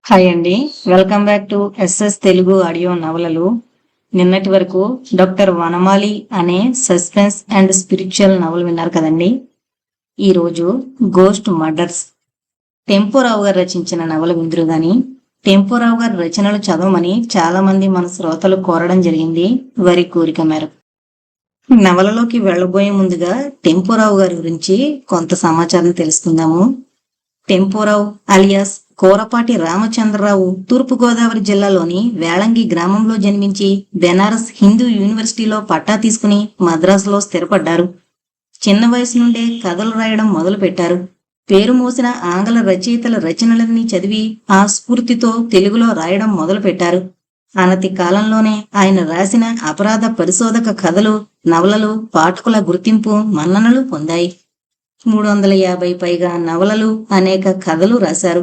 Hi అండి. Welcome back to SS Telugu audio నవలలు. నిన్నటి వరకు డాక్టర్ వనమాలి అనే సస్పెన్స్ అండ్ స్పిరిచువల్ నవల విన్నారు కదండి. ఈరోజు గోస్ట్ మర్డర్స్ టెంపోరావు గారు రచించిన నవల విందురు గాని టెంపోరావు గారి రచనలు చదవమని చాలా మంది మన శ్రోతలు కోరడం జరిగింది. వారి కోరిక మేరకు నవలలోకి వెళ్లబోయే ముందుగా టెంపోరావు గారి గురించి కొంత సమాచారం తెలుసుకుందాము. టెంపోరావు అలియాస్ కోరపాటి రామచంద్రరావు తూర్పుగోదావరి జిల్లాలోని వేళంగి గ్రామంలో జన్మించి బెనారస్ హిందూ యూనివర్సిటీలో పట్టా తీసుకుని మద్రాసులో స్థిరపడ్డారు. చిన్న వయసు నుండే కథలు రాయడం మొదలుపెట్టారు. పేరు మోసిన ఆంగ్ల రచయితల రచనలన్నీ చదివి ఆ స్ఫూర్తితో తెలుగులో రాయడం మొదలుపెట్టారు. అనతి కాలంలోనే ఆయన రాసిన అపరాధ పరిశోధక కథలు, నవలలు పాఠకుల గుర్తింపు, మన్ననలు పొందాయి. 350 పైగా నవలలు, అనేక కథలు రాశారు.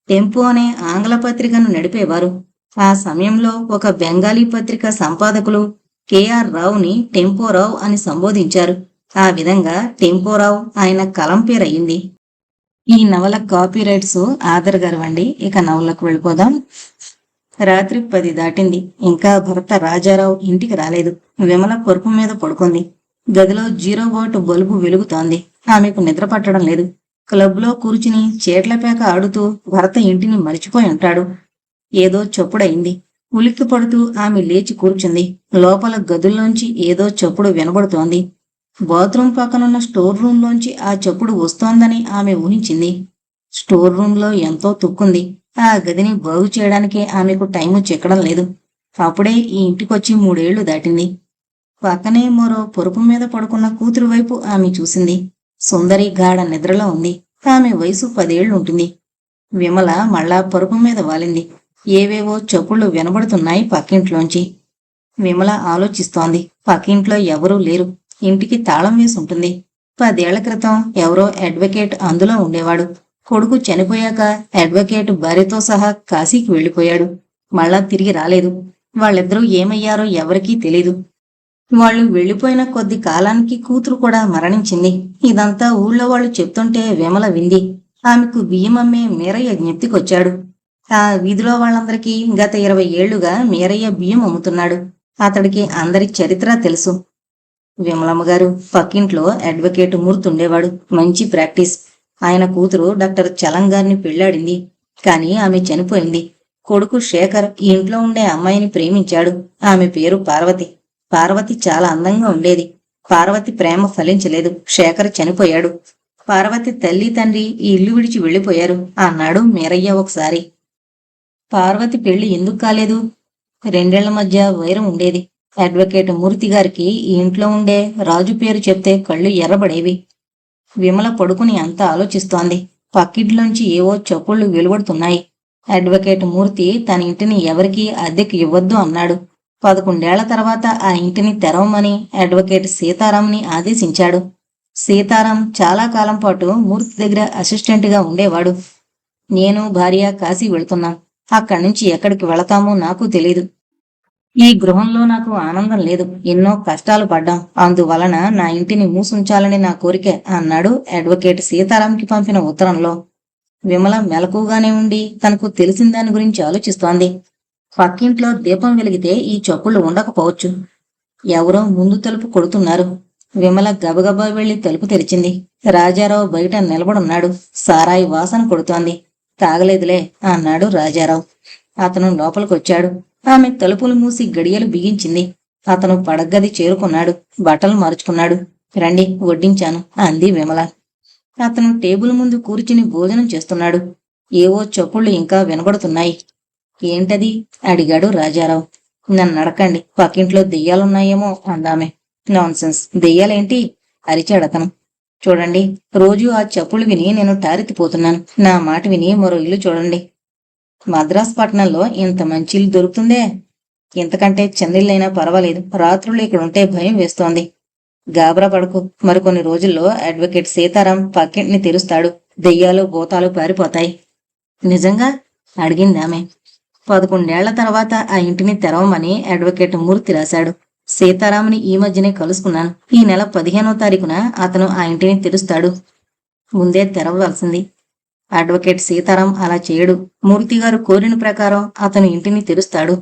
టెంపో అనే ఆంగ్ల పత్రికను నడిపేవారు. ఆ సమయంలో ఒక బెంగాలీ పత్రిక సంపాదకులు కెఆర్ రావుని టెంపోరావు అని సంబోధించారు. ఆ విధంగా టెంపోరావు ఆయన కలం పేరయ్యింది. ఈ నవల కాపీ రైట్స్ ఆదర్ గారు అండి. ఇక నవలకు వెళ్ళిపోదాం. రాత్రి 10 దాటింది. ఇంకా భర్త రాజారావు ఇంటికి రాలేదు. విమల పరుపు మీద పడుకుంది. గదిలో 0 వాట్ బల్బు వెలుగుతోంది. ఆమెకు నిద్ర పట్టడం లేదు. క్లబ్లో కూర్చుని చేట్లపేక ఆడుతూ భర్త ఇంటిని మరిచిపోయి ఉంటాడు. ఏదో చప్పుడయింది. ఉలిక్కి పడుతూ ఆమె లేచి కూర్చుంది. లోపల గదుల్లోంచి ఏదో చప్పుడు వినబడుతోంది. బాత్రూం పక్కనున్న స్టోర్ రూంలోంచి ఆ చప్పుడు వస్తోందని ఆమె ఊహించింది. స్టోర్ రూంలో ఎంతో తుక్కుంది. ఆ గదిని బాగు చేయడానికే ఆమెకు టైము చిక్కడం లేదు. అప్పుడే ఈ ఇంటికొచ్చి 3 ఏళ్లు దాటింది. పక్కనే మరో పరుపు మీద పడుకున్న కూతురు వైపు ఆమె చూసింది. సుందరి గాఢ నిద్రలో ఉంది. ఆమె వయసు 10 ఏళ్లు ఉంటుంది. విమల మళ్ళా పరుపు మీద వాలింది. ఏవేవో చప్పుళ్ళు వినబడుతున్నాయి పక్కింట్లోంచి. విమల ఆలోచిస్తోంది. పక్కింట్లో ఎవరూ లేరు. ఇంటికి తాళం వేసి ఉంటుంది. 10 ఏళ్ల క్రితం ఎవరో అడ్వకేట్ అందులో ఉండేవాడు. కొడుకు చనిపోయాక అడ్వకేట్ భార్యతో సహా కాశీకి వెళ్లిపోయాడు. మళ్ళా తిరిగి రాలేదు. వాళ్ళిద్దరూ ఏమయ్యారో ఎవరికీ తెలీదు. వాళ్ళు వెళ్లిపోయిన కొద్ది కాలానికి కూతురు కూడా మరణించింది. ఇదంతా ఊళ్ళో వాళ్ళు చెప్తుంటే విమల వింది. ఆమెకు బియ్యం అమ్మే మీరయ్య జ్ఞప్తికొచ్చాడు. ఆ వీధిలో వాళ్ళందరికీ గత 20 ఏళ్లుగా మీరయ్య బియ్యం అమ్ముతున్నాడు. అతడికి అందరి చరిత్ర తెలుసు. విమలమ్మగారు పక్కింట్లో అడ్వకేట్ మూర్తి ఉండేవాడు. మంచి ప్రాక్టీస్. ఆయన కూతురు డాక్టర్ చలంగారిని పెళ్లాడింది. కాని ఆమె చనిపోయింది. కొడుకు శేఖర్ ఈ ఇంట్లో ఉండే అమ్మాయిని ప్రేమించాడు. ఆమె పేరు పార్వతి. పార్వతి చాలా అందంగా ఉండేది. పార్వతి ప్రేమ ఫలించలేదు. శేఖర్ చనిపోయాడు. పార్వతి తల్లి తండ్రి ఈ ఇల్లు విడిచి వెళ్లిపోయారు అన్నాడు మీరయ్య ఒకసారి. పార్వతి పెళ్లి ఎందుకు కాలేదు? 2 ఏళ్ల మధ్య వైరం ఉండేది. అడ్వకేట్ మూర్తి గారికి ఈ ఇంట్లో ఉండే రాజు పేరు చెప్తే కళ్ళు ఎర్రబడేవి. విమల పడుకుని అంతా ఆలోచిస్తోంది. పక్కింట్లోంచి ఏవో చప్పుళ్లు వెలువడుతున్నాయి. అడ్వకేట్ మూర్తి తన ఇంటిని ఎవరికీ అద్దెకి ఇవ్వద్దు అన్నాడు. 11 ఏళ్ల తర్వాత ఆ ఇంటిని తెరవమని అడ్వకేట్ సీతారాంని ఆదేశించాడు. సీతారాం చాలా కాలం పాటు మూర్తి దగ్గర అసిస్టెంట్గా ఉండేవాడు. నేను భార్య కాశీ వెళుతున్నాం. అక్కడి నుంచి ఎక్కడికి వెళతామో నాకు తెలీదు. ఈ గృహంలో నాకు ఆనందం లేదు. ఎన్నో కష్టాలు పడ్డాం. అందువలన నా ఇంటిని మూసుంచాలని నా కోరిక అన్నాడు అడ్వకేట్ సీతారాంకి పంపిన ఉత్తరంలో. విమల మెలకుగానే ఉండి తనకు తెలిసిన దాని గురించి ఆలోచిస్తోంది. పక్కింట్లో దీపం వెలిగితే ఈ చప్పుళ్ళు ఉండకపోవచ్చు. ఎవరో ముందు తలుపు కొడుతున్నారు. విమల గబగబా వెళ్లి తలుపు తెరిచింది. రాజారావు బయట నిలబడున్నాడు. సారాయి వాసన కొడుతోంది. తాగలేదులే అన్నాడు రాజారావు. అతను లోపలికొచ్చాడు. ఆమె తలుపులు మూసి గడియలు బిగించింది. అతను పడగ్గది చేరుకున్నాడు. బట్టలు మార్చుకున్నాడు. రండి వడ్డించాను అంది విమల. అతను టేబుల్ ముందు కూర్చుని భోజనం చేస్తున్నాడు. ఏవో చప్పుళ్ళు ఇంకా వినబడుతున్నాయి. ఏంటది? అడిగాడు రాజారావు. నన్ను నడకండి, పక్కింట్లో దెయ్యాలున్నాయేమో అందామె. నాన్సెన్స్, దెయ్యాలేంటి? అరిచాడతను. చూడండి, రోజూ ఆ చప్పుళ్ళు విని నేను టారెత్తిపోతున్నాను. నా మాట విని మరో ఇల్లు చూడండి. మద్రాస్ పట్టణంలో ఇంత మంచి ఇల్లు దొరుకుతుందే. ఇంతకంటే చిన్నిళ్ళైనా పర్వాలేదు. రాత్రులు ఇక్కడుంటే భయం వేస్తోంది. గాబరా పడుకు. మరికొన్ని రోజుల్లో అడ్వకేట్ సీతారాం పక్కింటిని తెరుస్తాడు. దెయ్యాలు భూతాలు పారిపోతాయి. నిజంగా? అడిగిందామె. 11 ఏళ్ల తర్వాత ఆ ఇంటిని తెరవమని అడ్వకేట్ మూర్తి రాశాడు. సీతారాంని ఈ మధ్యనే కలుసుకున్నాను. ఈ నెల 15వ తారీఖున అతను ఆ ఇంటిని తెరుస్తాడు. ముందే తెరవవలసింది. అడ్వకేట్ సీతారాం అలా చేయడు. మూర్తిగారు కోరిన ప్రకారం అతను ఇంటిని తెరుస్తాడు.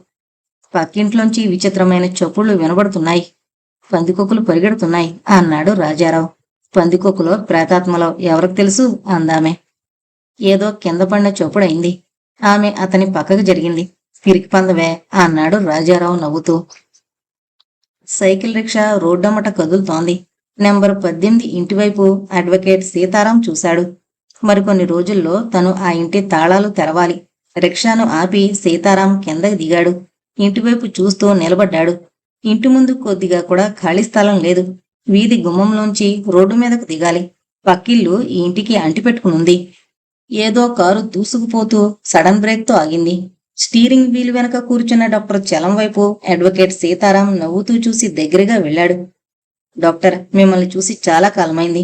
పక్కింట్లోంచి విచిత్రమైన చప్పుళ్లు వినబడుతున్నాయి. పందికొక్కులు పరిగెడుతున్నాయి అన్నాడు రాజారావు. పందికొక్కులో ప్రేతాత్మలో ఎవరికి తెలుసు అందామె. ఏదో కింద పడిన చప్పుడైంది. ఆమె అతని పక్కకు జరిగింది. పిరికి పందవే అన్నాడు రాజారావు నవ్వుతూ. సైకిల్ రిక్షా రోడ్డమ్మట కదులుతోంది. నెంబరు 18 ఇంటివైపు అడ్వకేట్ సీతారాం చూశాడు. మరికొన్ని రోజుల్లో తను ఆ ఇంటి తాళాలు తెరవాలి. రిక్షాను ఆపి సీతారాం కిందకి దిగాడు. ఇంటివైపు చూస్తూ నిలబడ్డాడు. ఇంటి ముందు కొద్దిగా కూడా ఖాళీ స్థలం లేదు. వీధి గుమ్మంలోంచి రోడ్డు మీదకు దిగాలి. పక్కిల్లు ఈ ఇంటికి అంటిపెట్టుకునుంది. ఏదో కారు దూసుకుపోతూ సడన్ బ్రేక్తో ఆగింది. స్టీరింగ్ వీల్ వెనక కూర్చున్న డాక్టర్ చలం వైపు అడ్వకేట్ సీతారాం నవ్వుతూ చూసి దగ్గరగా వెళ్ళాడు. డాక్టర్, మిమ్మల్ని చూసి చాలా కాలమైంది.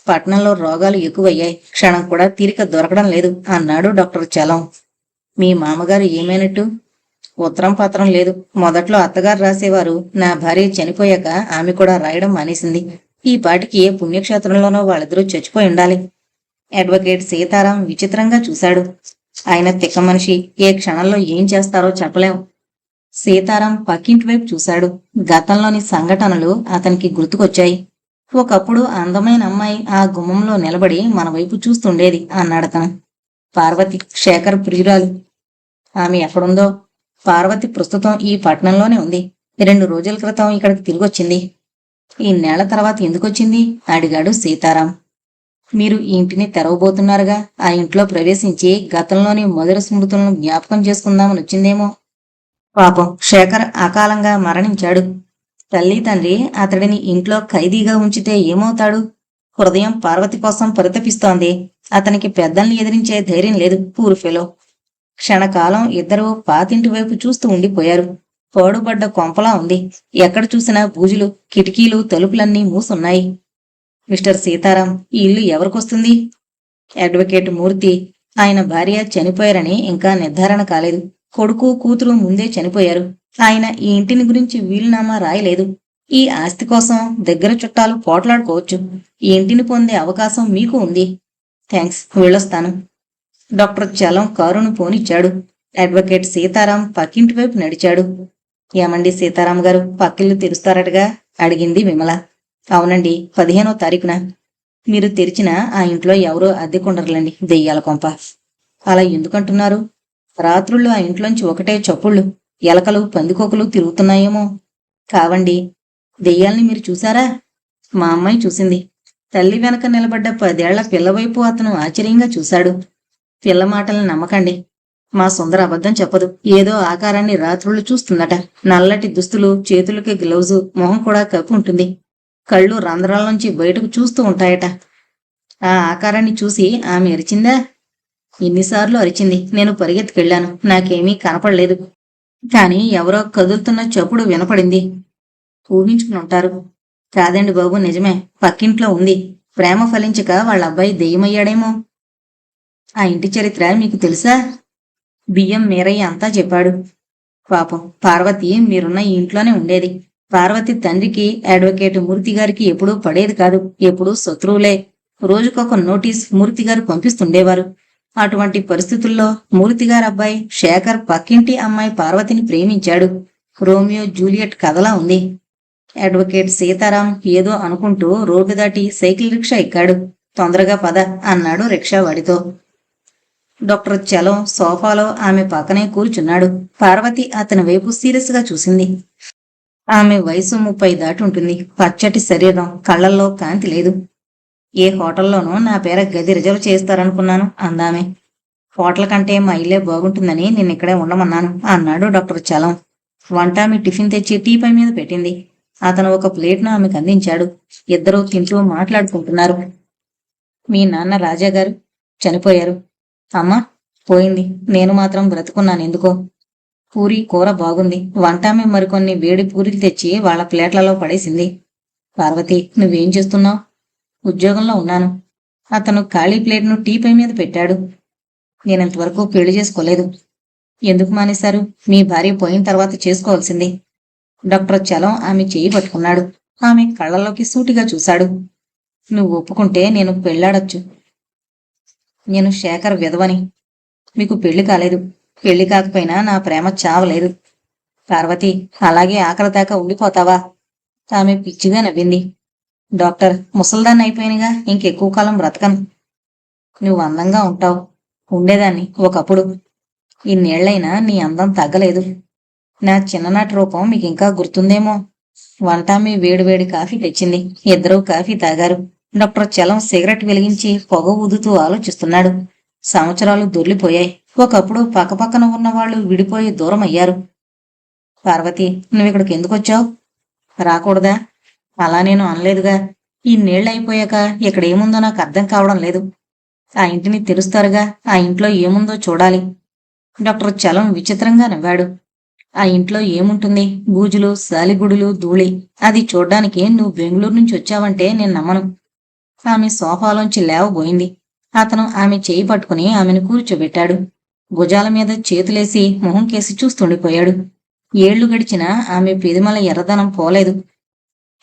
పట్నంలో రోగాలు ఎక్కువయ్యాయి. క్షణం కూడా తీరిక దొరకడం లేదు అన్నాడు డాక్టర్ చలం. మీ మామగారు ఏమైనట్టు? ఉత్తరం పత్రం లేదు. మొదట్లో అత్తగారు రాసేవారు. నా భార్య చనిపోయాక ఆమె కూడా రాయడం మానేసింది. ఈ పాటికి ఏ పుణ్యక్షేత్రంలోనో వాళ్ళిద్దరూ చచ్చిపోయి ఉండాలి. అడ్వకేట్ సీతారాం విచిత్రంగా చూశాడు. ఆయన తిక్క మనిషి. ఏ క్షణంలో ఏం చేస్తారో చెప్పలేం. సీతారాం పక్కింటి వైపు చూశాడు. గతంలోని సంఘటనలు అతనికి గుర్తుకొచ్చాయి. ఒకప్పుడు అందమైన అమ్మాయి ఆ గుమ్మంలో నిలబడి మన వైపు చూస్తుండేది అన్నాడతను. పార్వతి, శేఖర్ ప్రియురాలు. ఆమె ఎక్కడుందో? పార్వతి ప్రస్తుతం ఈ పట్టణంలోనే ఉంది. 2 రోజుల క్రితం ఇక్కడికి తిరిగొచ్చింది. ఈ నెల తర్వాత ఎందుకొచ్చింది అడిగాడు సీతారాం. మీరు ఈ ఇంటిని తెరవబోతున్నారుగా. ఆ ఇంట్లో ప్రవేశించి గతంలోని మధుర స్మృతులను జ్ఞాపకం చేసుకుందామని వచ్చిందేమో. పాపం, శేఖర్ అకాలంగా మరణించాడు. తల్లి తండ్రి అతడిని ఇంట్లో ఖైదీగా ఉంచితే ఏమవుతాడు? హృదయం పార్వతి కోసం పరితపిస్తోంది. అతనికి పెద్దల్ని ఎదిరించే ధైర్యం లేదు. పూర్ఫెలో. క్షణకాలం ఇద్దరూ పాతింటి వైపు చూస్తూ ఉండిపోయారు. పాడుబడ్డ కొంపలా ఉంది. ఎక్కడ చూసినా బూజులు. కిటికీలు తలుపులన్నీ మూసున్నాయి. మిస్టర్ సీతారాం, ఈ ఇల్లు ఎవరికొస్తుంది? అడ్వకేట్ మూర్తి. ఆయన భార్య చనిపోయారని ఇంకా నిర్ధారణ కాలేదు. కొడుకు కూతురు ముందే చనిపోయారు. ఆయన ఈ ఇంటిని గురించి వీలునామా రాయలేదు. ఈ ఆస్తి కోసం దగ్గర చుట్టాలు పోట్లాడుకోవచ్చు. ఈ ఇంటిని పొందే అవకాశం మీకు ఉంది. థ్యాంక్స్, వెళ్ళొస్తాను. డాక్టర్ చలం కారును పోనిచ్చాడు. అడ్వకేట్ సీతారాం పక్కింటి వైపు నడిచాడు. ఏమండి సీతారాం గారు, పక్కిల్లు తెరుస్తారటగా అడిగింది విమల. అవునండి, 15వ తారీఖున. మీరు తెరిచిన ఆ ఇంట్లో ఎవరో అద్దెకుండరులండి, దెయ్యాల కొంప. అలా ఎందుకంటున్నారు? రాత్రుళ్ళు ఆ ఇంట్లోంచి ఒకటే చప్పుళ్ళు. ఎలకలు పందికొకలు తిరుగుతున్నాయేమో. కావండి. దెయ్యాల్ని మీరు చూశారా? మా అమ్మాయి చూసింది. తల్లి వెనక నిలబడ్డ 10 ఏళ్ల పిల్లవైపు అతను ఆశ్చర్యంగా చూశాడు. పిల్ల మాటల్ని నమ్మకండి. మా సుందర అబద్ధం చెప్పదు. ఏదో ఆకారాన్ని రాత్రుళ్ళు చూస్తుందట. నల్లటి దుస్తులు, చేతులకి గ్లౌజు, మొహం కూడా కప్పి ఉంటుంది. కళ్ళు రంధ్రాల నుంచి బయటకు చూస్తూ ఉంటాయట. ఆ ఆకారాన్ని చూసి ఆమె అరిచిందా? ఎన్నిసార్లు అరిచింది. నేను పరిగెత్తుకెళ్లాను. నాకేమీ కనపడలేదు. కాని ఎవరో కదులుతున్న చప్పుడు వినపడింది. ఊహించుకుని ఉంటారు. కాదండి బాబు, నిజమే. పక్కింట్లో ఉంది. ప్రేమ ఫలించక వాళ్ళ అబ్బాయి దెయ్యమయ్యాడేమో. ఆ ఇంటి చరిత్ర మీకు తెలుసా? బియ్యం మీరయ్య అంతా చెప్పాడు. పాపం, పార్వతి మీరున్న ఈ ఇంట్లోనే ఉండేది. పార్వతి తండ్రికి అడ్వకేట్ మూర్తిగారికి ఎప్పుడూ పడేది కాదు. ఎప్పుడూ శత్రువులే. రోజుకొక నోటీస్ మూర్తిగారు పంపిస్తుండేవారు. అటువంటి పరిస్థితుల్లో మూర్తిగారి అబ్బాయి శేఖర్ పక్కింటి అమ్మాయి పార్వతిని ప్రేమించాడు. రోమియో జూలియట్ కథలా ఉంది. అడ్వకేట్ సీతారాం ఏదో అనుకుంటూ రోడ్డు దాటి సైకిల్ రిక్షా ఎక్కాడు. తొందరగా పద అన్నాడు రిక్షావాడితో. డాక్టర్ చలం సోఫాలో ఆమె పక్కనే కూర్చున్నాడు. పార్వతి అతని వైపు సీరియస్ గా చూసింది. ఆమె వయసు 30 దాటి ఉంటుంది. పచ్చటి శరీరం, కళ్లల్లో కాంతి లేదు. ఏ హోటల్లోనూ నా పేర గది రిజర్వ్ చేస్తారనుకున్నాను అందామె. హోటల్ కంటే మా ఇల్లే బాగుంటుందని నిన్నిక్కడే ఉండమన్నాను అన్నాడు డాక్టర్ చలం. వంట ఆమె టిఫిన్ తెచ్చి టీపై మీద పెట్టింది. అతను ఒక ప్లేట్ను ఆమెకు అందించాడు. ఇద్దరూ తింటూ మాట్లాడుకుంటున్నారు. మీ నాన్న రాజాగారు చనిపోయారు. అమ్మా పోయింది. నేను మాత్రం బ్రతుకున్నాను ఎందుకో. పూరి కూర బాగుంది. వంటామె మరికొన్ని వేడి పూరీలు తెచ్చి వాళ్ళ ప్లేట్లలో పడేసింది. పార్వతి, నువ్వేం చేస్తున్నావు? ఉద్యోగంలో ఉన్నాను. అతను ఖాళీ ప్లేట్ను టీపై మీద పెట్టాడు. నేనింతవరకు పెళ్లి చేసుకోలేదు. ఎందుకు మానేశారు? మీ భార్య పోయిన తర్వాత చేసుకోవాల్సింది. డాక్టర్ చలం ఆమె చేయి పట్టుకున్నాడు. ఆమె కళ్ళలోకి సూటిగా చూశాడు. నువ్వు ఒప్పుకుంటే నేను పెళ్లాడొచ్చు. నేను శేఖర్ విధవని. మీకు పెళ్లి కాలేదు. పెళ్లి కాకపోయినా నా ప్రేమ చావలేదు. పార్వతి, అలాగే ఆకలి దాకా ఉండిపోతావా? ఆమె పిచ్చిగా నవ్వింది. డాక్టర్, ముసల్దాన్ని అయిపోయినగా ఇంకెక్కువ కాలం బ్రతకను. నువ్వు అందంగా ఉంటావు. ఉండేదాన్ని ఒకప్పుడు. ఇన్నేళ్లైనా నీ అందం తగ్గలేదు. నా చిన్ననాటి రూపం మీకింకా గుర్తుందేమో. వంటామి వేడివేడి కాఫీ తెచ్చింది. ఇద్దరూ కాఫీ తాగారు. డాక్టర్ చలం సిగరెట్ వెలిగించి పొగ ఊదుతూ ఆలోచిస్తున్నాడు. సంవత్సరాలు దొర్లిపోయాయి. ఒకప్పుడు పక్కపక్కన ఉన్నవాళ్లు విడిపోయి దూరం అయ్యారు. పార్వతి, నువ్విక్కడికి ఎందుకొచ్చావు? రాకూడదా? అలా నేను అనలేదుగా. ఇన్నేళ్లయిపోయాక ఇక్కడేముందో నాకు అర్థం కావడం లేదు. ఆ ఇంటిని తెరుస్తారుగా, ఆ ఇంట్లో ఏముందో చూడాలి. డాక్టర్ చలం విచిత్రంగా నవ్వాడు. ఆ ఇంట్లో ఏముంటుంది? బూజులు, సాలిగుడులు, ధూళి. అది చూడ్డానికి నువ్వు బెంగళూరు నుంచి వచ్చావంటే నేను నమ్మను. ఆమె సోఫాలోంచి లేవబోయింది. అతను ఆమె చేయి పట్టుకుని ఆమెను కూర్చోబెట్టాడు. భుజాల మీద చేతులేసి మొహం కేసి చూస్తుండిపోయాడు. ఏళ్లు గడిచినా ఆమె పెదిమల ఎర్రదనం పోలేదు.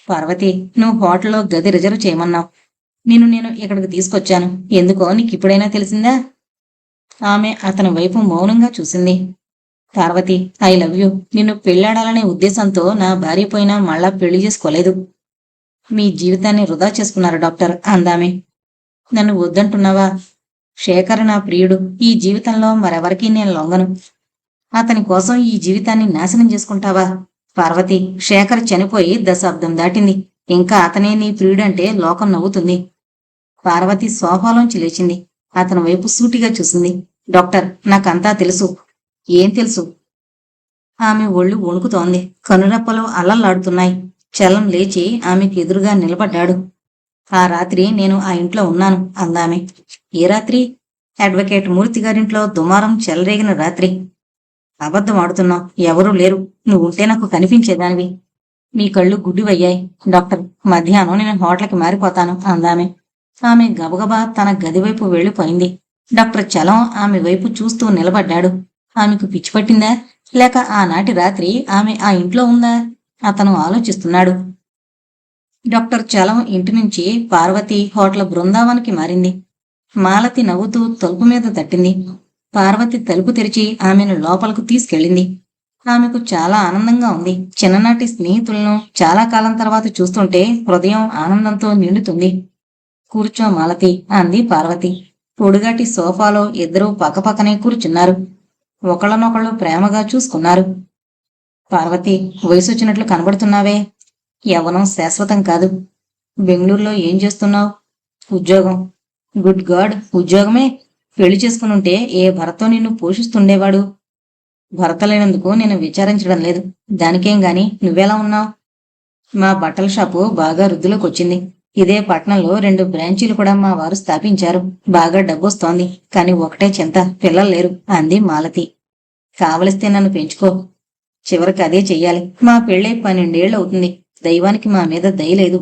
పార్వతి, నువ్వు హోటల్లో గది రిజర్వ్ చేయమన్నావు. నేను ఇక్కడికి తీసుకొచ్చాను. ఎందుకో నీకిప్పుడైనా తెలిసిందా? ఆమె అతని వైపు మౌనంగా చూసింది. Parvati, I love you. నిన్ను పెళ్లాడాలనే ఉద్దేశంతో నా భార్య పోయినా మళ్ళా పెళ్లి చేసుకోలేదు. మీ జీవితాన్ని వృధా చేసుకున్నారు డాక్టర్, అందామె. నన్ను వద్దంటున్నావా? శేఖర్ నా ప్రియుడు. ఈ జీవితంలో మరెవరికీ నేను లొంగను. అతని కోసం ఈ జీవితాన్ని నాశనం చేసుకుంటావా? పార్వతి, శేఖర్ చనిపోయి దశాబ్దం దాటింది. ఇంకా అతనే నీ ప్రియుడంటే లోకం నవ్వుతుంది. పార్వతి సోఫాలోంచి లేచింది. అతని వైపు సూటిగా చూసింది. డాక్టర్, నాకంతా తెలుసు. ఏం తెలుసు? ఆమె ఒళ్ళు వణుకుతోంది. కనురెప్పలు అల్లల్లాడుతున్నాయి. చలం లేచి ఆమెకు ఎదురుగా నిలబడ్డాడు. ఆ రాత్రి నేను ఆ ఇంట్లో ఉన్నాను, అందామె. ఏ రాత్రి? అడ్వకేట్ మూర్తి గారింట్లో దుమారం చెలరేగిన రాత్రి. అబద్ధం ఆడుతున్నావు. ఎవరూ లేరు. నువ్వుంటే నాకు కనిపించేదానివి. మీ కళ్ళు గుడ్డివయ్యాయి. డాక్టర్, మధ్యాహ్నం నేను హోటల్కి మారిపోతాను, అందామె. ఆమె గబగబా తన గదివైపు వెళ్లిపోయింది. డాక్టర్ చలం ఆమె వైపు చూస్తూ నిలబడ్డాడు. ఆమెకు పిచ్చిపట్టిందా? లేక ఆనాటి రాత్రి ఆమె ఆ ఇంట్లో ఉందా? అతను ఆలోచిస్తున్నాడు. డాక్టర్ చలం ఇంటి నుంచి పార్వతి హోటల్ బృందావన్కి మారింది. మాలతి నవ్వుతూ తలుపు మీద తట్టింది. పార్వతి తలుపు తెరిచి ఆమెను లోపలకు తీసుకెళ్ళింది. ఆమెకు చాలా ఆనందంగా ఉంది. చిన్ననాటి స్నేహితులను చాలా కాలం తర్వాత చూస్తుంటే హృదయం ఆనందంతో నిండుతుంది. కూర్చో మాలతి, అంది పార్వతి. పొడుగాటి సోఫాలో ఇద్దరూ పక్కపక్కనే కూర్చున్నారు. ఒకళ్ళనొకళ్ళు ప్రేమగా చూసుకున్నారు. పార్వతి, వయసొచ్చినట్లు కనబడుతున్నావే. యవ్వనం శాశ్వతం కాదు. బెంగళూరులో ఏం చేస్తున్నావు? ఉద్యోగం. గుడ్ గాడ్, ఉద్యోగమే. పెళ్లి చేసుకునుంటే ఏ భర్తతో నిన్ను పోషిస్తుండేవాడు? భర్త లేనందుకు నేను విచారించడం లేదు. దానికేం గాని నువ్వెలా ఉన్నావు? మా బట్టల షాపు బాగా వృద్ధిలోకి వచ్చింది. ఇదే పట్నంలో 2 బ్రాంచీలు కూడా మా వారు స్థాపించారు. బాగా డబ్బొస్తోంది. కాని ఒకటే చింత, పిల్లలు లేరు, అంది మాలతి. కావలిస్తే నన్ను పెంచుకో. చివరికి అదే చెయ్యాలి. మా పెళ్ళై 12 ఏళ్ళు అవుతుంది. దైవానికి మా మీద దయ లేదు.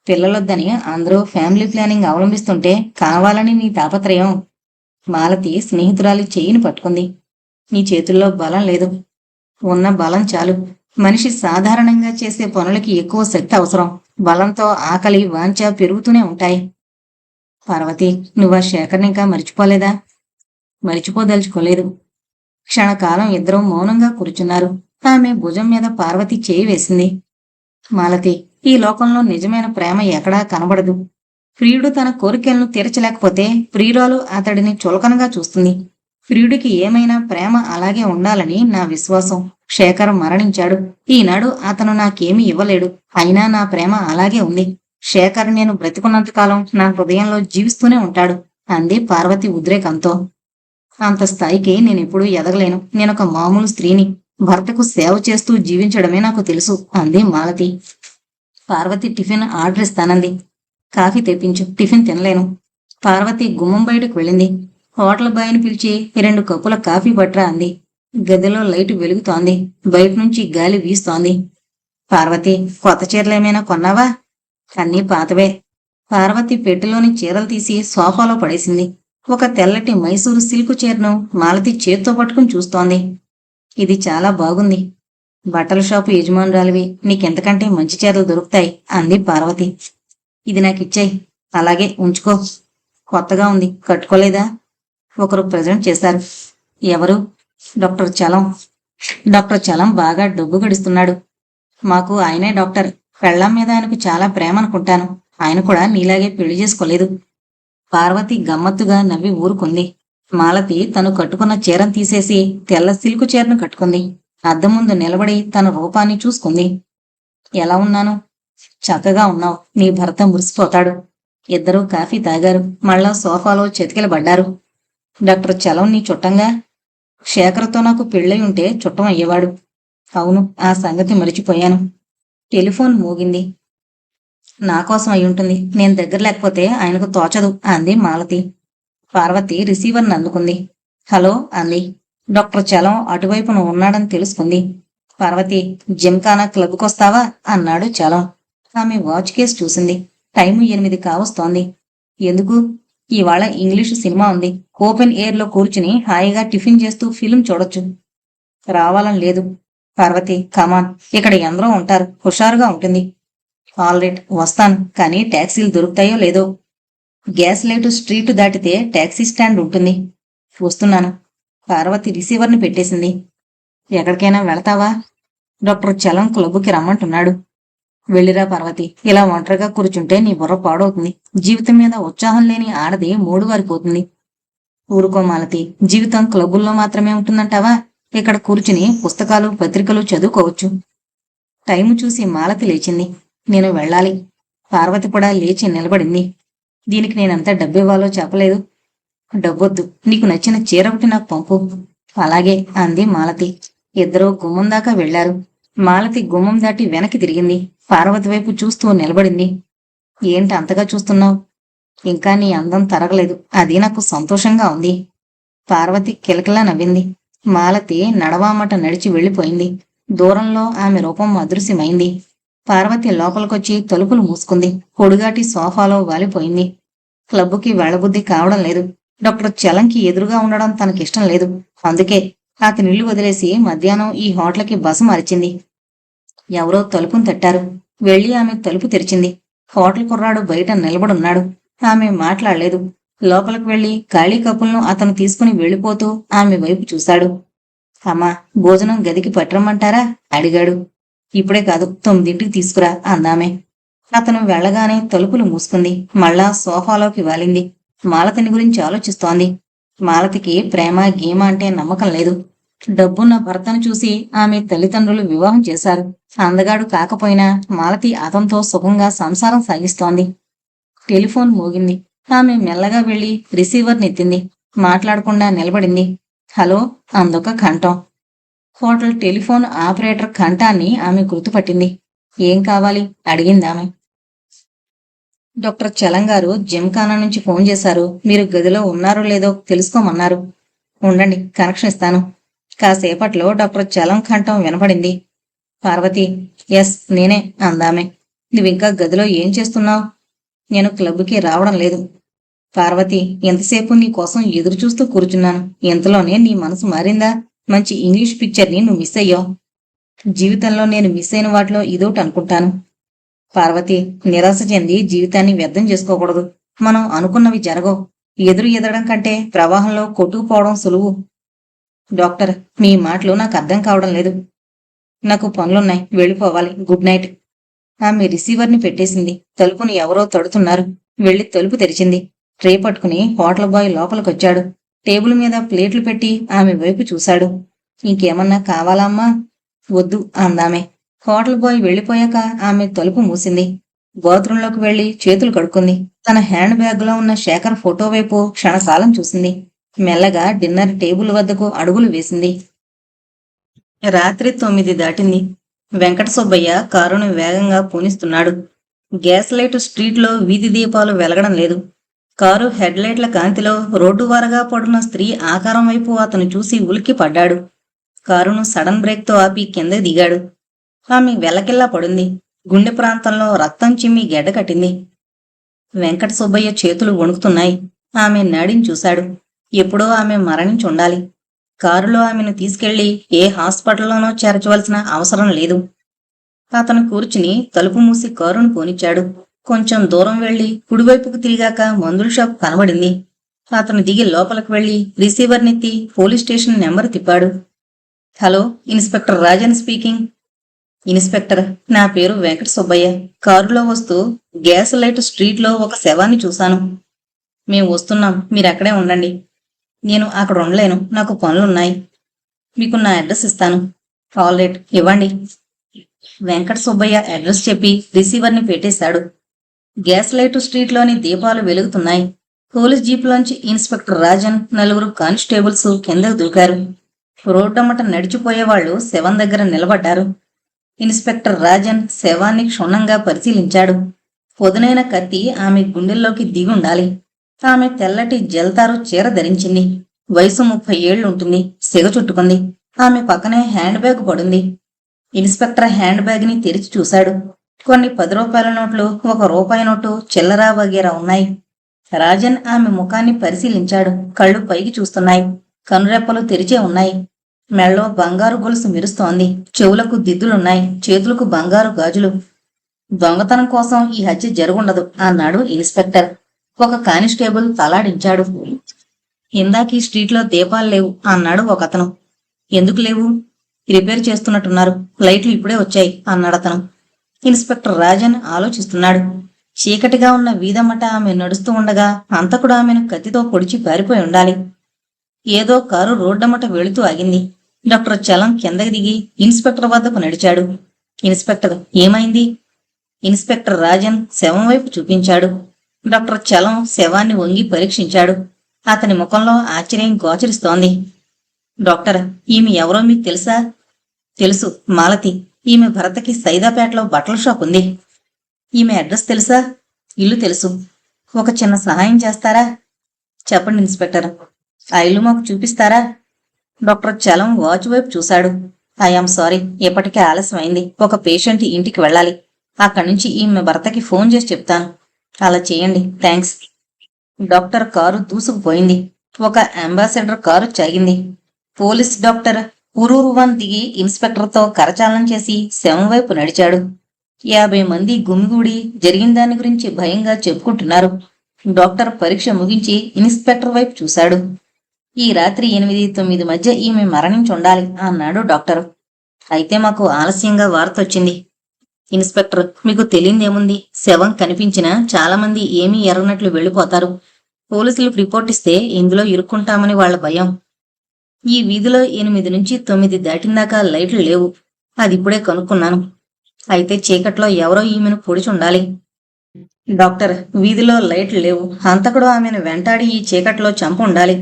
పిల్లలొద్దని అందరూ ఫ్యామిలీ ప్లానింగ్ అవలంబిస్తుంటే కావాలని నీ తాపత్రయం. మాలతి స్నేహితురాలి చెయ్యిని పట్టుకుంది. నీ చేతుల్లో బలం లేదు. ఉన్న బలం చాలు. మనిషి సాధారణంగా చేసే పనులకి ఎక్కువ శక్తి అవసరం. బలంతో ఆకలి, వాంఛ పెరుగుతూనే ఉంటాయి. పార్వతి, నువ్వా శేఖర్ని ఇంకా మరిచిపోలేదా? మరిచిపోదలుచుకోలేదు. క్షణకాలం ఇద్దరూ మౌనంగా కూర్చున్నారు. ఆమె భుజం మీద పార్వతి చేయి వేసింది. మాలతి, ఈ లోకంలో నిజమైన ప్రేమ ఎక్కడా కనబడదు. ప్రియుడు తన కోరికలను తీర్చలేకపోతే ప్రియురాలు అతడిని చులకనగా చూస్తుంది. ప్రియుడికి ఏమైనా ప్రేమ అలాగే ఉండాలని నా విశ్వాసం. శేఖర్ మరణించాడు. ఈనాడు అతను నాకేమీ ఇవ్వలేడు. అయినా నా ప్రేమ అలాగే ఉంది. శేఖర్ నేను బ్రతికున్నంతకాలం నా హృదయంలో జీవిస్తూనే ఉంటాడు, అంది పార్వతి ఉద్రేకంతో. అంత స్థాయికి నేనెప్పుడూ ఎదగలేను. నేనొక మామూలు స్త్రీని. భర్తకు సేవ చేస్తూ జీవించడమే నాకు తెలుసు, అంది మాలతి. పార్వతి టిఫిన్ ఆర్డర్ ఇస్తానంది. కాఫీ తెప్పించు, టిఫిన్ తినలేను. పార్వతి గుమ్మం బయటకు వెళ్ళింది. హోటల్ బాయ్ని పిలిచి 2 కప్పుల కాఫీ పట్రా అంది. గదిలో లైటు వెలుగుతోంది. బయట నుంచి గాలి వీస్తోంది. పార్వతి, కొత్త చీరలేమైనా కొన్నావా? అన్నీ పాతవే. పార్వతి పెట్టెలోని చీరలు తీసి సోఫాలో పడేసింది. ఒక తెల్లటి మైసూరు సిల్కు చీరను మాలతి చేత్తో పట్టుకుని చూస్తోంది. ఇది చాలా బాగుంది. బట్టల షాపు యజమానురాలివి, నీకెంతకంటే మంచి చీరలు దొరుకుతాయి, అంది పార్వతి. ఇది నాకిచ్చాయి. అలాగే ఉంచుకో. కొత్తగా ఉంది, కట్టుకోలేదా? ఒకరు ప్రజెంట్ చేశారు. ఎవరు? డాక్టర్ చలం. డాక్టర్ చలం బాగా డబ్బు గడిస్తున్నాడు. మాకు ఆయనే డాక్టర్. పెళ్ళాం మీద ఆయనకు చాలా ప్రేమ అనుకుంటాను. ఆయన కూడా నీలాగే పెళ్లి చేసుకోలేదు. పార్వతి గమ్మత్తుగా నవ్వి ఊరుకుంది. మాలతి తను కట్టుకున్న చీరను తీసేసి తెల్ల సిల్కు చీరను కట్టుకుంది. అద్దం ముందు నిలబడి తన రూపాన్ని చూసుకుంది. ఎలా ఉన్నాను? చక్కగా ఉన్నావు. నీ భర్త మురిసిపోతాడు. ఇద్దరూ కాఫీ తాగారు. మళ్ళా సోఫాలో చతికిలబడ్డారు. డాక్టర్ చలం నీ చుట్టంగా? శేఖర్తో నాకు పెళ్ళై ఉంటే చుట్టం అయ్యేవాడు. అవును, ఆ సంగతి మరిచిపోయాను. టెలిఫోన్ మోగింది. నా కోసం అయి ఉంటుంది. నేను దగ్గర లేకపోతే ఆయనకు తోచదు అంది మాలతి. పార్వతి రిసీవర్ని అందుకుంది. హలో అంది. డాక్టర్ చలం అటువైపున ఉన్నాడని తెలుసుకుంది. పార్వతి, జిమ్ఖానా క్లబ్కొస్తావా అన్నాడు చలం. ఆమె వాచ్ కేసు చూసింది. టైము 8 కావస్తోంది. ఎందుకు? ఇవాళ ఇంగ్లీషు సినిమా ఉంది. ఓపెన్ ఎయిర్ లో కూర్చుని హాయిగా టిఫిన్ చేస్తూ ఫిలిం చూడొచ్చు. రావాలని లేదు. పార్వతి, కమాన్, ఇక్కడ ఎందరో ఉంటారు, హుషారుగా ఉంటుంది. ఆల్రైట్, వస్తాను. కానీ టాక్సీలు దొరుకుతాయో లేదో. గ్యాస్ లైటు స్ట్రీటు దాటితే టాక్సీ స్టాండ్ ఉంటుంది. వస్తున్నాను. పార్వతి రిసీవర్ని పెట్టేసింది. ఎక్కడికైనా వెళతావా? డాక్టర్ చలం క్లబ్కి రమ్మంటున్నాడు. వెళ్ళిరా పార్వతి. ఇలా ఒంటరిగా కూర్చుంటే నీ బుర్ర పాడవుతుంది. జీవితం మీద ఉత్సాహం లేని ఆడది మూడు వారిపోతుంది. ఊరుకో మాలతి, జీవితం క్లబ్బుల్లో మాత్రమే ఉంటుందంటావా? ఇక్కడ కూర్చుని పుస్తకాలు పత్రికలు చదువుకోవచ్చు. టైము చూసి మాలతి లేచింది. నేను వెళ్ళాలి. పార్వతి కూడా లేచి నిలబడింది. దీనికి నేనంత డబ్బివ్వాలో చెప్పలేదు. డబ్బొద్దు, నీకు నచ్చిన చీర ఒకటి నాకు పంపు. అలాగే అంది మాలతి. ఇద్దరూ గుమ్మం దాకా వెళ్లారు. మాలతి గుమ్మం దాటి వెనక్కి తిరిగింది. పార్వతి వైపు చూస్తూ నిలబడింది. ఏంటి అంతగా చూస్తున్నావు? ఇంకా నీ అందం తరగలేదు. అది నాకు సంతోషంగా ఉంది. పార్వతి కిలకిలా నవ్వింది. మాలతి నడవామట నడిచి వెళ్లిపోయింది. దూరంలో ఆమె రూపం అదృశ్యమైంది. పార్వతి లోపలికొచ్చి తలుపులు మూసుకుంది. పొడుగాటి సోఫాలో వాలిపోయింది. క్లబ్బుకి వెళ్లబుద్ధి కావడం లేదు. డాక్టర్ చలంకి ఎదురుగా ఉండడం తనకిష్టం లేదు. అందుకే అతనిల్లు వదిలేసి మధ్యాహ్నం ఈ హోటల్కి బస మరిచింది. ఎవరో తలుపును తట్టారు. వెళ్లి ఆమె తలుపు తెరిచింది. హోటల్ కుర్రాడు బయట నిలబడున్నాడు. ఆమె మాట్లాడలేదు. లోపలికి వెళ్లి ఖాళీ కప్పులను అతను తీసుకుని వెళ్లిపోతూ ఆమె వైపు చూశాడు. అమ్మా, భోజనం గదికి పట్టరమ్మంటారా అడిగాడు. ఇప్పుడే కాదు, 9ంటికి తీసుకురా అందామె. అతను వెళ్లగానే తలుపులు మూసుకుంది. మళ్ళా సోఫాలోకి వాలింది. మాలతిని గురించి ఆలోచిస్తోంది. మాలతికి ప్రేమ గీమ అంటే నమ్మకం లేదు. డబ్బున్న భర్తను చూసి ఆమె తల్లిదండ్రులు వివాహం చేశారు. అందగాడు కాకపోయినా మాలతి అతనితో సుఖంగా సంసారం సాగిస్తోంది. టెలిఫోన్ మోగింది. ఆమె మెల్లగా వెళ్లి రిసీవర్ నెత్తింది. మాట్లాడకుండా నిలబడింది. హలో అందొక కంఠం. హోటల్ టెలిఫోన్ ఆపరేటర్ కంఠాన్ని ఆమె గుర్తుపట్టింది. ఏం కావాలి అడిగిందామె. డాక్టర్ చలంగారు జిమ్ఖానా నుంచి ఫోన్ చేశారు. మీరు గదిలో ఉన్నారో లేదో తెలుసుకోమన్నారు. ఉండండి, కనెక్షన్ ఇస్తాను. కాసేపట్లో డాక్టర్ చలం కంఠం వినపడింది. పార్వతి, ఎస్ నేనే అందామె. నువ్వింకా గదిలో ఏం చేస్తున్నావు? నేను క్లబ్కి రావడం లేదు. పార్వతి, ఎంతసేపు నీ కోసం ఎదురు చూస్తూ కూర్చున్నాను. ఇంతలోనే నీ మనసు మారిందా? మంచి ఇంగ్లీష్ పిక్చర్ని నువ్వు మిస్ అయ్యావు. జీవితంలో నేను మిస్ అయిన వాటిలో ఇదోటి అనుకుంటాను. పార్వతి, నిరాశ చెంది జీవితాన్ని వ్యర్థం చేసుకోకూడదు. మనం అనుకున్నవి జరగవు. ఎదురు ఎదగడం కంటే ప్రవాహంలో కొట్టుకుపోవడం సులువు. డాక్టర్, మీ మాటలు నాకు అర్థం కావడం లేదు. నాకు పనులున్నాయి, వెళ్ళిపోవాలి. Good night. ఆమె రిసీవర్ని పెట్టేసింది. తలుపుని ఎవరో తడుతున్నారు. వెళ్లి తలుపు తెరిచింది. ట్రే పట్టుకుని హోటల్ బాయ్ లోపలికొచ్చాడు. టేబుల్ మీద ప్లేట్లు పెట్టి ఆమె వైపు చూశాడు. ఇంకేమన్నా కావాలా అమ్మా? వద్దు అందామె. హోటల్ బాయ్ వెళ్లిపోయాక ఆమె తలుపు మూసింది. బాత్రూంలోకి వెళ్లి చేతులు కడుక్కుంది. తన హ్యాండ్ బ్యాగ్ లో ఉన్న శేఖర్ ఫోటో వైపు క్షణకాలం చూసింది. మెల్లగా డిన్నర్ టేబుల్ వద్దకు అడుగులు వేసింది. రాత్రి 9 దాటింది. వెంకట సుబ్బయ్య కారును వేగంగా పూనిస్తున్నాడు. గ్యాస్ లైటు స్ట్రీట్లో వీధి దీపాలు వెలగడం లేదు. కారు హెడ్ లైట్ల కాంతిలో రోడ్డు వారగా పడున్న స్త్రీ ఆకారం వైపు అతను చూసి ఉలిక్కి పడ్డాడు. కారును సడన్ బ్రేక్తో ఆపి కింద దిగాడు. ఆమె వెల్లకిల్లా పడుంది. గుండె ప్రాంతంలో రక్తం చిమ్మి గెడ్డ కట్టింది. వెంకట సుబ్బయ్య చేతులు వణుకుతున్నాయి. ఆమె నాడిని చూశాడు. ఎప్పుడో ఆమె మరణించుండాలి. కారులో ఆమెను తీసుకెళ్లి ఏ హాస్పిటల్లోనో చేర్చవలసిన అవసరం లేదు. అతను కూర్చుని తలుపు మూసి కారును పోనిచ్చాడు. కొంచెం దూరం వెళ్లి కుడివైపుకు తిరిగాక మందుల షాప్ కనబడింది. అతను దిగి లోపలికి వెళ్లి రిసీవర్నెత్తి పోలీస్ స్టేషన్ నెంబర్ తిప్పాడు. Hello, inspector Rajan speaking. Inspector, నా పేరు వెంకట సుబ్బయ్య. కారులో వస్తూ గ్యాస్ లైట్ స్ట్రీట్లో ఒక శవాన్ని చూశాను. మేం వస్తున్నాం, మీరక్కడే ఉండండి. నేను అక్కడ ఉండలేను, నాకు పనులున్నాయి. మీకు నా అడ్రస్ ఇస్తాను. ఆల్ రైట్, ఇవ్వండి. వెంకట సుబ్బయ్య అడ్రస్ చెప్పి రిసీవర్ని పెట్టేశాడు. గ్యాస్ లైట్ స్ట్రీట్లోని దీపాలు వెలుగుతున్నాయి. పోలీస్ జీపులోంచి ఇన్స్పెక్టర్ రాజన్, నలుగురు కానిస్టేబుల్స్ కిందకు దూకారు. రోడ్డమ్మట నడిచిపోయేవాళ్లు శవం దగ్గర నిలబడ్డారు. ఇన్స్పెక్టర్ రాజన్ శవాన్ని క్షుణ్ణంగా పరిశీలించాడు. పొదునైన కత్తి ఆమె గుండెల్లోకి దిగుండాలి. ఆమె తెల్లటి జల్తారు చీర ధరించింది. వయసు 30 ఏళ్లుంటుంది. సిగ చుట్టుకుంది. ఆమె పక్కనే హ్యాండ్ బ్యాగ్ పడుంది. ఇన్స్పెక్టర్ హ్యాండ్ బ్యాగ్ ని తెరిచి చూశాడు. కొన్ని 10 రూపాయల నోట్లు, 1 రూపాయి నోటు, చిల్లరా వగేరా ఉన్నాయి. రాజన్ ఆమె ముఖాన్ని పరిశీలించాడు. కళ్ళు పైకి చూస్తున్నాయి. కనురెప్పలు తెరిచే ఉన్నాయి. మెళ్ళో బంగారు గొలుసు మెరుస్తోంది. చెవులకు దిద్దులున్నాయి. చేతులకు బంగారు గాజులు. దొంగతనం కోసం ఈ హత్య జరుగుండదు అన్నాడు ఇన్స్పెక్టర్. ఒక కానిస్టేబుల్ తలాడించాడు. ఇందాక ఈ స్ట్రీట్లో దీపాలు లేవు అన్నాడు ఒకతను. ఎందుకు లేవు? రిపేర్ చేస్తున్నట్టున్నారు. లైట్లు ఇప్పుడే వచ్చాయి అన్నాడతను. ఇన్స్పెక్టర్ రాజన్ ఆలోచిస్తున్నాడు. చీకటిగా ఉన్న వీధమ్మట ఆమె నడుస్తూ ఉండగా హంతకుడు ఆమెను కత్తితో పొడిచి పారిపోయి ఉండాలి. ఏదో కారు రోడ్డమ్మట వెళుతూ ఆగింది. డాక్టర్ చలం కిందకి దిగి ఇన్స్పెక్టర్ వద్దకు నడిచాడు. ఇన్స్పెక్టర్, ఏమైంది? ఇన్స్పెక్టర్ రాజన్ శవం వైపు చూపించాడు. డాక్టర్ చలం శవాన్ని వంగి పరీక్షించాడు. అతని ముఖంలో ఆశ్చర్యం గోచరిస్తోంది. డాక్టర్, ఈమె ఎవరో మీకు తెలుసా? తెలుసు, మాలతి. ఈమె భర్తకి సైదాపేటలో బట్టల షాప్ ఉంది. ఈమె అడ్రస్ తెలుసా? ఇల్లు తెలుసు. ఒక చిన్న సహాయం చేస్తారా? చెప్పండి ఇన్స్పెక్టర్. ఆ ఇల్లు మాకు చూపిస్తారా? డాక్టర్ చలం వాచ్ వైపు చూశాడు. ఐఆమ్ సారీ, ఇప్పటికే ఆలస్యమైంది. ఒక పేషెంట్ ఇంటికి వెళ్ళాలి. అక్కడి నుంచి ఈమె భర్తకి ఫోన్ చేసి చెప్తాను. అలా చేయండి, థ్యాంక్స్. డాక్టర్ కారు దూసుకుపోయింది. ఒక అంబాసిడర్ కారు చాగింది. పోలీస్ డాక్టర్ పురూరువన్ దిగి ఇన్స్పెక్టర్తో కరచాలనం చేసి శవం వైపు నడిచాడు. 50 మంది గుమిగూడి జరిగిన దాని గురించి భయంగా చెప్పుకుంటున్నారు. డాక్టర్ పరీక్ష ముగించి ఇన్స్పెక్టర్ వైపు చూశాడు. ఈ రాత్రి 8-9 మధ్య ఈమె మరణించుండాలి అన్నాడు డాక్టర్. అయితే మాకు ఆలస్యంగా వార్త వచ్చింది. ఇన్స్పెక్టర్, మీకు తెలియదేముంది? శవం కనిపించినా చాలా మంది ఏమీ ఎరగనట్లు వెళ్లిపోతారు. పోలీసులకు రిపోర్ట్ ఇస్తే ఇందులో ఇరుక్కుంటామని వాళ్ల భయం. ఈ వీధిలో 8 నుంచి 9 దాటిందాకా లైట్లు లేవు. అది ఇప్పుడే కనుక్కున్నాను. అయితే చీకట్లో ఎవరో ఈమెను పొడిచుండాలి. డాక్టర్, వీధిలో లైట్లు లేవు. హంతకుడు ఆమెను వెంటాడి ఈ చీకట్లో చంపు ఉండాలి.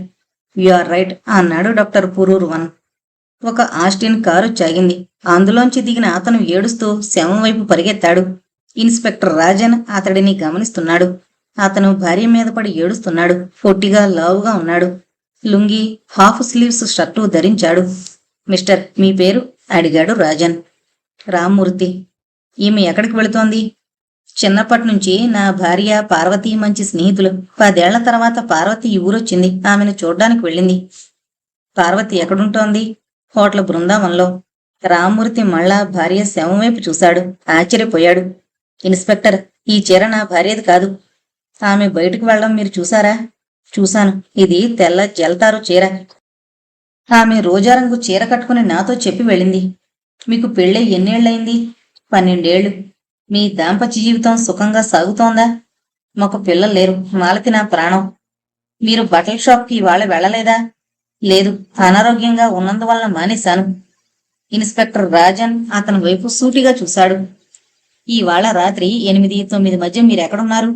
యు ఆర్ రైట్ అన్నాడు డాక్టర్ పురూరువన్. ఒక ఆస్టిన్ కారు చాగింది. అందులోంచి దిగిన అతను ఏడుస్తూ శవం వైపు పరిగెత్తాడు. ఇన్స్పెక్టర్ రాజన్ అతడిని గమనిస్తున్నాడు. అతను భార్య మీద పడి ఏడుస్తున్నాడు. పొట్టిగా లావుగా ఉన్నాడు. లుంగి, హాఫ్ స్లీవ్స్ షర్టు ధరించాడు. మిస్టర్, మీ పేరు? అడిగాడు రాజన్. రామ్మూర్తి. ఈమె ఎక్కడికి వెళుతోంది? చిన్నప్పటి నుంచి నా భార్య పార్వతి మంచి స్నేహితులు. 10 ఏళ్ల తర్వాత పార్వతి ఈ ఊరొచ్చింది. ఆమెను చూడ్డానికి వెళ్ళింది. పార్వతి ఎక్కడుంటోంది? హోటల్ బృందావనంలో. రామ్మూర్తి మళ్ళా భార్య శవం వైపు చూశాడు. ఆశ్చర్యపోయాడు. ఇన్స్పెక్టర్, ఈ చీర నా భార్యది కాదు. ఆమె బయటకు వెళ్ళడం మీరు చూశారా? చూశాను. ఇది తెల్ల జల్తారు చీర. ఆమె రోజారంగు చీర కట్టుకుని నాతో చెప్పి వెళ్ళింది. మీకు పెళ్ళై ఎన్నేళ్లయింది? 12 ఏళ్లు. మీ దాంపత్య జీవితం సుఖంగా సాగుతోందా? మాకు పిల్లలు లేరు. మాలతి నా ప్రాణం. మీరు బట్టల షాప్కి ఇవాళ వెళ్ళలేదా? లేదు, అనారోగ్యంగా ఉన్నందువలన మానేశాను. ఇన్స్పెక్టర్ రాజన్ అతని వైపు సూటిగా చూశాడు. ఇవాళ రాత్రి 8-9 మధ్య మీరెక్కడున్నారు?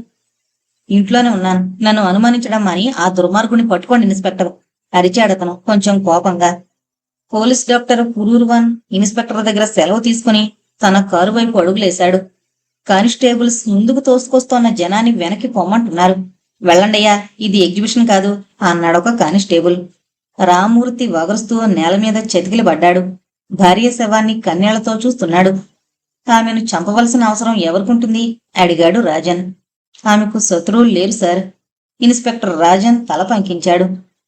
ఇంట్లోనే ఉన్నాను. నన్ను అనుమానించడం అని ఆ దుర్మార్గుని పట్టుకోండి ఇన్స్పెక్టర్, అరిచాడతను కొంచెం కోపంగా. పోలీస్ డాక్టర్ పురూరువన్ ఇన్స్పెక్టర్ దగ్గర సెలవు తీసుకుని తన కారు వైపు అడుగులేశాడు. కానిస్టేబుల్స్ ముందుకు తోసుకొస్తోన్న జనాన్ని వెనక్కి పొమ్మంటున్నారు. వెళ్ళండయ్యా, ఇది ఎగ్జిబిషన్ కాదు అన్నాడొక కానిస్టేబుల్. రామ్మూర్తి వగరుస్తూ నేల మీద చతికిలి పడ్డాడు. భార్య శవాన్ని కన్నేళ్లతో చూస్తున్నాడు. ఆమెను చంపవలసిన అవసరం ఎవరికుంటుంది? అడిగాడు రాజన్. ఆమెకు శత్రువులు లేరు సార్. ఇన్స్పెక్టర్ రాజన్ తల పంకించాడు.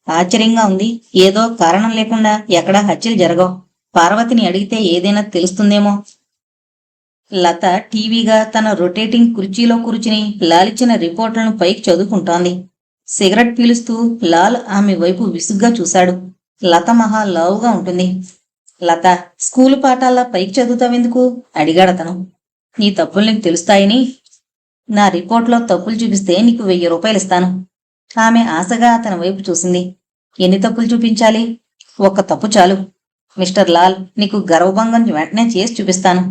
ఆశ్చర్యంగా ఉంది. ఏదో కారణం లేకుండా ఎక్కడా హత్యలు జరగవు. పార్వతిని అడిగితే ఏదైనా తెలుస్తుందేమో. లత టీవీగా తన రొటేటింగ్ కుర్చీలో కూర్చుని లాలిచ్చిన రిపోర్టులను పైకి చదువుకుంటోంది. సిగరెట్ పీలుస్తూ లాల్ ఆమె వైపు విసుగ్గా చూశాడు. లత మహా లావుగా ఉంటుంది. లత, స్కూలు పాఠాల్లా పైకి చదువుతావెందుకు? అడిగాడతను. నీ తప్పులు నీకు తెలుస్తాయని. నా రిపోర్ట్లో తప్పులు చూపిస్తే నీకు 1000 రూపాయలు ఇస్తాను. ఆమె ఆశగా అతని వైపు చూసింది. ఎన్ని తప్పులు చూపించాలి? ఒక్క తప్పు చాలు. మిస్టర్ లాల్, నీకు గర్వభంగం వెంటనే చేసి చూపిస్తాను.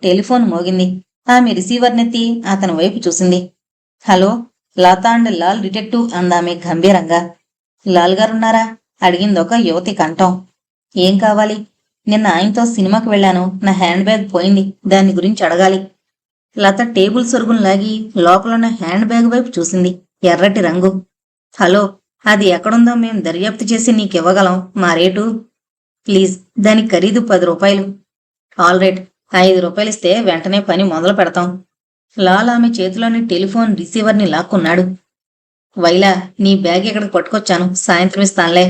టెలిఫోన్ మోగింది. ఆమె రిసీవర్నెత్తి అతని వైపు చూసింది. Hello, Lata and Lal detective అందామె గంభీరంగా. లాల్ గారున్నారా? అడిగిందొక యువతి కంఠం. ఏం కావాలి? నిన్న ఆయనతో సినిమాకి వెళ్ళాను. నా హ్యాండ్ బ్యాగ్ పోయింది. దాని గురించి అడగాలి. లత టేబుల్ సొరుగును లాగి లోపలున్న హ్యాండ్ బ్యాగ్ వైపు చూసింది. ఎర్రటి రంగు. హలో, అది ఎక్కడుందో మేం దర్యాప్తు చేసి నీకివ్వగలం. మా రేటు? ప్లీజ్, దాని ఖరీదు 10 రూపాయలు. ఆల్ రైట్, 5 రూపాయలిస్తే వెంటనే పని మొదలు పెడతాం. లాల్ ఆమె చేతిలోని టెలిఫోన్ రిసీవర్ని లాక్కున్నాడు. వైలా, నీ బ్యాగ్ ఇక్కడికి పట్టుకొచ్చాను. సాయంత్రం ఇస్తానులే.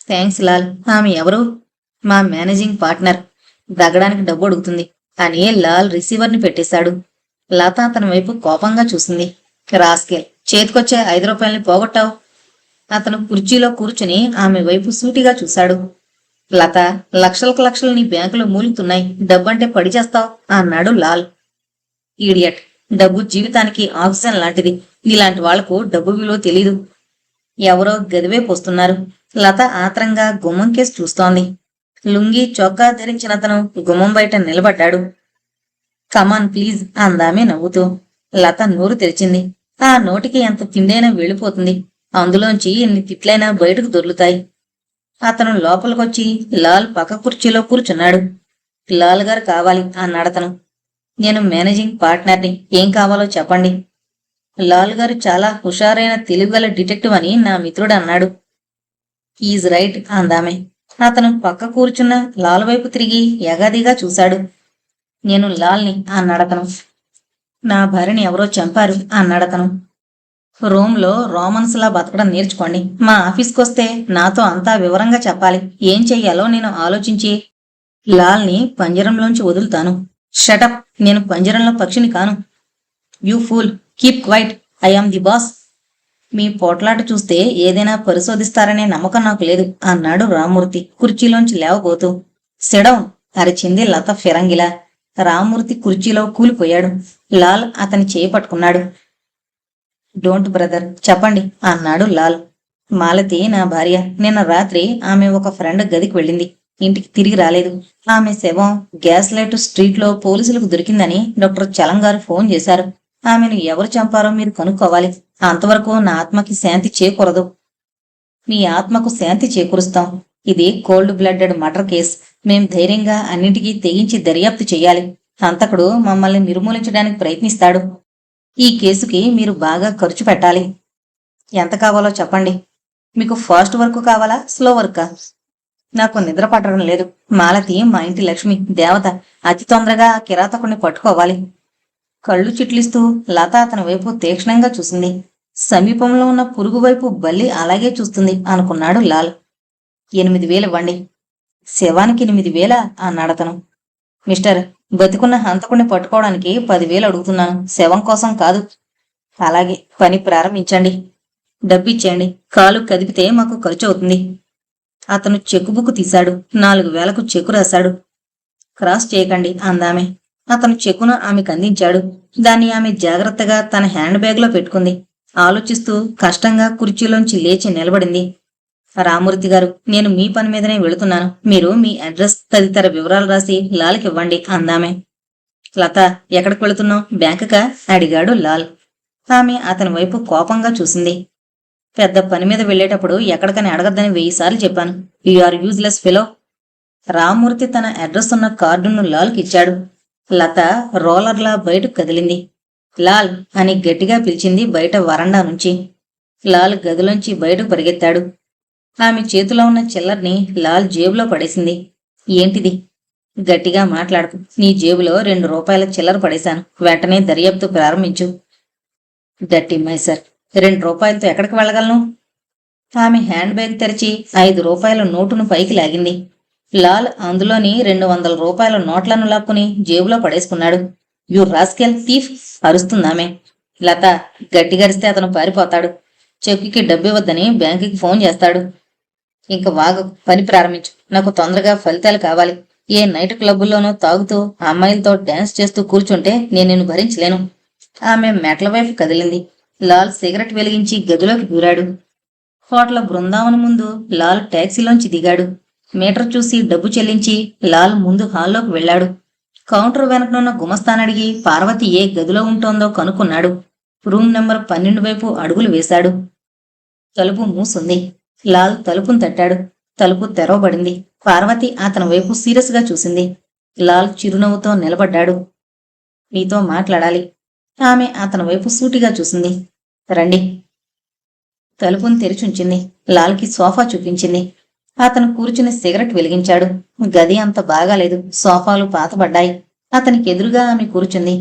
థ్యాంక్స్ లాల్. ఆమె ఎవరు? మా మేనేజింగ్ పార్ట్నర్. దగ్గడానికి డబ్బు అడుగుతుంది అని లాల్ రిసీవర్ని పెట్టేశాడు. లత అతని వైపు కోపంగా చూసింది. రాస్కెల్, చేతికొచ్చే 5 రూపాయల్ని పోగొట్టావు. అతను కుర్చీలో కూర్చుని ఆమె వైపు సూటిగా చూశాడు. లత, లక్షలకు లక్షలు నీ బ్యాంకులో మూలుగుతున్నాయి. డబ్బంటే పడి చేస్తావు అన్నాడు లాల్. ఈడియట్, డబ్బు జీవితానికి ఆక్సిజన్ లాంటిది. నీలాంటి వాళ్లకు డబ్బు విలువ తెలీదు. ఎవరో గదివైపు వస్తున్నారు. లత ఆత్రంగా గుమ్మం కేసి చూస్తోంది. లుంగి చొక్కా ధరించిన అతను గుమ్మం బయట నిలబడ్డాడు. కమాన్ ప్లీజ్ అందామే నవ్వుతూ. లత నోరు తెరిచింది. ఆ నోటికి ఎంత తిండైనా వెళ్ళిపోతుంది. అందులోంచి ఎన్ని తిట్లైనా బయటకు దొర్లుతాయి. అతను లోపలికొచ్చి లాల్ పక్క కుర్చీలో కూర్చున్నాడు. లాల్ గారు కావాలి అన్నాడతను. నేను మేనేజింగ్ పార్ట్నర్ని. ఏం కావాలో చెప్పండి. లాల్ గారు చాలా హుషారైన తెలివిగల డిటెక్టివ్ అని నా మిత్రుడు అన్నాడు. ఈజ్ రైట్ అందామే. అతను పక్క కూర్చున్న లాల్ వైపు తిరిగి ఎగాదిగా చూశాడు. నేను లాల్ని అన్నాడతను. నా భార్యని ఎవరో చంపారు అన్నాడతను. రోమ్లో రోమన్స్లా బతకడం నేర్చుకోండి. మా ఆఫీస్కొస్తే నాతో అంతా వివరంగా చెప్పాలి. ఏం చెయ్యాలో నేను ఆలోచించి లాల్ని పంజరంలోంచి వదులుతాను. షటప్, నేను పంజరంలో పక్షిని కాను. You fool, keep quiet. I am the boss. మీ పోట్లాట చూస్తే ఏదైనా పరిశోధిస్తారనే నమ్మకం నాకు లేదు అన్నాడు రామ్మూర్తి కుర్చీలోంచి లేవబోతూ. సిడౌన్ అరిచింది లత ఫిరంగిలా. రామ్మూర్తి కుర్చీలో కూలిపోయాడు. లాల్ అతని చేయి పట్టుకున్నాడు. డోంట్ బ్రదర్, చెప్పండి అన్నాడు లాల్. మాలతి నా భార్య. నిన్న రాత్రి ఆమె ఒక ఫ్రెండ్ గదికి వెళ్ళింది. ఇంటికి తిరిగి రాలేదు. ఆమె శవం గ్యాస్ లైట్ స్ట్రీట్లో పోలీసులకు దొరికిందని డాక్టర్ చలం గారు ఫోన్ చేశారు. ఆమెను ఎవరు చంపారో మీరు కనుక్కోవాలి. అంతవరకు నా ఆత్మకి శాంతి చేకూరదు. మీ ఆత్మకు శాంతి చేకూరుస్తాం. ఇది కోల్డ్ బ్లడెడ్ మర్డర్ కేస్. మేం ధైర్యంగా అన్నింటికీ తెగించి దర్యాప్తు చెయ్యాలి. హంతకుడు మమ్మల్ని నిర్మూలించడానికి ప్రయత్నిస్తాడు. ఈ కేసుకి మీరు బాగా ఖర్చు పెట్టాలి. ఎంత కావాలో చెప్పండి. మీకు ఫాస్ట్ వర్క్ కావాలా, స్లో వర్కా? నాకు నిద్ర పట్టడం లేదు. మాలతి మా ఇంటి లక్ష్మి, దేవత. అతి తొందరగా ఆ కిరాతకుణ్ణి పట్టుకోవాలి. కళ్ళు చిట్లిస్తూ లత అతని వైపు తీక్షణంగా చూసింది. సమీపంలో ఉన్న పురుగు వైపు బల్లి అలాగే చూస్తుంది అనుకున్నాడు లాల్. 8,000 ఇవ్వండి. శవానికి 8,000 అన్నాడతను. మిస్టర్, బతికున్న హంతకుణ్ణి పట్టుకోవడానికి 10,000 అడుగుతున్నాను, శవం కోసం కాదు. అలాగే, పని ప్రారంభించండి. డబ్బిచ్చేయండి. కాలు కదిపితే మాకు ఖర్చు అవుతుంది. అతను చెక్కు బుక్ తీశాడు. 4,000కు చెక్కు రాశాడు. క్రాస్ చేయకండి అందామె. అతను చెక్కును ఆమెకు అందించాడు. దాన్ని ఆమె జాగ్రత్తగా తన హ్యాండ్ బ్యాగ్లో పెట్టుకుంది. ఆలోచిస్తూ కష్టంగా కుర్చీలోంచి లేచి నిలబడింది. రామూర్తి గారు, నేను మీ పని మీదనే వెళుతున్నాను. మీరు మీ అడ్రస్ తదితర వివరాలు రాసి లాల్కి ఇవ్వండి అందామె. లత, ఎక్కడికి వెళుతున్నావు? బ్యాంకుకా అడిగాడు లాల్. ఆమె అతని వైపు కోపంగా చూసింది. పెద్ద పని మీద వెళ్లేటప్పుడు ఎక్కడికని అడగద్దని 1000 సార్లు చెప్పాను. You are useless fellow. Rammurthy తన అడ్రస్ ఉన్న కార్డును లాల్కి ఇచ్చాడు. లత రోలర్లా బయటకు కదిలింది. లాల్ అని గట్టిగా పిలిచింది బయట వరండా నుంచి. లాల్ గదిలోంచి బయటకు పరిగెత్తాడు. ఆమె చేతిలో ఉన్న చిల్లర్ని లాల్ జేబులో పడేసింది. ఏంటిది? గట్టిగా మాట్లాడుకు. నీ జేబులో 2 రూపాయల చిల్లర పడేశాను. వెంటనే దర్యాప్తు ప్రారంభించు. డర్టీ మైసర్, 2 రూపాయలతో ఎక్కడికి వెళ్ళగలను? ఆమె హ్యాండ్ బ్యాగ్ తెరిచి 5 రూపాయల నోటును పైకి లాగింది. లాల్ అందులోని 200 రూపాయల నోట్లను లాక్కుని జేబులో పడేసుకున్నాడు. యు రాస్కెల్ థీఫ్ అరుస్తుందామె. లత గట్టిగరిస్తే అతను పారిపోతాడు. చెక్కుకి డబ్బివ్వద్దని బ్యాంకుకి ఫోన్ చేస్తాడు. ఇంక వాగు, పని ప్రారంభించు. నాకు తొందరగా ఫలితాలు కావాలి. ఏ నైట్ క్లబ్బుల్లోనూ తాగుతూ అమ్మాయిలతో డాన్స్ చేస్తూ కూర్చుంటే నేను నిన్ను భరించలేను. ఆమె మెట్ల వైపు కదిలింది. లాల్ సిగరెట్ వెలిగించి గదిలోకి దూరాడు. హోటల్ బృందావనం ముందు లాల్ టాక్సీలోంచి దిగాడు. మీటర్ చూసి డబ్బు చెల్లించి లాల్ ముందు హాల్లోకి వెళ్లాడు. కౌంటర్ వెనకనున్న గుమస్తానడిగి పార్వతి ఏ గదిలో ఉంటోందో కనుక్కున్నాడు. రూమ్ నెంబర్ 12 వైపు అడుగులు వేశాడు. తలుపు మూసుంది. లాల్ తలుపును తట్టాడు. తలుపు తెరవబడింది. పార్వతి అతని వైపు సీరియస్ గా చూసింది. లాల్ చిరునవ్వుతో నిలబడ్డాడు. మీతో మాట్లాడాలి. ఆమె అతని వైపు సూటిగా చూసింది. రండి. తలుపును తెరిచుంచింది. లాల్కి సోఫా చూపించింది. అతను కూర్చుని సిగరెట్ వెలిగించాడు. గది అంత బాగాలేదు. సోఫాలు పాతబడ్డాయి. అతనికి ఎదురుగా ఆమె కూర్చుంది.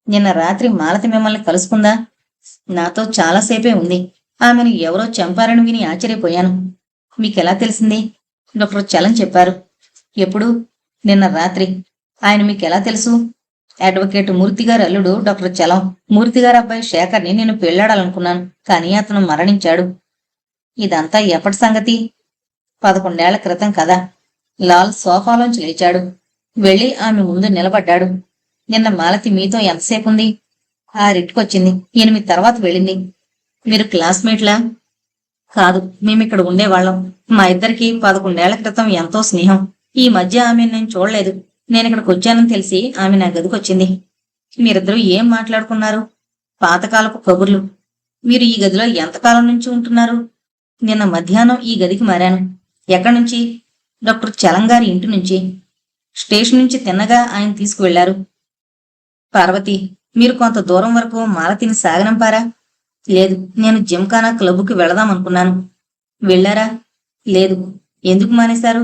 నిన్న రాత్రి మాలతి మిమ్మల్ని కలుసుకుందా? నాతో చాలాసేపే ఉంది. ఆమెను ఎవరో చంపారని విని ఆశ్చర్యపోయాను. మీకెలా తెలిసింది? డాక్టర్ చలం చెప్పారు. ఎప్పుడు? నిన్న రాత్రి. ఆయన మీకెలా తెలుసు? అడ్వకేట్ మూర్తిగారి అల్లుడు డాక్టర్ చలం. మూర్తిగారి అబ్బాయి శేఖర్ని నేను పెళ్లాడాలనుకున్నాను, కానీ అతను మరణించాడు. ఇదంతా ఎప్పటి సంగతి? 11 ఏళ్ల క్రితం కదా. లాల్ సోఫాలోంచి లేచాడు. వెళ్లి ఆమె ముందు నిలబడ్డాడు. నిన్న మాలతి మీతో ఎంతసేపు ఉంది? 6:00 8 తర్వాత వెళ్ళింది. మీరు క్లాస్మేట్లా? కాదు, మేమిక్కడ ఉండేవాళ్ళం. మా ఇద్దరికి 11 ఏళ్ల క్రితం ఎంతో స్నేహం. ఈ మధ్య ఆమె నేను చూడలేదు. నేనిక్కడికి వచ్చానని తెలిసి ఆమె నా గదికొచ్చింది. మీరిద్దరూ ఏం మాట్లాడుకున్నారు? పాతకాలపు కబుర్లు. మీరు ఈ గదిలో ఎంతకాలం నుంచి ఉంటున్నారు? నిన్న మధ్యాహ్నం ఈ గదికి మారాను. ఎక్కడి నుంచి? డాక్టర్ చలంగారి ఇంటి నుంచి. స్టేషన్ నుంచి తిన్నగా ఆయన తీసుకువెళ్లారు. పార్వతి, మీరు కొంత దూరం వరకు మాలతిని సాగనంపారా? లేదు, నేను జిమ్ఖానా క్లబ్కి వెళదామనుకున్నాను. వెళ్ళారా? లేదు. ఎందుకు మానేశారు?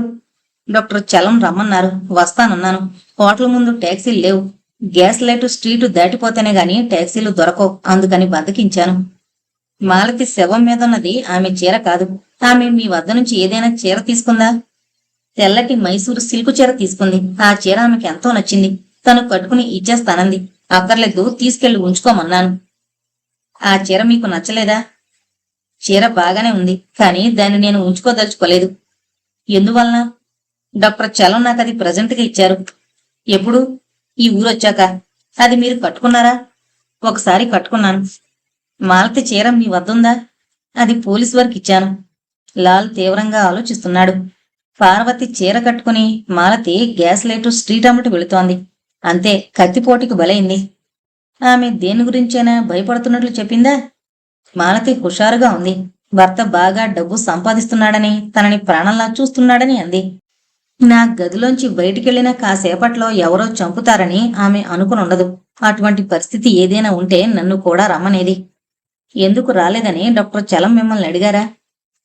డాక్టర్ చలం రమ్మన్నారు. వస్తానన్నాను. హోటల్ ముందు ట్యాక్సీలు లేవు. గ్యాస్ లైట్ స్ట్రీటు దాటిపోతేనే గాని ట్యాక్సీలు దొరకవు. అందుకని బద్దకించాను. మాలతి శవం మీదున్నది ఆమె చీర కాదు. ఆమె మీ వద్ద నుంచి ఏదైనా చీర తీసుకుందా? తెల్లటి మైసూరు సిల్కు చీర తీసుకుంది. ఆ చీర ఆమెకి ఎంతో నచ్చింది. తను కట్టుకుని ఇచ్చేస్తానంది. అక్కర్లేదు, తీసుకెళ్లి ఉంచుకోమన్నాను. ఆ చీర మీకు నచ్చలేదా? చీర బాగానే ఉంది, కానీ దాన్ని నేను ఉంచుకోదలుచుకోలేదు. ఎందువలన? డాక్టర్ చలం నాకు అది ప్రజెంట్గా ఇచ్చారు. ఎప్పుడు? ఈ ఊరొచ్చాక. అది మీరు కట్టుకున్నారా? ఒకసారి కట్టుకున్నాను. మాలతి చీర మీ వద్దుందా? అది పోలీసు వారికి ఇచ్చాను. లాల్ తీవ్రంగా ఆలోచిస్తున్నాడు. పార్వతి చీర కట్టుకుని మాలతి గ్యాస్ లైటు స్ట్రీట్ అమ్మటి వెళుతోంది. అంతే, కత్తిపోటికి బలైంది. ఆమె దేని గురించైనా భయపడుతున్నట్లు చెప్పిందా? మాలతి హుషారుగా ఉంది. భర్త బాగా డబ్బు సంపాదిస్తున్నాడని, తనని ప్రాణంలా చూస్తున్నాడని అంది. నా గదిలోంచి బయటికెళ్లిన కాసేపట్లో ఎవరో చంపుతారని ఆమె అనుకునుండదు. అటువంటి పరిస్థితి ఏదైనా ఉంటే నన్ను కూడా రమ్మనేది. ఎందుకు రాలేదని డాక్టర్ చలం మిమ్మల్ని అడిగారా?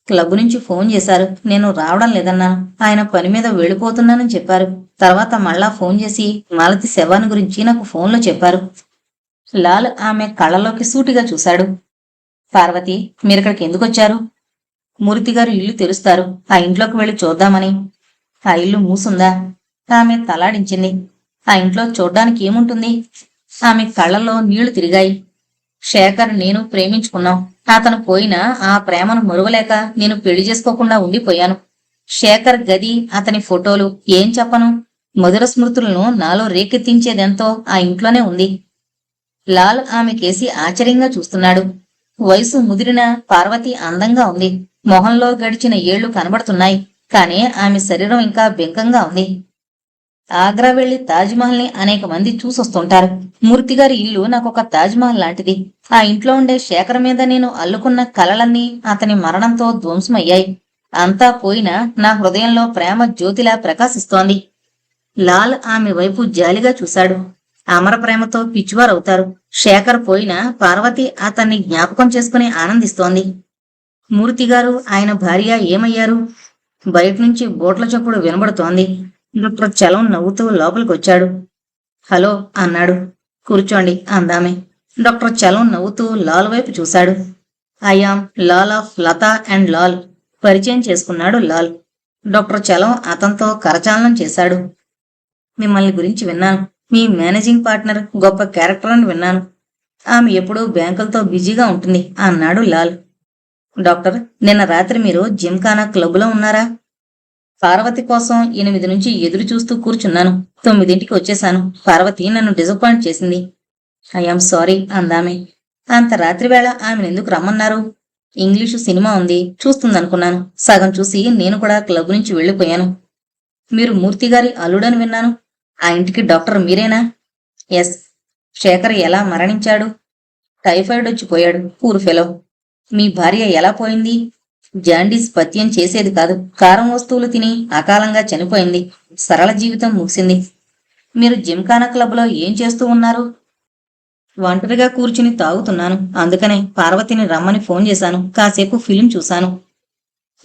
క్లబ్ నుంచి ఫోన్ చేశారు. నేను రావడం లేదన్నాను. ఆయన పని మీద వెళ్ళిపోతున్నానని చెప్పారు. తర్వాత మళ్ళా ఫోన్ చేసి మాలతి శవాన్ని గురించి నాకు ఫోన్లో చెప్పారు. లాల్ ఆమె కళ్ళలోకి సూటిగా చూశాడు. పార్వతి, మీరిక్కడికి ఎందుకొచ్చారు? మూర్తిగారు ఇల్లు తెరుస్తారు. ఆ ఇంట్లోకి వెళ్ళి చూద్దామని. ఆ ఇల్లు మూసుందా? ఆమె తలాడించింది. ఆ ఇంట్లో చూడ్డానికి ఏముంటుంది? ఆమె కళ్ళల్లో నీళ్లు తిరిగాయి. శేఖర్ నేను ప్రేమించుకున్నాం. అతను పోయినా ఆ ప్రేమను మరువలేక నేను పెళ్లి చేసుకోకుండా ఉండిపోయాను. శేఖర్ గది, అతని ఫోటోలు ఏం చెప్పను. మధుర స్మృతులను నాలో రేకెత్తించేదెంతో ఆ ఇంట్లోనే ఉంది. లాల్ ఆమె కేసి ఆశ్చర్యంగా చూస్తున్నాడు. వయసు ముదిరిన పార్వతి అందంగా ఉంది. మొహంలో గడిచిన ఏళ్లు కనబడుతున్నాయి. కానీ ఆమె శరీరం ఇంకా బెంకంగా ఉంది. ఆగ్రా వెళ్లి తాజ్మహల్ ని అనేక మంది చూసొస్తుంటారు. మూర్తిగారి ఇల్లు నాకొక తాజ్మహల్ లాంటిది. ఆ ఇంట్లో ఉండే శేఖర్ మీద నేను అల్లుకున్న కలలన్నీ అతని మరణంతో ధ్వంసమయ్యాయి. అంతా పోయినా నా హృదయంలో ప్రేమ జ్యోతిలా ప్రకాశిస్తోంది. లాల్ ఆమె వైపు జాలిగా చూశాడు. అమర ప్రేమతో పిచ్చివారవుతారు. శేఖర్ పోయినా పార్వతి అతన్ని జ్ఞాపకం చేసుకుని ఆనందిస్తోంది. మూర్తిగారు, ఆయన భార్య ఏమయ్యారు? బయట నుంచి బోట్ల చప్పుడు వినబడుతోంది. డాక్టర్ చలం నవ్వుతూ లోపలికొచ్చాడు. హలో అన్నాడు. కూర్చోండి అందామే. డాక్టర్ చలం నవ్వుతూ లాల్ వైపు చూశాడు. I am Lal of Lata and Lal. పరిచయం చేసుకున్నాడు లాల్. డాక్టర్ చలం అతనితో కరచాలనం చేశాడు. మిమ్మల్ని గురించి విన్నాను. మీ మేనేజింగ్ పార్ట్నర్ గొప్ప క్యారెక్టర్ అని విన్నాను. ఆమె ఎప్పుడూ బ్యాంకులతో బిజీగా ఉంటుంది అన్నాడు లాల్. డాక్టర్, నిన్న రాత్రి మీరు జిమ్ఖానా క్లబ్లో ఉన్నారా? పార్వతి కోసం 8 నుంచి ఎదురు చూస్తూ కూర్చున్నాను. 9ంటికి వచ్చేశాను. పార్వతి నన్ను డిసప్పాయింట్ చేసింది. ఐఆమ్ సారీ అందామె. అంత రాత్రివేళ ఆమెనెందుకు రమ్మన్నారు? ఇంగ్లీషు సినిమా ఉంది, చూస్తుందనుకున్నాను. సగం చూసి నేను కూడా క్లబ్ నుంచి వెళ్ళిపోయాను. మీరు మూర్తిగారి అల్లుడని విన్నాను. ఆ ఇంటికి డాక్టర్ మీరేనా? ఎస్. శేఖర్ ఎలా మరణించాడు? టైఫాయిడ్ వచ్చి పోయాడు. Poor fellow. మీ భార్య ఎలా పోయింది? జాండీస్ పత్యం చేసేది కాదు. కారం వస్తువులు తిని అకాలంగా చనిపోయింది. సరళ జీవితం ముగిసింది. మీరు జిమ్ఖానా క్లబ్లో ఏం చేస్తూ ఉన్నారు? ఒంటరిగా కూర్చుని తాగుతున్నాను. అందుకనే పార్వతిని రమ్మని ఫోన్ చేశాను. కాసేపు ఫిలిం చూశాను.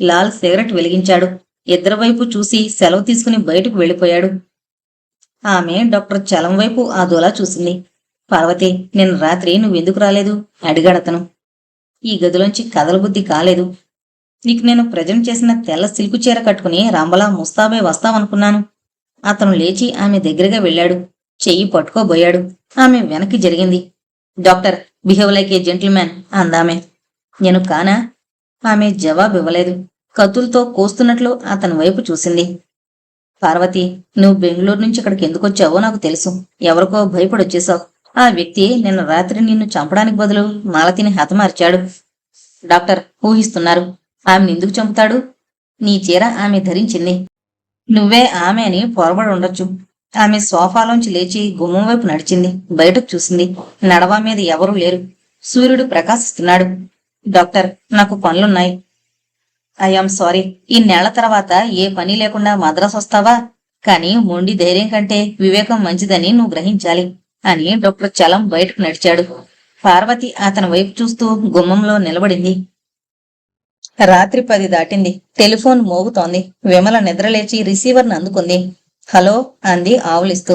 లాల్ సిగరెట్ వెలిగించాడు. ఇద్దరి వైపు చూసి సెలవు తీసుకుని బయటకు వెళ్ళిపోయాడు. ఆమె డాక్టర్ చలం వైపు ఆదోలా చూసింది. పార్వతి, నిన్న రాత్రి నువ్వెందుకు రాలేదు? అడిగాడతను. ఈ గదిలోంచి కదలబుద్ధి కాలేదు. నీకు నేను ప్రజెంట్ చేసిన తెల్ల సిల్కు చీర కట్టుకుని రంబలా ముస్తాబే వస్తావనుకున్నాను. అతను లేచి ఆమె దగ్గరగా వెళ్ళాడు. చెయ్యి పట్టుకోబోయాడు. ఆమె వెనక్కి జరిగింది. డాక్టర్, బిహేవ్ లైక్ ఏ జెంటిల్మ్యాన్ అందామె. నేను కానా? ఆమె జవాబివ్వలేదు. కత్తులతో కోస్తున్నట్లు అతని వైపు చూసింది. పార్వతి, నువ్వు బెంగళూరు నుంచి ఇక్కడికి ఎందుకొచ్చావో నాకు తెలుసు. ఎవరికో భయపడొచ్చేశావు. ఆ వ్యక్తి నిన్న రాత్రి నిన్ను చంపడానికి బదులు మాలతిని హతమార్చాడు. డాక్టర్, ఊహిస్తున్నారు. ఆమెను ఎందుకు చంపుతాడు? నీ చీర ఆమె ధరించింది. నువ్వే ఆమె అని పొరబడి ఉండొచ్చు. ఆమె సోఫాలోంచి లేచి గుమ్మం వైపు నడిచింది. బయటకు చూసింది. నడవా మీద ఎవరూ లేరు. సూర్యుడు ప్రకాశిస్తున్నాడు. డాక్టర్, నాకు పనులున్నాయి. I am sorry. ఈ నెల తర్వాత ఏ పని లేకుండా మద్రాసు వస్తావా? కానీ మొండి ధైర్యం కంటే వివేకం మంచిదని నువ్వు గ్రహించాలి అని డాక్టర్ చలం బయటకు నడిచాడు. పార్వతి అతని వైపు చూస్తూ గుమ్మంలో నిలబడింది. రాత్రి 10 దాటింది. టెలిఫోన్ మోగుతోంది. విమల నిద్రలేచి రిసీవర్ను అందుకుంది. హలో అంది ఆవులిస్తూ.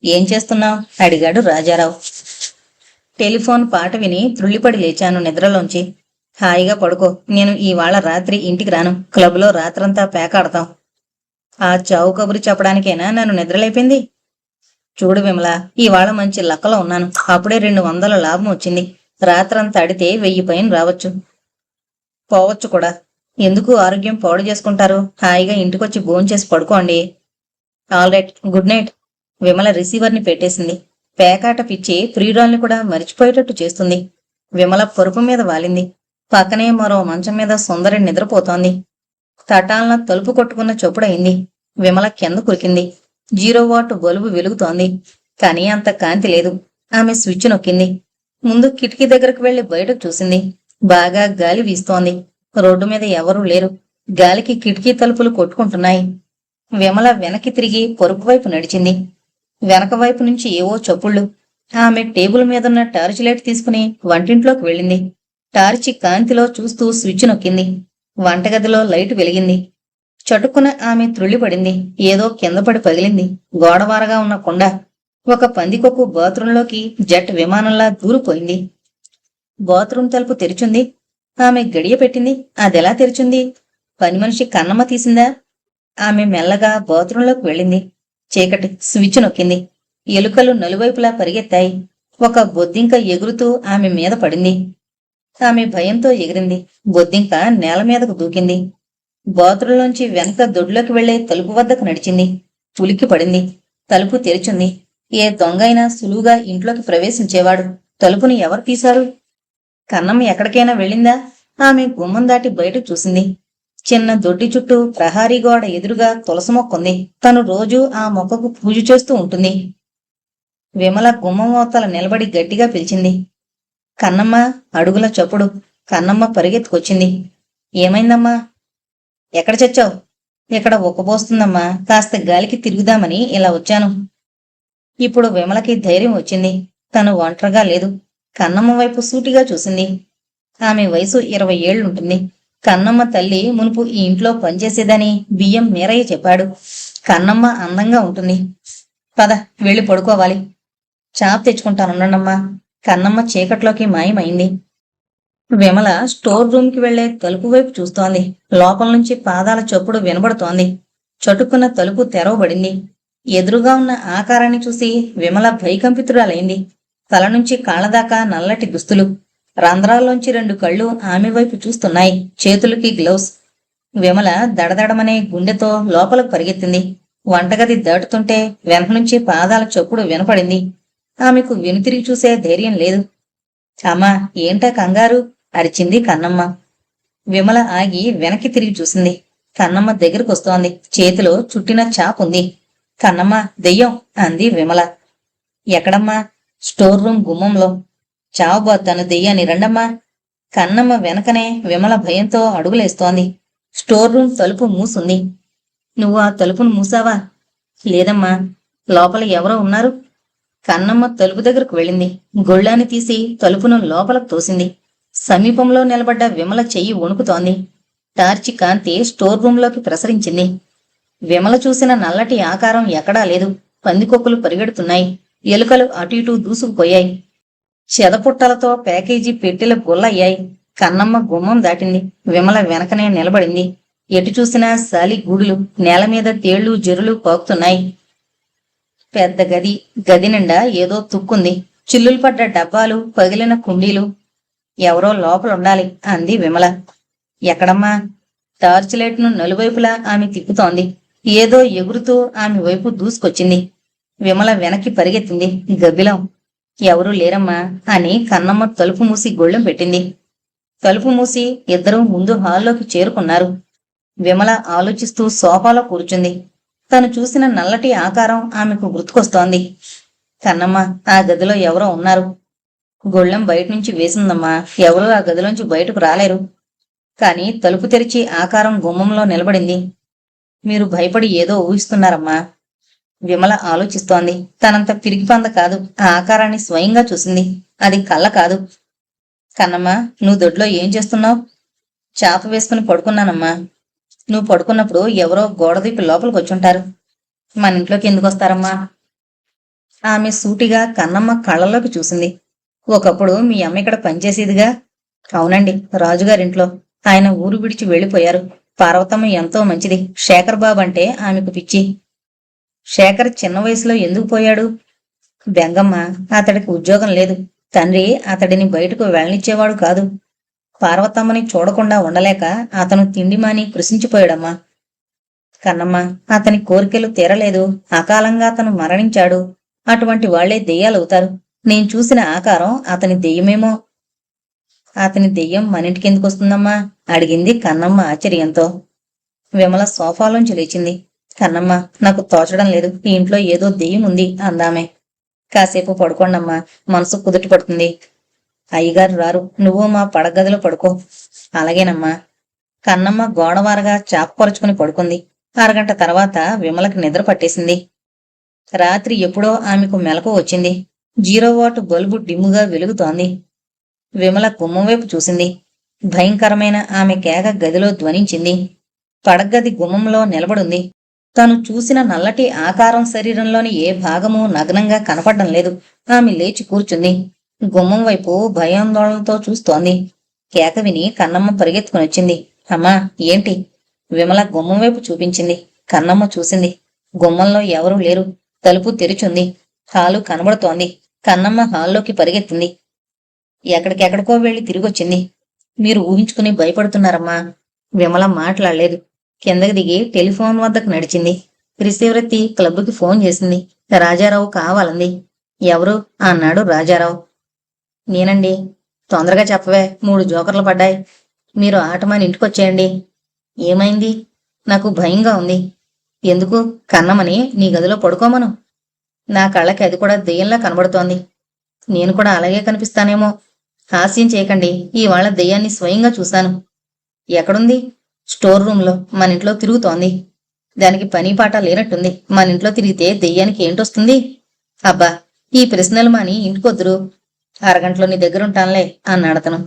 ఏం చేస్తున్నావు? అడిగాడు రాజారావు. టెలిఫోన్ పాట విని త్రుళ్ళిపడి లేచాను నిద్రలోంచి. హాయిగా పడుకో. నేను ఇవాళ రాత్రి ఇంటికి రాను. క్లబ్లో రాత్రంతా పేకాడతాం. ఆ చావు కబురు చెప్పడానికేనా నన్ను నిద్రలేపింది? చూడు విమల, ఇవాళ మంచి లక్కలో ఉన్నాను. అప్పుడే 200 లాభం వచ్చింది. రాత్రంతా అడితే 1000 పైన రావచ్చు. పోవచ్చు కూడా. ఎందుకు ఆరోగ్యం పాడు చేసుకుంటారు? హాయిగా ఇంటికొచ్చి భోంచేసి పడుకోండి. All right, good night. Vimala రిసీవర్ని పెట్టేసింది. పేకాట పిచ్చి ప్రియురాల్ని కూడా మరిచిపోయేటట్టు చేస్తుంది. విమల పరుపు మీద వాలింది. పక్కనే మరో మంచం మీద సుందరి నిద్రపోతోంది. తటాలన తలుపు కొట్టుకున్న చొప్పుడయింది. విమల కింద కురికింది. 0 వాట్ బల్బు వెలుగుతోంది. కానీ అంత కాంతి లేదు. ఆమె స్విచ్ నొక్కింది. ముందు కిటికీ దగ్గరకు వెళ్లి బయటకు చూసింది. బాగా గాలి వీస్తోంది. రోడ్డు మీద ఎవరూ లేరు. గాలికి కిటికీ తలుపులు కొట్టుకుంటున్నాయి. విమల వెనక్కి తిరిగి పొరుపు వైపు నడిచింది. వెనక వైపు నుంచి ఏవో చప్పుళ్ళు. ఆమె టేబుల్ మీదున్న టార్చ్ లైట్ తీసుకుని వంటింట్లోకి వెళ్ళింది. టార్చి కాంతిలో చూస్తూ స్విచ్ నొక్కింది. వంటగదిలో లైటు వెలిగింది. చటుక్కున ఆమె త్రుళ్ళిపడింది. ఏదో కిందపడి పగిలింది. గోడవారగా ఉన్న కుండ. ఒక పందికొక్కు బాత్రూంలోకి జెట్ విమానంలా దూరిపోయింది. బాత్రూం తలుపు తెరిచుంది. ఆమె గడియ పెట్టింది. అదెలా తెరిచుంది? పని మనిషి కన్నమ్మ తీసిందా? ఆమె మెల్లగా బాత్రూంలోకి వెళ్ళింది. చీకటి. స్విచ్ నొక్కింది. ఎలుకలు నలువైపులా పరిగెత్తాయి. ఒక బొద్దింక ఎగురుతూ ఆమె మీద పడింది. ఆమె భయంతో ఎగిరింది. బొద్దింక నేల మీదకు దూకింది. బాత్రూంలోంచి వెనక దొడ్లోకి వెళ్లే తలుపు వద్దకు నడిచింది. ఉలిక్కి పడింది. తలుపు తెరిచుంది. ఏ దొంగైనా సులువుగా ఇంట్లోకి ప్రవేశించేవాడు. తలుపుని ఎవరు తీశారు? కన్నమ్మ ఎక్కడికైనా వెళ్ళిందా? ఆమె గుమ్మం దాటి బయటకు చూసింది. చిన్న దొడ్డి చుట్టూ ప్రహారీ గోడ ఎదురుగా తులసి మొక్కుంది. తను రోజూ ఆ మొక్కకు పూజ చేస్తూ ఉంటుంది. విమల గుమ్మం అవతల నిలబడి గట్టిగా పిలిచింది. కన్నమ్మ. అడుగుల చప్పుడు. కన్నమ్మ పరిగెత్తుకొచ్చింది. ఏమైందమ్మా? ఎక్కడ చచ్చావు? ఇక్కడ ఉక్కబోస్తుందమ్మా. కాస్త గాలికి తిరుగుదామని ఇలా వచ్చాను. ఇప్పుడు విమలకి ధైర్యం వచ్చింది. తను ఒంటరిగా లేదు. కన్నమ్మ వైపు సూటిగా చూసింది. ఆమె వయసు 20 ఏళ్లుంటుంది. కన్నమ్మ తల్లి మునుపు ఈ ఇంట్లో పనిచేసేదని బియ్యం మీరయ్య చెప్పాడు. కన్నమ్మ అందంగా ఉంటుంది. పద, వెళ్ళి పడుకోవాలి. చాప్ తెచ్చుకుంటానుండమ్మా. కన్నమ్మ చీకట్లోకి మాయమైంది. విమల స్టోర్ రూమ్ కి వెళ్లే తలుపు వైపు చూస్తోంది. లోపల నుంచి పాదాల చప్పుడు వినబడుతోంది. చటుక్కున తలుపు తెరవబడింది. ఎదురుగా ఉన్న ఆకారాన్ని చూసి విమల భయకంపితురాలైంది. తల నుంచి కాళ్లదాకా నల్లటి దుస్తులు. రంధ్రాల్లోంచి 2 కళ్ళు ఆమె వైపు చూస్తున్నాయి. చేతులకి గ్లౌస్. విమల దడదడమనే గుండెతో లోపలకు పరిగెత్తింది. వంటగది దాటుతుంటే వెనక నుంచి పాదాల చప్పుడు వినపడింది. ఆమెకు వెనుతిరిగి చూసే ధైర్యం లేదు. అమ్మా, ఏంటా కంగారు? అరిచింది కన్నమ్మ. విమల ఆగి వెనక్కి తిరిగి చూసింది. కన్నమ్మ దగ్గరకొస్తోంది. చేతిలో చుట్టిన చాపుంది. కన్నమ్మ, దెయ్యం అంది విమల. ఎక్కడమ్మా? స్టోర్ రూమ్ గుమ్మంలో. చావబోతాను దెయ్యాన్ని, రండమ్మా. కన్నమ్మ వెనకనే విమల భయంతో అడుగులేస్తోంది. స్టోర్ రూమ్ తలుపు మూసుంది. నువ్వు ఆ తలుపును మూసావా? లేదమ్మా. లోపల ఎవరో ఉన్నారు. కన్నమ్మ తలుపు దగ్గరకు వెళ్ళింది. గొళ్ళాన్ని తీసి తలుపును లోపలకు తోసింది. సమీపంలో నిలబడ్డ విమల చెయ్యి వణుకుతోంది. టార్చి కాంతి స్టోర్ రూంలోకి ప్రసరించింది. విమల చూసిన నల్లటి ఆకారం ఎక్కడా లేదు. పందికొక్కులు పరిగెడుతున్నాయి. ఎలుకలు అటు ఇటూ దూసుకుపోయాయి. చెదపుట్టలతో ప్యాకేజీ పెట్టెలు గుల్లయ్యాయి. కన్నమ్మ గుమ్మం దాటింది. విమల వెనకనే నిలబడింది. ఎటు చూసినా సాలి గూడులు. నేల మీద తేళ్లు జెరులు పాకుతున్నాయి. పెద్ద గది. గది నిండా ఏదో తుక్కుంది. చిల్లులు పడ్డ డబ్బాలు, పగిలిన కుండీలు. ఎవరో లోపలుండాలి అంది విమల. ఎక్కడమ్మా? టార్చ్ లైట్ను నలువైపులా ఆమె తిప్పుతోంది. ఏదో ఎగురుతూ ఆమె వైపు దూసుకొచ్చింది. విమల వెనక్కి పరిగెత్తింది. గబ్బిలం. ఎవరూ లేరమ్మా అని కన్నమ్మ తలుపు మూసి గొళ్ళెం పెట్టింది. తలుపు మూసి ఇద్దరూ ముందు హాల్లోకి చేరుకున్నారు. విమల ఆలోచిస్తూ సోఫాలో కూర్చుంది. తను చూసిన నల్లటి ఆకారం ఆమెకు గుర్తుకొస్తోంది. కన్నమ్మ, ఆ గదిలో ఎవరో ఉన్నారు. గొళ్ళెం బయట నుంచి వేసిందమ్మా. ఎవరూ ఆ గదిలోంచి బయటకు రాలేరు. కాని తలుపు తెరిచి ఆకారం గుమ్మంలో నిలబడింది. మీరు భయపడి ఏదో ఊహిస్తున్నారమ్మా. విమల ఆలోచిస్తోంది. తనంత పిరికిపంద కాదు. ఆ ఆకారాన్ని స్వయంగా చూసింది. అది కళ్ళ కాదు. కన్నమ్మ, నువ్వు దొడ్లో ఏం చేస్తున్నావు? చాప వేసుకుని పడుకున్నానమ్మా. నువ్వు పడుకున్నప్పుడు ఎవరో గోడ దిప్పి లోపలికి వచ్చుంటారు. మన ఇంట్లోకి ఎందుకు వస్తారమ్మా? ఆమె సూటిగా కన్నమ్మ కళ్ళలోకి చూసింది. ఒకప్పుడు మీ అమ్మ ఇక్కడ పనిచేసేదిగా. అవునండి, రాజుగారింట్లో. ఆయన ఊరు విడిచి వెళ్లిపోయారు. పార్వతమ్మ ఎంతో మంచిది. శేఖర్ బాబు అంటే ఆమెకు పిచ్చి. శేఖర్ చిన్న వయసులో ఎందుకు పోయాడు? బెంగమ్మ. అతడికి ఉద్యోగం లేదు. తండ్రి అతడిని బయటకు వెళ్ళనిచ్చేవాడు కాదు. పార్వతమ్మని చూడకుండా ఉండలేక అతను తిండి మాని కృషించిపోయాడమ్మా. కన్నమ్మ, అతని కోరికలు తీరలేదు. అకాలంగా అతను మరణించాడు. అటువంటి వాళ్లే దెయ్యాలవుతారు. నేను చూసిన ఆకారం అతని దెయ్యమేమో. అతని దెయ్యం మనింటికెందుకు వస్తుందమ్మా? అడిగింది కన్నమ్మ ఆశ్చర్యంతో. విమల సోఫాలోంచి లేచింది. కన్నమ్మ, నాకు తోచడం లేదు. ఈ ఇంట్లో ఏదో దెయ్యం ఉంది అందామే. కాసేపు పడుకోండమ్మా, మనసు కుదుట పడుతుంది. అయ్యగారు రారు. నువ్వు మా పడగదిలో పడుకో. అలాగేనమ్మా. కన్నమ్మ గోడవారగా చాపపరుచుకుని పడుకుంది. అరగంట తర్వాత విమలకి నిద్ర పట్టేసింది. రాత్రి ఎప్పుడో ఆమెకు మెలకు వచ్చింది. 0 వాట్ బల్బు డిమ్ముగా వెలుగుతోంది. విమల గుమ్మం వైపు చూసింది. భయంకరమైన ఆమె కేక గదిలో ధ్వనించింది. పడగది గుమ్మంలో నిలబడుంది. తను చూసిన నల్లటి ఆకారం శరీరంలోని ఏ భాగమూ నగ్నంగా కనపడడం లేదు. ఆమె లేచి కూర్చుంది. గుమ్మం వైపు భయాందోళనతో చూస్తోంది. కేక విని కన్నమ్మ పరిగెత్తుకుని వచ్చింది. అమ్మా, ఏంటి? విమల గుమ్మం వైపు చూపించింది. కన్నమ్మ చూసింది. గుమ్మంలో ఎవరూ లేరు. తలుపు తెరిచుంది. హాలు కనబడుతోంది. కన్నమ్మ హాల్లోకి పరిగెత్తింది. ఎక్కడికెక్కడికో వెళ్లి తిరిగొచ్చింది. మీరు ఊహించుకుని భయపడుతున్నారమ్మా. విమల మాట్లాడలేదు. కిందకి దిగి టెలిఫోన్ వద్దకు నడిచింది. రిసీవర్ ఎత్తి క్లబ్కి ఫోన్ చేసింది. రాజారావు కావాలంది. ఎవరు అన్నాడు రాజారావు. నేనండి. తొందరగా చెప్పవే, 3 జోకర్లు పడ్డాయి. మీరు ఆటమాని ఇంటికొచ్చేయండి. ఏమైంది? నాకు భయంగా ఉంది. ఎందుకు? కన్నమని నీ గదిలో పడుకోమను. నా కళ్ళకి అది కూడా దెయ్యంలా కనబడుతోంది. నేను కూడా అలాగే కనిపిస్తానేమో. హాస్యం చేయకండి. ఇవాళ దెయ్యాన్ని స్వయంగా చూశాను. ఎక్కడుంది? స్టోర్ రూంలో. మన ఇంట్లో తిరుగుతోంది. దానికి పని పాట లేనట్టుంది. మన ఇంట్లో తిరిగితే దెయ్యానికి ఏంటొస్తుంది? అబ్బా, ఈ ప్రశ్నలు మాని ఇంటికొద్దురు. అరగంటలో నీ దగ్గరుంటానులే అన్నాడతను.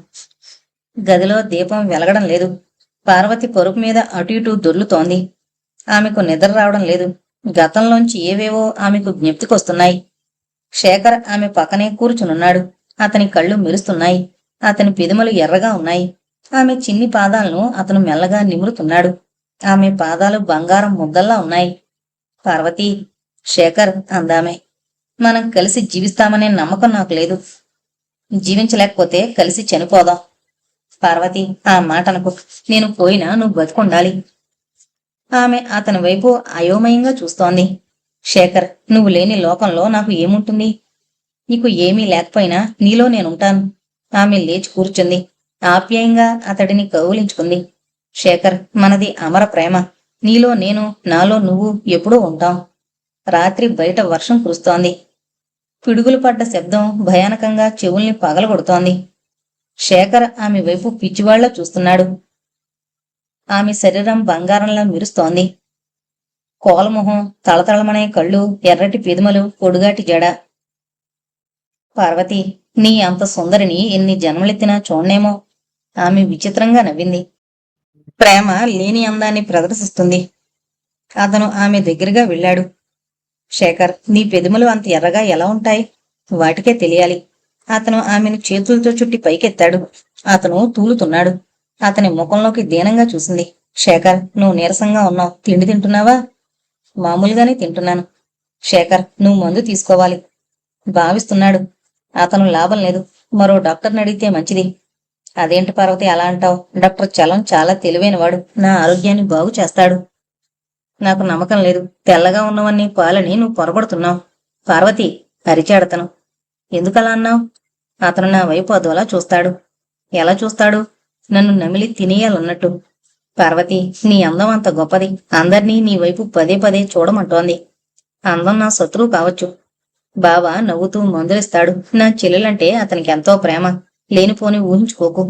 గదిలో దీపం వెలగడం లేదు. పార్వతి పరుపు మీద అటు ఇటూ దొర్లుతోంది. ఆమెకు నిద్ర రావడం లేదు. గతంలోంచి ఏవేవో ఆమెకు జ్ఞప్తికొస్తున్నాయి. శేఖర్ ఆమె పక్కనే కూర్చునున్నాడు. అతని కళ్ళు మెరుస్తున్నాయి. అతని పెదములు ఎర్రగా ఉన్నాయి. ఆమె చిన్ని పాదాలను అతను మెల్లగా నిమురుతున్నాడు. ఆమె పాదాలు బంగారం ముద్దల్లా ఉన్నాయి. పార్వతి, శేఖర్ అందామె, మనం కలిసి జీవిస్తామనే నమ్మకం నాకు లేదు. జీవించలేకపోతే కలిసి చనిపోదాం. పార్వతి, ఆ మాట అనుకో. నేను పోయినా నువ్వు బతుకుండాలి. ఆమె అతని వైపు అయోమయంగా చూస్తోంది. శేఖర్, నువ్వు లేని లోకంలో నాకు ఏముంటుంది? నీకు ఏమీ లేకపోయినా నీలో నేనుంటాను. ఆమె లేచి కూర్చుంది. ఆప్యాయంగా అతడిని కౌగిలించుకుంది. శేఖర్, మనది అమర ప్రేమ. నీలో నేను, నాలో నువ్వు ఎప్పుడూ ఉంటాం. రాత్రి బయట వర్షం కురుస్తోంది. పిడుగులు పడ్డ శబ్దం భయానకంగా చెవుల్ని పగలగొడుతోంది. శేఖర్ ఆమె వైపు పిచ్చివాళ్ల చూస్తున్నాడు. ఆమె శరీరం బంగారంలా మెరుస్తోంది. కోలమొహం, తళతళమనే కళ్ళు, ఎర్రటి పెదములు, పొడుగాటి జడ. పార్వతి, నీ అంత సుందరిని ఎన్ని జన్మలెత్తినా చూడనేమో. ఆమె విచిత్రంగా నవ్వింది. ప్రేమ లేని అందాన్ని ప్రదర్శిస్తుంది. అతను ఆమె దగ్గరగా వెళ్ళాడు. శేఖర్, నీ పెదములు అంత ఎర్రగా ఎలా ఉంటాయి? వాటికే తెలియాలి. అతను ఆమెను చేతులతో చుట్టి పైకెత్తాడు. అతను తూలుతున్నాడు. అతని ముఖంలోకి దీనంగా చూసింది. శేఖర్, నువ్వు నీరసంగా ఉన్నావు. తిండి తింటున్నావా? మామూలుగానే తింటున్నాను. శేఖర్, నువ్వు మందు తీసుకోవాలి. భావిస్తున్నాడు. అతను లాభం లేదు. మరో డాక్టర్ని అడిగితే మంచిది. అదేంటి పార్వతి అలా అంటావు? డాక్టర్ చలం చాలా తెలివైనవాడు. నా ఆరోగ్యాన్ని బాగు చేస్తాడు. నాకు నమ్మకం లేదు. తెల్లగా ఉన్నవన్నీ పాలని నువ్వు పొరబడుతున్నావు. పార్వతి, అరిచాడతను. ఎందుకలా అన్నావు? అతను నా వైపు అదోలా చూస్తాడు. ఎలా చూస్తాడు? నన్ను నమిలి తినేయాలన్నట్టు. పార్వతి, నీ అందం అంత గొప్పది. అందర్నీ నీ వైపు పదే పదే చూడమంటోంది. అందం నా శత్రువు కావచ్చు. బావ నవ్వుతూ మందులిస్తాడు. నా చెల్లెలంటే అతనికి ఎంతో ప్రేమ. లేనిపోని ఊహించుకోకు.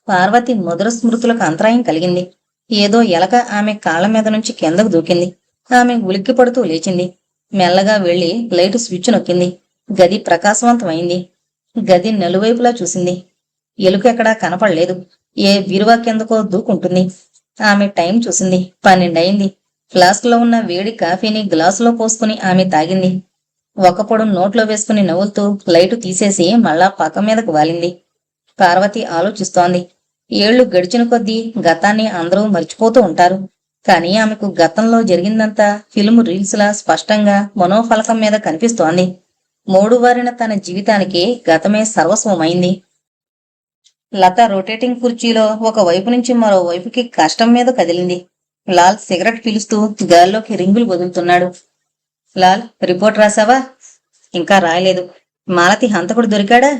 పార్వతి మధుర స్మృతులకు అంతరాయం కలిగింది. ఏదో ఎలక ఆమె కాళ్ల మీద నుంచి కిందకు దూకింది. ఆమె ఉలిక్కి పడుతూ లేచింది. మెల్లగా వెళ్లి లైటు స్విచ్ నొక్కింది. గది ప్రకాశవంతమైంది. గది నలువైపులా చూసింది. ఎలుకెక్కడా కనపడలేదు. ఏ బీరువా కిందకో దూకుంటుంది. ఆమె టైం చూసింది. 12 అయింది. ఫ్లాస్క్లో ఉన్న వేడి కాఫీని గ్లాసులో పోసుకుని ఆమె తాగింది. ఒకపొడు నోట్లో వేసుకుని నవ్వులుతూ లైటు తీసేసి మళ్ళా పక్క మీదకు వాలింది. పార్వతి ఆలోచిస్తోంది. ఏళ్లు గడిచిన కొద్దీ గతాన్ని అందరూ మర్చిపోతూ ఉంటారు. కానీ ఆమెకు గతంలో జరిగిందంతా ఫిల్మ్ రీల్స్లా స్పష్టంగా మనోఫలకం మీద కనిపిస్తోంది. మోడువారిన తన జీవితానికి గతమే సర్వస్వమైంది. లత రొటేటింగ్ కుర్చీలో ఒక వైపు నుంచి మరో వైపుకి కష్టం మీద కదిలింది. లాల్ సిగరెట్ పీలుస్తూ గాల్లోకి రింగులు వదులుతున్నాడు. లాల్, రిపోర్ట్ రాసావా? ఇంకా రాయలేదు. మాలతి హంతకుడు దొరికాడా?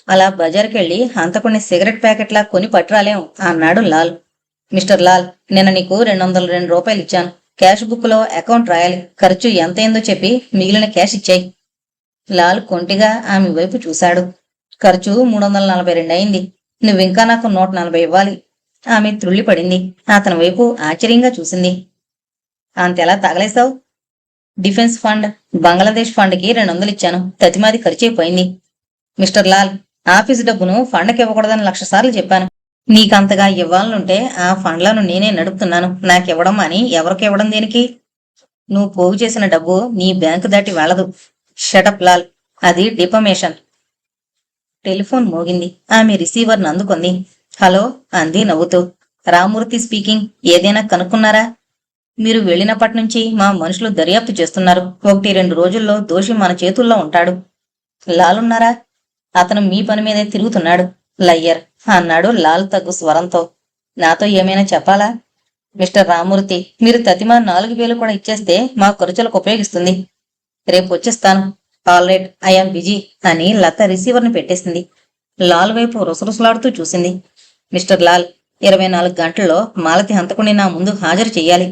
అలా బజార్కెళ్ళి హంతకుడిని సిగరెట్ ప్యాకెట్లా కొని పట్టురాలేం అన్నాడు లాల్. మిస్టర్ లాల్, నిన్న నీకు 202 రూపాయలు ఇచ్చాను. క్యాష్ బుక్ లో అకౌంట్ రాయాలి. ఖర్చు ఎంతైందో చెప్పి మిగిలిన క్యాష్ ఇచ్చాయి. లాల్ కొంటిగా ఆమె వైపు చూశాడు. ఖర్చు 342 అయింది. నువ్వింకా నాకు 140 ఇవ్వాలి. ఆమె త్రుళ్ళిపడింది. అతని వైపు ఆశ్చర్యంగా చూసింది. అంతెలా తగలేశావు? డిఫెన్స్ ఫండ్, బంగ్లాదేశ్ ఫండ్కి 200 ఇచ్చాను. తతిమాది ఖర్చయిపోయింది. మిస్టర్ లాల్, ఆఫీసు డబ్బును ఫండ్కి ఇవ్వకూడదని 1,00,000 సార్లు చెప్పాను. నీకంతగా ఇవ్వాలనుంటే ఆ ఫండ్లను నేనే నడుపుతున్నాను. నాకివ్వడం అని ఎవరికివ్వడం దేనికి? నువ్వు పోగు చేసిన డబ్బు నీ బ్యాంకు దాటి వెళ్ళదు. షటప్ లాల్, అది డిఫమేషన్. టెలిఫోన్ మోగింది. ఆమె రిసీవర్ను అందుకుంది. హలో అంది నవ్వుతూ. రామూర్తి స్పీకింగ్. ఏదైనా కనుక్కున్నారా? మీరు వెళ్ళినప్పటి నుంచి మా మనుషులు దర్యాప్తు చేస్తున్నారు. 1-2 రోజుల్లో దోషి మన చేతుల్లో ఉంటాడు. లాలున్నారా? అతను మీ పని మీదే తిరుగుతున్నాడు. లయ్యర్ అన్నాడు లాల్ తగ్గు స్వరంతో. నాతో ఏమైనా చెప్పాలా? మిస్టర్ రామూర్తి, మీరు తతిమా 4,000 కూడా ఇచ్చేస్తే మా ఖర్చులకు ఉపయోగిస్తుంది. రేపు వచ్చేస్తాను. ఆల్ రైట్, ఐఆమ్ బిజీ అని లత రిసీవర్ని పెట్టేసింది. లాల్ వైపు రుసరుసలాడుతూ చూసింది. మిస్టర్ లాల్, 24 గంటల్లో మాలతి హంతకుని నా ముందు హాజరు చెయ్యాలి.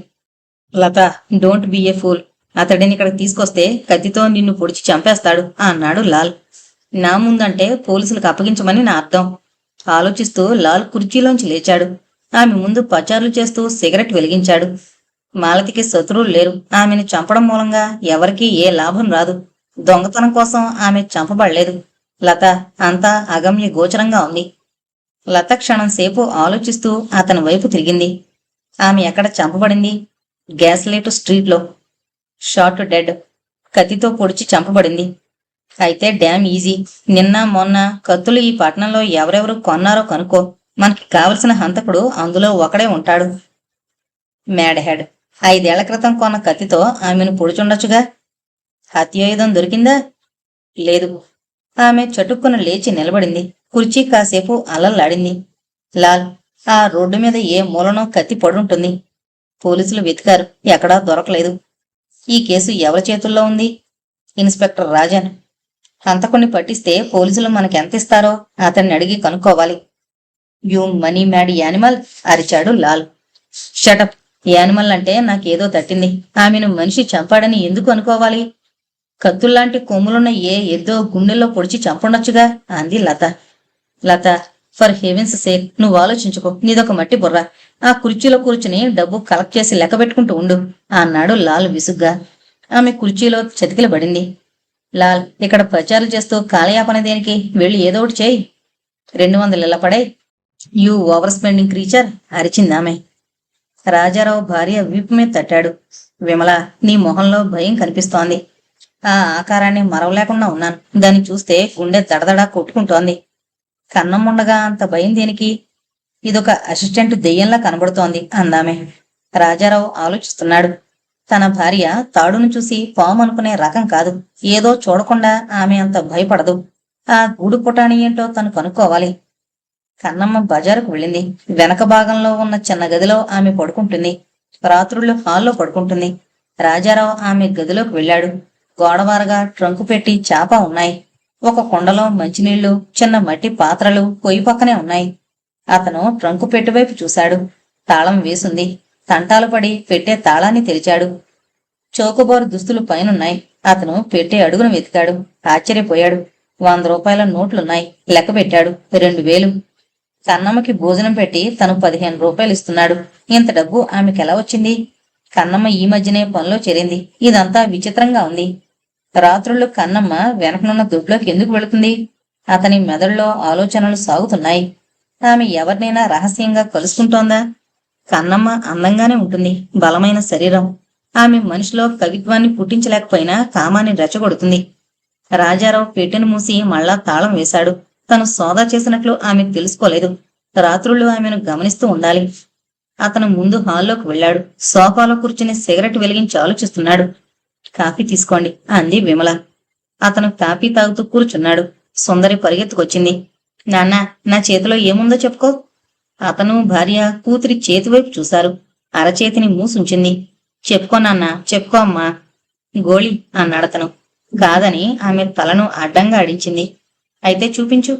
లత, డోంట్ బీ ఏ ఫూల్. అతడిని ఇక్కడికి తీసుకొస్తే కత్తితో నిన్ను పొడిచి చంపేస్తాడు అన్నాడు లాల్. నా ముందంటే పోలీసులకు అప్పగించమని నా అర్థం. ఆలోచిస్తూ లాల్ కుర్చీలోంచి లేచాడు. ఆమె ముందు పచారులు చేస్తూ సిగరెట్ వెలిగించాడు. మాలతికి శత్రువులు లేరు. ఆమెను చంపడం మూలంగా ఎవరికీ ఏ లాభం రాదు. దొంగతనం కోసం ఆమె చంపబడలేదు. లత అంతా అగమ్య గోచరంగా ఉంది. లత క్షణం సేపు ఆలోచిస్తూ అతని వైపు తిరిగింది. ఆమె ఎక్కడ చంపబడింది? గ్యాస్ లైట్ స్ట్రీట్లో. Short dead. కత్తితో పొడిచి చంపబడింది. అయితే డ్యామ్ ఈజీ. నిన్న మొన్న కత్తులు ఈ పట్టణంలో ఎవరెవరు కొన్నారో కనుక్కో. మనకి కావలసిన హంతకుడు అందులో ఒకడే ఉంటాడు. మ్యాడ్ హెడ్: 5 ఏళ్ల క్రితం కొన్న కత్తితో ఆమెను పొడుచుండొచ్చుగా. హత్యాయుధం దొరికిందా? లేదు. ఆమె చటుక్కున లేచి నిలబడింది. కుర్చీ కాసేపు అల్లల్లాడింది. లాల్: ఆ రోడ్డు మీద ఏ మూలనో కత్తి పడుంటుంది. పోలీసులు వెతికారు, ఎక్కడా దొరకలేదు. ఈ కేసు ఎవరి చేతుల్లో ఉంది? ఇన్స్పెక్టర్ రాజన్. హంతకుణ్ణి పట్టిస్తే పోలీసులు మనకెంత ఇస్తారో అతన్ని అడిగి కనుక్కోవాలి. You money mad animal! అరిచాడు లాల్. షటప్! యానిమల్ అంటే నాకేదో తట్టింది. ఆమెను మనిషి చంపాడని ఎందుకు అనుకోవాలి? కత్తుల్లాంటి కొమ్ములున్న ఏ ఎద్దో గుండెల్లో పొడిచి చంపుండొచ్చుగా అంది లత. లత: ఫర్ హెవెన్స్ సేక్ నువ్వు ఆలోచించుకో. నీదొక మట్టి బుర్ర. ఆ కుర్చీలో కూర్చుని డబ్బు కలెక్ట్ చేసి లెక్క పెట్టుకుంటూ ఉండు అన్నాడు లాల్ విసుగ్గా. ఆమె కుర్చీలో చతికిలబడింది. లాల్: ఇక్కడ ప్రచారం చేస్తూ కాలయాపన దేనికి? వెళ్ళి ఏదో ఒకటి చేయి. 200 ఇళ్ల పడే. You over spending creature! అరిచిందామె. రాజారావు భార్య వీపు మీద తట్టాడు. విమల, నీ మొహంలో భయం కనిపిస్తోంది. ఆ ఆకారాన్ని మరవలేకుండా ఉన్నాను. దాన్ని చూస్తే గుండె దడదడా కొట్టుకుంటోంది. కన్నముండగా అంత భయం దేనికి? ఇదొక అసిస్టెంట్ దెయ్యంలా కనబడుతోంది అందామె. రాజారావు ఆలోచిస్తున్నాడు. తన భార్య తాడును చూసి పాము అనుకునే రకం కాదు. ఏదో చూడకుండా ఆమె అంత భయపడదు. ఆ గూడు పుటాణి ఏంటో తను కనుక్కోవాలి. కన్నమ్మ బజారుకు వెళ్ళింది. వెనక భాగంలో ఉన్న చిన్న గదిలో ఆమె పడుకుంటుంది. రాత్రుళ్ళు హాల్లో పడుకుంటుంది. రాజారావు ఆమె గదిలోకి వెళ్ళాడు. గోడవారగా ట్రంకు పెట్టి చాప ఉన్నాయి. ఒక కుండలో మంచినీళ్లు, చిన్న మట్టి పాత్రలు పొయ్యి పక్కనే ఉన్నాయి. అతను ట్రంకు పెట్టెవైపు చూశాడు. తాళం వేసుంది. తంటాలు పడి పెట్టే తాళాన్ని తెరిచాడు. చౌకబారు దుస్తులు పైనున్నాయి. అతను పెట్టే అడుగును వెతికాడు. ఆశ్చర్యపోయాడు. 100 రూపాయల నోట్లున్నాయి. లెక్క పెట్టాడు. 2000. కన్నమ్మకి భోజనం పెట్టి తను 15 రూపాయలు ఇస్తున్నాడు. ఇంత డబ్బు ఆమెకెలా వచ్చింది? కన్నమ్మ ఈ మధ్యనే పనిలో చేరింది. ఇదంతా విచిత్రంగా ఉంది. రాత్రుళ్ళు కన్నమ్మ వెనకనున్న దొడ్లోకి ఎందుకు వెళుతుంది? అతని మెదడులో ఆలోచనలు సాగుతున్నాయి. ఆమె ఎవరినైనా రహస్యంగా కలుసుకుంటోందా? కన్నమ్మ అందంగానే ఉంటుంది. బలమైన శరీరం. ఆమె మనిషిలో కవిత్వాన్ని పుట్టించలేకపోయినా కామాన్ని రెచ్చగొడుతుంది. రాజారావు పెట్టెను మూసి మళ్ళా తాళం వేశాడు. తను సోదా చేసినట్లు ఆమె తెలుసుకోలేదు. రాత్రుళ్ళు ఆమెను గమనిస్తూ ఉండాలి. అతను ముందు హాల్లోకి వెళ్ళాడు. సోఫాలో కూర్చుని సిగరెట్ వెలిగించి ఆలోచిస్తున్నాడు. కాఫీ తీసుకోండి అంది విమల. అతను కాఫీ తాగుతూ కూర్చున్నాడు. సుందరి పరిగెత్తుకొచ్చింది. నాన్న, నా చేతిలో ఏముందో చెప్పుకో. అతను భార్య కూతురి చేతివైపు చూశారు. అరచేతిని మూసుంచింది. చెప్పుకో నాన్న, చెప్పుకో అమ్మా. గోళి అన్నాడతను. కాదని ఆమె తలను అడ్డంగా ఆడించింది. అయితే చూపించు.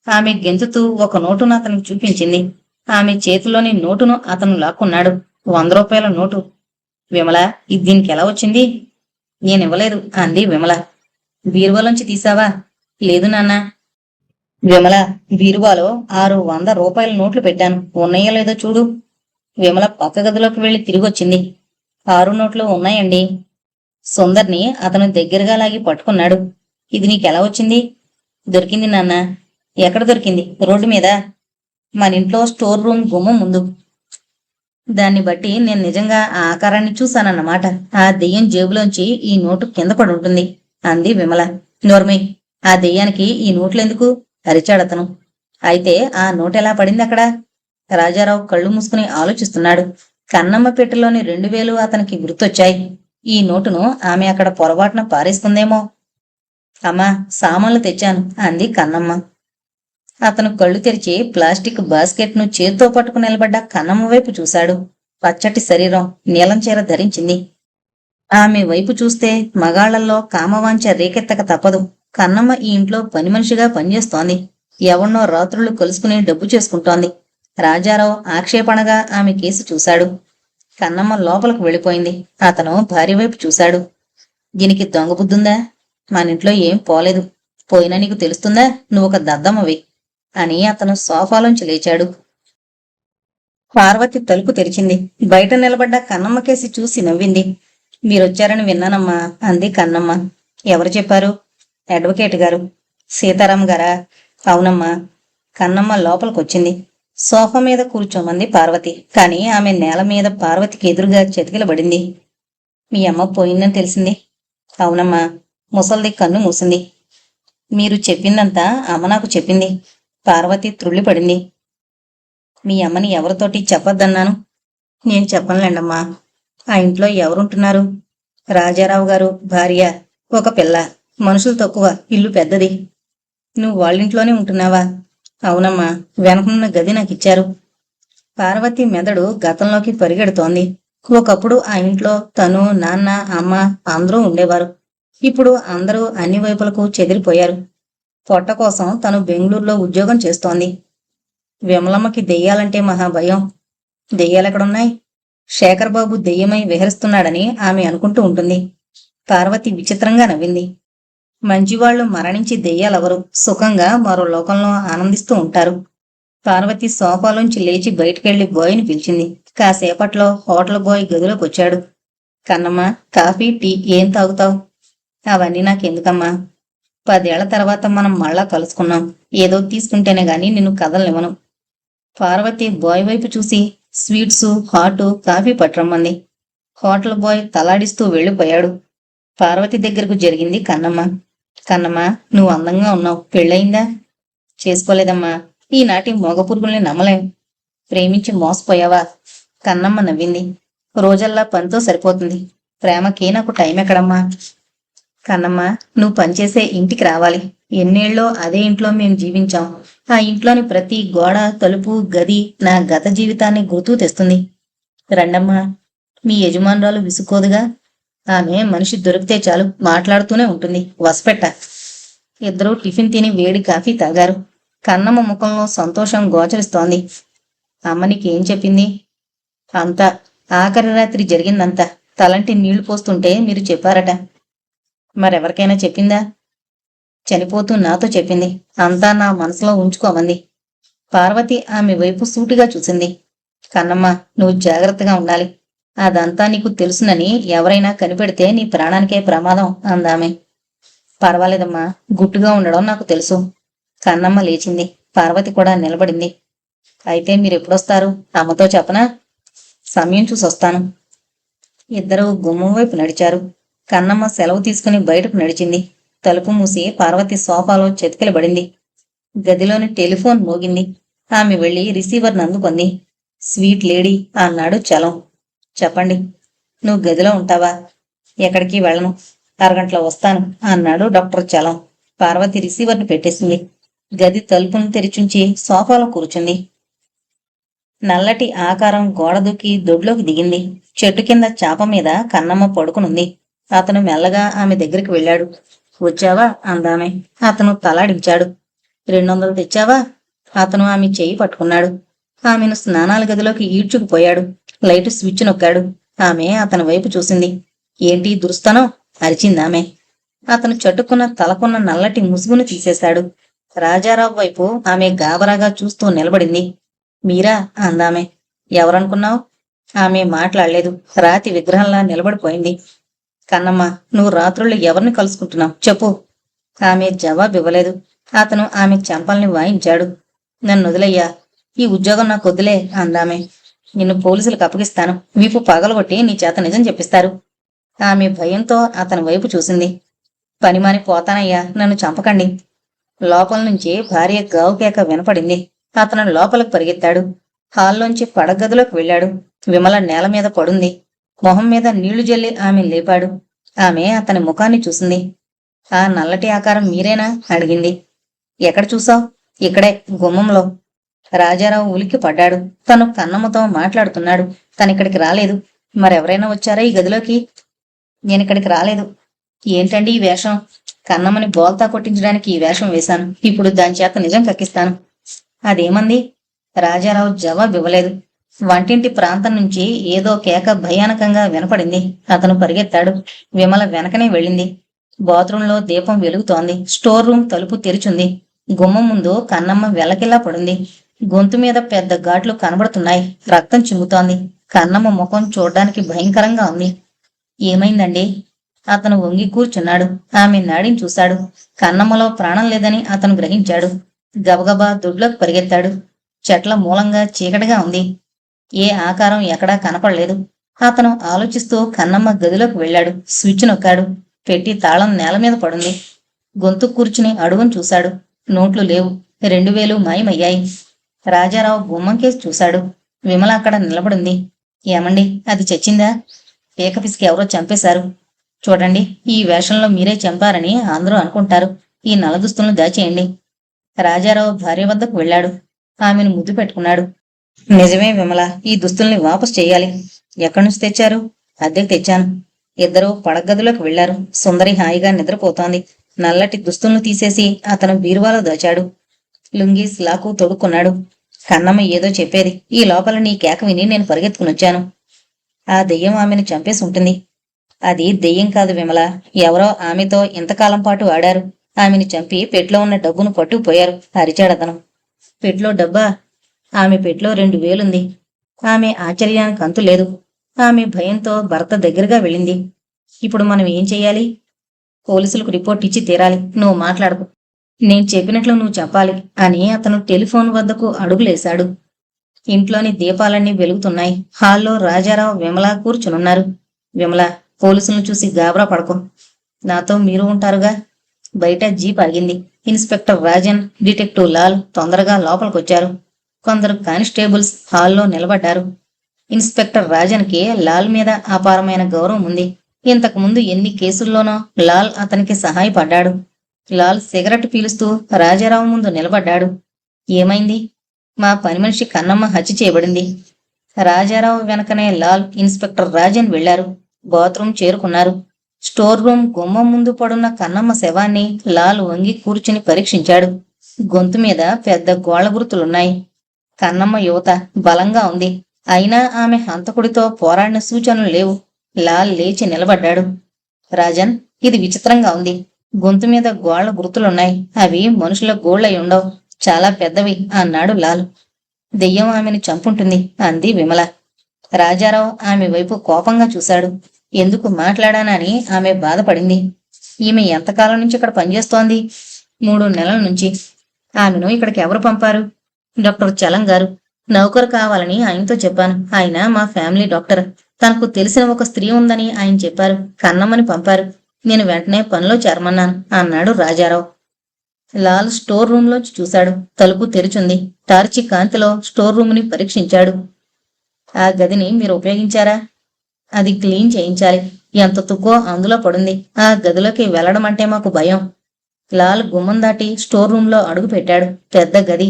ఆమె గెంతుతూ ఒక నోటును అతనికి చూపించింది. ఆమె చేతిలోని నోటును అతను లాక్కున్నాడు. 100 రూపాయల నోటు. విమల, ఇది దీనికి ఎలా వచ్చింది? నేనివ్వలేదు అంది విమల. బీరువాలోంచి తీసావా? లేదు నాన్న. విమల, బీరువాలో 600 రూపాయల నోట్లు పెట్టాను. ఉన్నాయో లేదో చూడు. విమల పక్క గదిలోకి వెళ్లి తిరిగొచ్చింది. 6 నోట్లు ఉన్నాయండి. సుందర్ని అతను దగ్గరగా లాగి పట్టుకున్నాడు. ఇది నీకెలా వచ్చింది? దొరికింది నాన్న. ఎక్కడ దొరికింది? రోడ్డు మీద. మనింట్లో స్టోర్ రూమ్ గుమ్మం ముందు. దాన్ని బట్టి నేను నిజంగా ఆ ఆకారాన్ని చూశానన్నమాట. ఆ దెయ్యం జేబులోంచి ఈ నోటు కింద పడి ఉంటుంది అంది విమల. నోర్మి, ఆ దెయ్యానికి ఈ నోట్లెందుకు? అరిచాడతను. అయితే ఆ నోటు ఎలా పడింది అక్కడ? రాజారావు కళ్ళు మూసుకుని ఆలోచిస్తున్నాడు. కన్నమ్మ పెట్టెలోని 2000 అతనికి గుర్తొచ్చాయి. ఈ నోటును ఆమె అక్కడ పొరపాటున పారేస్తుందేమో. అమ్మా, సామాన్లు తెచ్చాను అంది కన్నమ్మ. అతను కళ్ళు తెరిచి ప్లాస్టిక్ బాస్కెట్ ను చేత్తో పట్టుకుని నిలబడ్డ కన్నమ్మ వైపు చూశాడు. పచ్చటి శరీరం, నీలం చీర ధరించింది. ఆమె వైపు చూస్తే మగాళ్లలో కామవాంఛ రేకెత్తక తప్పదు. కన్నమ్మ ఈ ఇంట్లో పని మనిషిగా పనిచేస్తోంది. ఎవన్నో రాత్రులు కలుసుకుని డబ్బు చేసుకుంటోంది. రాజారావు ఆక్షేపణగా ఆమె కేసు చూశాడు. కన్నమ్మ లోపలికి వెళ్ళిపోయింది. అతను భార్య వైపు చూశాడు. దీనికి దొంగ బుద్ధుందా? మనింట్లో ఏం పోలేదు. పోయినా నీకు తెలుస్తుందా? నువ్వొక దద్దమ్మవి అని అతను సోఫాలోంచి లేచాడు. పార్వతి తలుపు తెరిచింది. బయట నిలబడ్డ కన్నమ్మ కేసి చూసి నవ్వింది. మీరొచ్చారని విన్నానమ్మా అంది కన్నమ్మ. ఎవరు చెప్పారు? అడ్వకేట్ గారు. సీతారాం గారా? అవునమ్మా. కన్నమ్మ లోపలికొచ్చింది. సోఫా మీద కూర్చోమంది పార్వతి. కాని ఆమె నేల మీద పార్వతికి ఎదురుగా చతికిలబడింది. మీ అమ్మ పోయిందని తెలిసింది. అవునమ్మా. ముసల్ది కన్ను మూసింది. మీరు చెప్పిందంతా అమ్మ నాకు చెప్పింది. పార్వతి త్రుళ్ళిపడింది. మీ అమ్మని ఎవరితోటి చెప్పొద్దన్నాను? నేను చెప్పనులేండమ్మా. ఆ ఇంట్లో ఎవరుంటున్నారు? రాజారావు గారు భార్య, ఒక పిల్ల. మనుషులు తక్కువ, ఇల్లు పెద్దది. నువ్వు వాళ్ళింట్లోనే ఉంటున్నావా? అవునమ్మా, వెనకనున్న గది నాకిచ్చారు. పార్వతి మెదడు గతంలోకి పరిగెడుతోంది. ఒకప్పుడు ఆ ఇంట్లో తను, నాన్న, అమ్మ అందరూ ఉండేవారు. ఇప్పుడు అందరూ అన్ని వైపులకు చెదిరిపోయారు. పొట్ట కోసం తను బెంగళూరులో ఉద్యోగం చేస్తోంది. విమలమ్మకి దెయ్యాలంటే మహాభయం. దెయ్యాలెక్కడున్నాయి? శేఖర్ బాబు దెయ్యమై విహరిస్తున్నాడని ఆమె అనుకుంటూ ఉంటుంది. పార్వతి విచిత్రంగా నవ్వింది. మంచివాళ్లు మరణించి దెయ్యాలెవరు సుఖంగా మరో లోకంలో ఆనందిస్తూ ఉంటారు. పార్వతి సోఫాలోంచి లేచి బయటికెళ్లి బాయ్ని పిలిచింది. కాసేపట్లో హోటల్ బాయ్ గదిలోకొచ్చాడు. కన్నమ్మ, కాఫీ, టీ ఏం తాగుతావు? అవన్నీ నాకెందుకమ్మా? 10 ఏళ్ల తర్వాత మనం మళ్ళా కలుసుకున్నాం. ఏదో తీసుకుంటేనే గాని నిన్ను కదలనివ్వను. పార్వతి బాయ్ వైపు చూసి స్వీట్సు, హాటు, కాఫీ పట్రమ్మంది. హోటల్ బాయ్ తలాడిస్తూ వెళ్ళిపోయాడు. పార్వతి దగ్గరకు జరిగింది కన్నమ్మ. కన్నమ్మ, నువ్వు అందంగా ఉన్నావు. పెళ్ళయిందా? చేసుకోలేదమ్మా. ఈనాటి మోగ పురుగుల్ని నమ్మలేం. ప్రేమించి మోసపోయావా? కన్నమ్మ నవ్వింది. రోజల్లా పనితో సరిపోతుంది. ప్రేమకి నాకు టైం ఎక్కడమ్మా? కన్నమ్మ, నువ్వు పనిచేసే ఇంటికి రావాలి. ఎన్నేళ్ళో అదే ఇంట్లో మేం జీవించాం. ఆ ఇంట్లోని ప్రతి గోడ, తలుపు, గది నా గత జీవితాన్ని గుర్తు తెస్తుంది. రండమ్మా. మీ యజమానురాలు విసుకోదుగా? ఆమె మనిషి దొరికితే చాలు మాట్లాడుతూనే ఉంటుంది. వసపెట్ట. ఇద్దరూ టిఫిన్ తిని వేడి కాఫీ తాగారు. కన్నమ్మ ముఖంలో సంతోషం గోచరిస్తోంది. అమ్మ నీకేం చెప్పింది? అంతా. ఆఖరి రాత్రి జరిగిందంతా. తలంటి నీళ్లు పోస్తుంటే మీరు చెప్పారట. మరెవరికైనా చెప్పిందా? చనిపోతూ నాతో చెప్పింది. అంతా నా మనసులో ఉంచుకోమంది. పార్వతి ఆమె వైపు సూటిగా చూసింది. కన్నమ్మ, నువ్వు జాగ్రత్తగా ఉండాలి. అదంతా నీకు తెలుసునని ఎవరైనా కనిపెడితే నీ ప్రాణానికే ప్రమాదం అందామె. పర్వాలేదమ్మా, గుట్టుగా ఉండడం నాకు తెలుసు. కన్నమ్మ లేచింది. పార్వతి కూడా నిలబడింది. అయితే మీరెప్పుడొస్తారు? అమ్మతో చెప్పనా? సమయం చూసొస్తాను. ఇద్దరూ గుమ్మం వైపు నడిచారు. కన్నమ్మ సెలవు తీసుకుని బయటకు నడిచింది. తలుపు మూసి పార్వతి సోఫాలో చెతికిలబడింది. గదిలోని టెలిఫోన్ మోగింది. ఆమె వెళ్లి రిసీవర్ను అందుకుంది. స్వీట్ లేడీ అన్నాడు చలం. చెప్పండి. నువ్వు గదిలో ఉంటావా? ఎక్కడికి వెళ్ళను. అరగంటలో వస్తాను అన్నాడు డాక్టర్ చలం. పార్వతి రిసీవర్ను పెట్టేసింది. గది తలుపును తెరిచుంచి సోఫాలో కూర్చుంది. నల్లటి ఆకారం గోడ దూకి దొడ్లోకి దిగింది. చెట్టు కింద చాప మీద కన్నమ్మ పడుకునుంది. అతను మెల్లగా ఆమె దగ్గరికి వెళ్ళాడు. వచ్చావా అందామె. అతను తలాడించాడు. 200 తెచ్చావా? అతను ఆమె చెయ్యి పట్టుకున్నాడు. ఆమెను స్నానాల గదిలోకి ఈడ్చుకుపోయాడు. Light switch నొక్కాడు. ఆమె అతని వైపు చూసింది. ఏంటి దురుస్తానో? అరిచిందామె. అతను చటుక్కున తలకున్న నల్లటి ముసుగును తీసేశాడు. రాజారావు వైపు ఆమె గాబరాగా చూస్తూ నిలబడింది. మీరా అందామె. ఎవరనుకున్నావు? ఆమె మాట్లాడలేదు. రాతి విగ్రహంలా నిలబడిపోయింది. కన్నమ్మ, నువ్వు రాత్రుళ్ళు ఎవరిని కలుసుకుంటున్నావు చెప్పు. ఆమె జవాబివ్వలేదు. అతను ఆమె చెంపల్ని వాయించాడు. నన్ను వదిలయ్యా. ఈ ఉద్యోగం నాకు వదిలే అందామె. నిన్ను పోలీసులకు అప్పగిస్తాను. వీపు పగలగొట్టి నీ చేత నిజం చెప్పిస్తారు. ఆమె భయంతో అతని వైపు చూసింది. పనిమాని పోతానయ్యా, నన్ను చంపకండి. లోపల నుంచి భార్య గావుకేక వినపడింది. అతను లోపలికి పరిగెత్తాడు. హాల్లోంచి పడగదిలోకి వెళ్ళాడు. విమల నేల మీద పడుంది. మొహం మీద నీళ్లు జల్లి ఆమె లేపాడు. ఆమె అతని ముఖాన్ని చూసింది. ఆ నల్లటి ఆకారం మీరేనా అడిగింది. ఎక్కడ చూసావు? ఇక్కడే, గుమ్మంలో. రాజారావు ఉలిక్కి పడ్డాడు. తను కన్నమ్మతో మాట్లాడుతున్నాడు. తనిక్కడికి రాలేదు. మరెవరైనా వచ్చారా ఈ గదిలోకి? నేనిక్కడికి రాలేదు. ఏంటండి ఈ వేషం? కన్నమ్మని బోల్తా కొట్టించడానికి ఈ వేషం వేశాను. ఇప్పుడు దాని చేత నిజం కక్కిస్తాను. అదేమంది? రాజారావు జవాబివ్వలేదు. వంటింటి ప్రాంతం నుంచి ఏదో కేక భయానకంగా వినపడింది. అతను పరిగెత్తాడు. విమల వెనకనే వెళ్ళింది. బాత్రూంలో దీపం వెలుగుతోంది. స్టోర్ రూమ్ తలుపు తెరిచుంది. గుమ్మం ముందు కన్నమ్మ వెలకిల్లా పడుంది. గొంతు మీద పెద్ద ఘాట్లు కనబడుతున్నాయి. రక్తం చిమ్ముతోంది. కన్నమ్మ ముఖం చూడ్డానికి భయంకరంగా ఉంది. ఏమైందండి? అతను వంగి కూర్చున్నాడు. ఆమె నాడిని చూశాడు. కన్నమ్మలో ప్రాణం లేదని అతను గ్రహించాడు. గబగబా దొడ్లోకి పరిగెత్తాడు. చెట్ల మూలంగా చీకటిగా ఉంది. ఏ ఆకారం ఎక్కడా కనపడలేదు. అతను ఆలోచిస్తూ కన్నమ్మ గదిలోకి వెళ్ళాడు. స్విచ్ నొక్కాడు. పెట్టి తాళం నేల మీద పడుంది. గొంతు కూర్చుని అడుగును చూశాడు. నోట్లు లేవు. 2000 మాయమయ్యాయి. రాజారావు గుమ్మం కేసి చూశాడు. విమల అక్కడ నిలబడింది. ఏమండి, అది చచ్చిందా? పీక పిసికి ఎవరో చంపేశారు. చూడండి, ఈ వేషంలో మీరే చంపారని అందరూ అనుకుంటారు. ఈ నల్ల దుస్తులను దాచేయండి. రాజారావు భార్య వద్దకు వెళ్ళాడు. ఆమెను ముద్దు పెట్టుకున్నాడు. నిజమే విమల, ఈ దుస్తుల్ని వాపసు చెయ్యాలి. ఎక్కడి నుంచి తెచ్చారు? అద్దెకు తెచ్చాను. ఇద్దరూ పడగదిలోకి వెళ్లారు. సుందరి హాయిగా నిద్రపోతోంది. నల్లటి దుస్తులను తీసేసి అతను బీరువాలో దాచాడు. లుంగీ స్లాకు తొడుక్కున్నాడు. కన్నమ్మ ఏదో చెప్పేది. ఈ లోపల నీ కేక విని నేను పరిగెత్తుకునొచ్చాను. ఆ దెయ్యం ఆమెను చంపేసి ఉంటుంది. అది దెయ్యం కాదు విమల, ఎవరో ఆమెతో ఇంతకాలం పాటు ఆడారు. ఆమెను చంపి పెట్లో ఉన్న డబ్బును పట్టుకుపోయారు అరిచాడతను. పెట్లో డబ్బా? ఆమె పెట్లో 2000 ఆమె ఆశ్చర్యానికి అంతు లేదు. ఆమె భయంతో భర్త దగ్గరగా వెళ్ళింది. ఇప్పుడు మనం ఏం చెయ్యాలి? పోలీసులకు రిపోర్ట్ ఇచ్చి తీరాలి. నువ్వు మాట్లాడకు. నేను చెప్పినట్లు నువ్వు చెప్పాలి అని అతను టెలిఫోన్ వద్దకు అడుగులేశాడు. ఇంట్లోని దీపాలన్నీ వెలుగుతున్నాయి. హాల్లో రాజారావు, విమల కూర్చునున్నారు. విమల, పోలీసులను చూసి గాబరా పడకు. నాతో మీరు ఉంటారుగా. బయట జీప్ ఆగింది. ఇన్స్పెక్టర్ రాజన్, డిటెక్టివ్ లాల్ తొందరగా లోపలికొచ్చారు. కొందరు కానిస్టేబుల్స్ హాల్లో నిలబడ్డారు. ఇన్స్పెక్టర్ రాజన్కి లాల్ మీద అపారమైన గౌరవం ఉంది. ఇంతకుముందు ఎన్ని కేసుల్లోనో లాల్ అతనికి సహాయపడ్డాడు. లాల్ సిగరెట్ పీలుస్తూ రాజారావు ముందు నిలబడ్డాడు. ఏమైంది? మా పని మనిషి కన్నమ్మ హత్య చేయబడింది. రాజారావు వెనకనే లాల్, ఇన్స్పెక్టర్ రాజన్ వెళ్లారు. బాత్రూమ్ చేరుకున్నారు. స్టోర్ రూమ్ గుమ్మం ముందు పడున్న కన్నమ్మ శవాన్ని లాల్ వంగి కూర్చుని పరీక్షించాడు. గొంతు మీద పెద్ద గోళ్ల గుర్తులున్నాయి. కన్నమ్మ యువత బలంగా ఉంది. అయినా ఆమె హంతకుడితో పోరాడిన సూచనలు లేవు. లాల్ లేచి నిలబడ్డాడు. రాజన్, ఇది విచిత్రంగా ఉంది. గొంతు మీద గోళ్ల గుర్తులున్నాయి. అవి మనుషుల గోళ్లై ఉండవు. చాలా పెద్దవి అన్నాడు లాల్. దెయ్యం ఆమెను చంపుంటుంది అంది విమల. రాజారావు ఆమె వైపు కోపంగా చూశాడు. ఎందుకు మాట్లాడానని ఆమె బాధపడింది. ఈమె ఎంతకాలం నుంచి ఇక్కడ పనిచేస్తోంది? 3 నెలల నుంచి. ఆమెను ఇక్కడికి ఎవరు పంపారు? డాక్టర్ చలం గారు. నౌకరు కావాలని ఆయనతో చెప్పాను. ఆయన మా ఫ్యామిలీ డాక్టర్. తనకు తెలిసిన ఒక స్త్రీ ఉందని ఆయన చెప్పారు. కన్నమ్మని పంపారు. నేను వెంటనే పనిలో చేరమన్నాను అన్నాడు రాజారావు. లాల్ స్టోర్ రూమ్ లోంచి చూశాడు. తలుపు తెరిచుంది. టార్చి కాంతిలో స్టోర్ రూమ్ ని పరీక్షించాడు. ఆ గదిని మీరు ఉపయోగించారా? అది క్లీన్ చేయించాలి. ఎంత తుక్కో అందులో పడుంది. ఆ గదిలోకి వెళ్లడం అంటే మాకు భయం. లాల్ గుమ్మం దాటి స్టోర్ రూమ్ లో అడుగు పెట్టాడు. పెద్ద గది.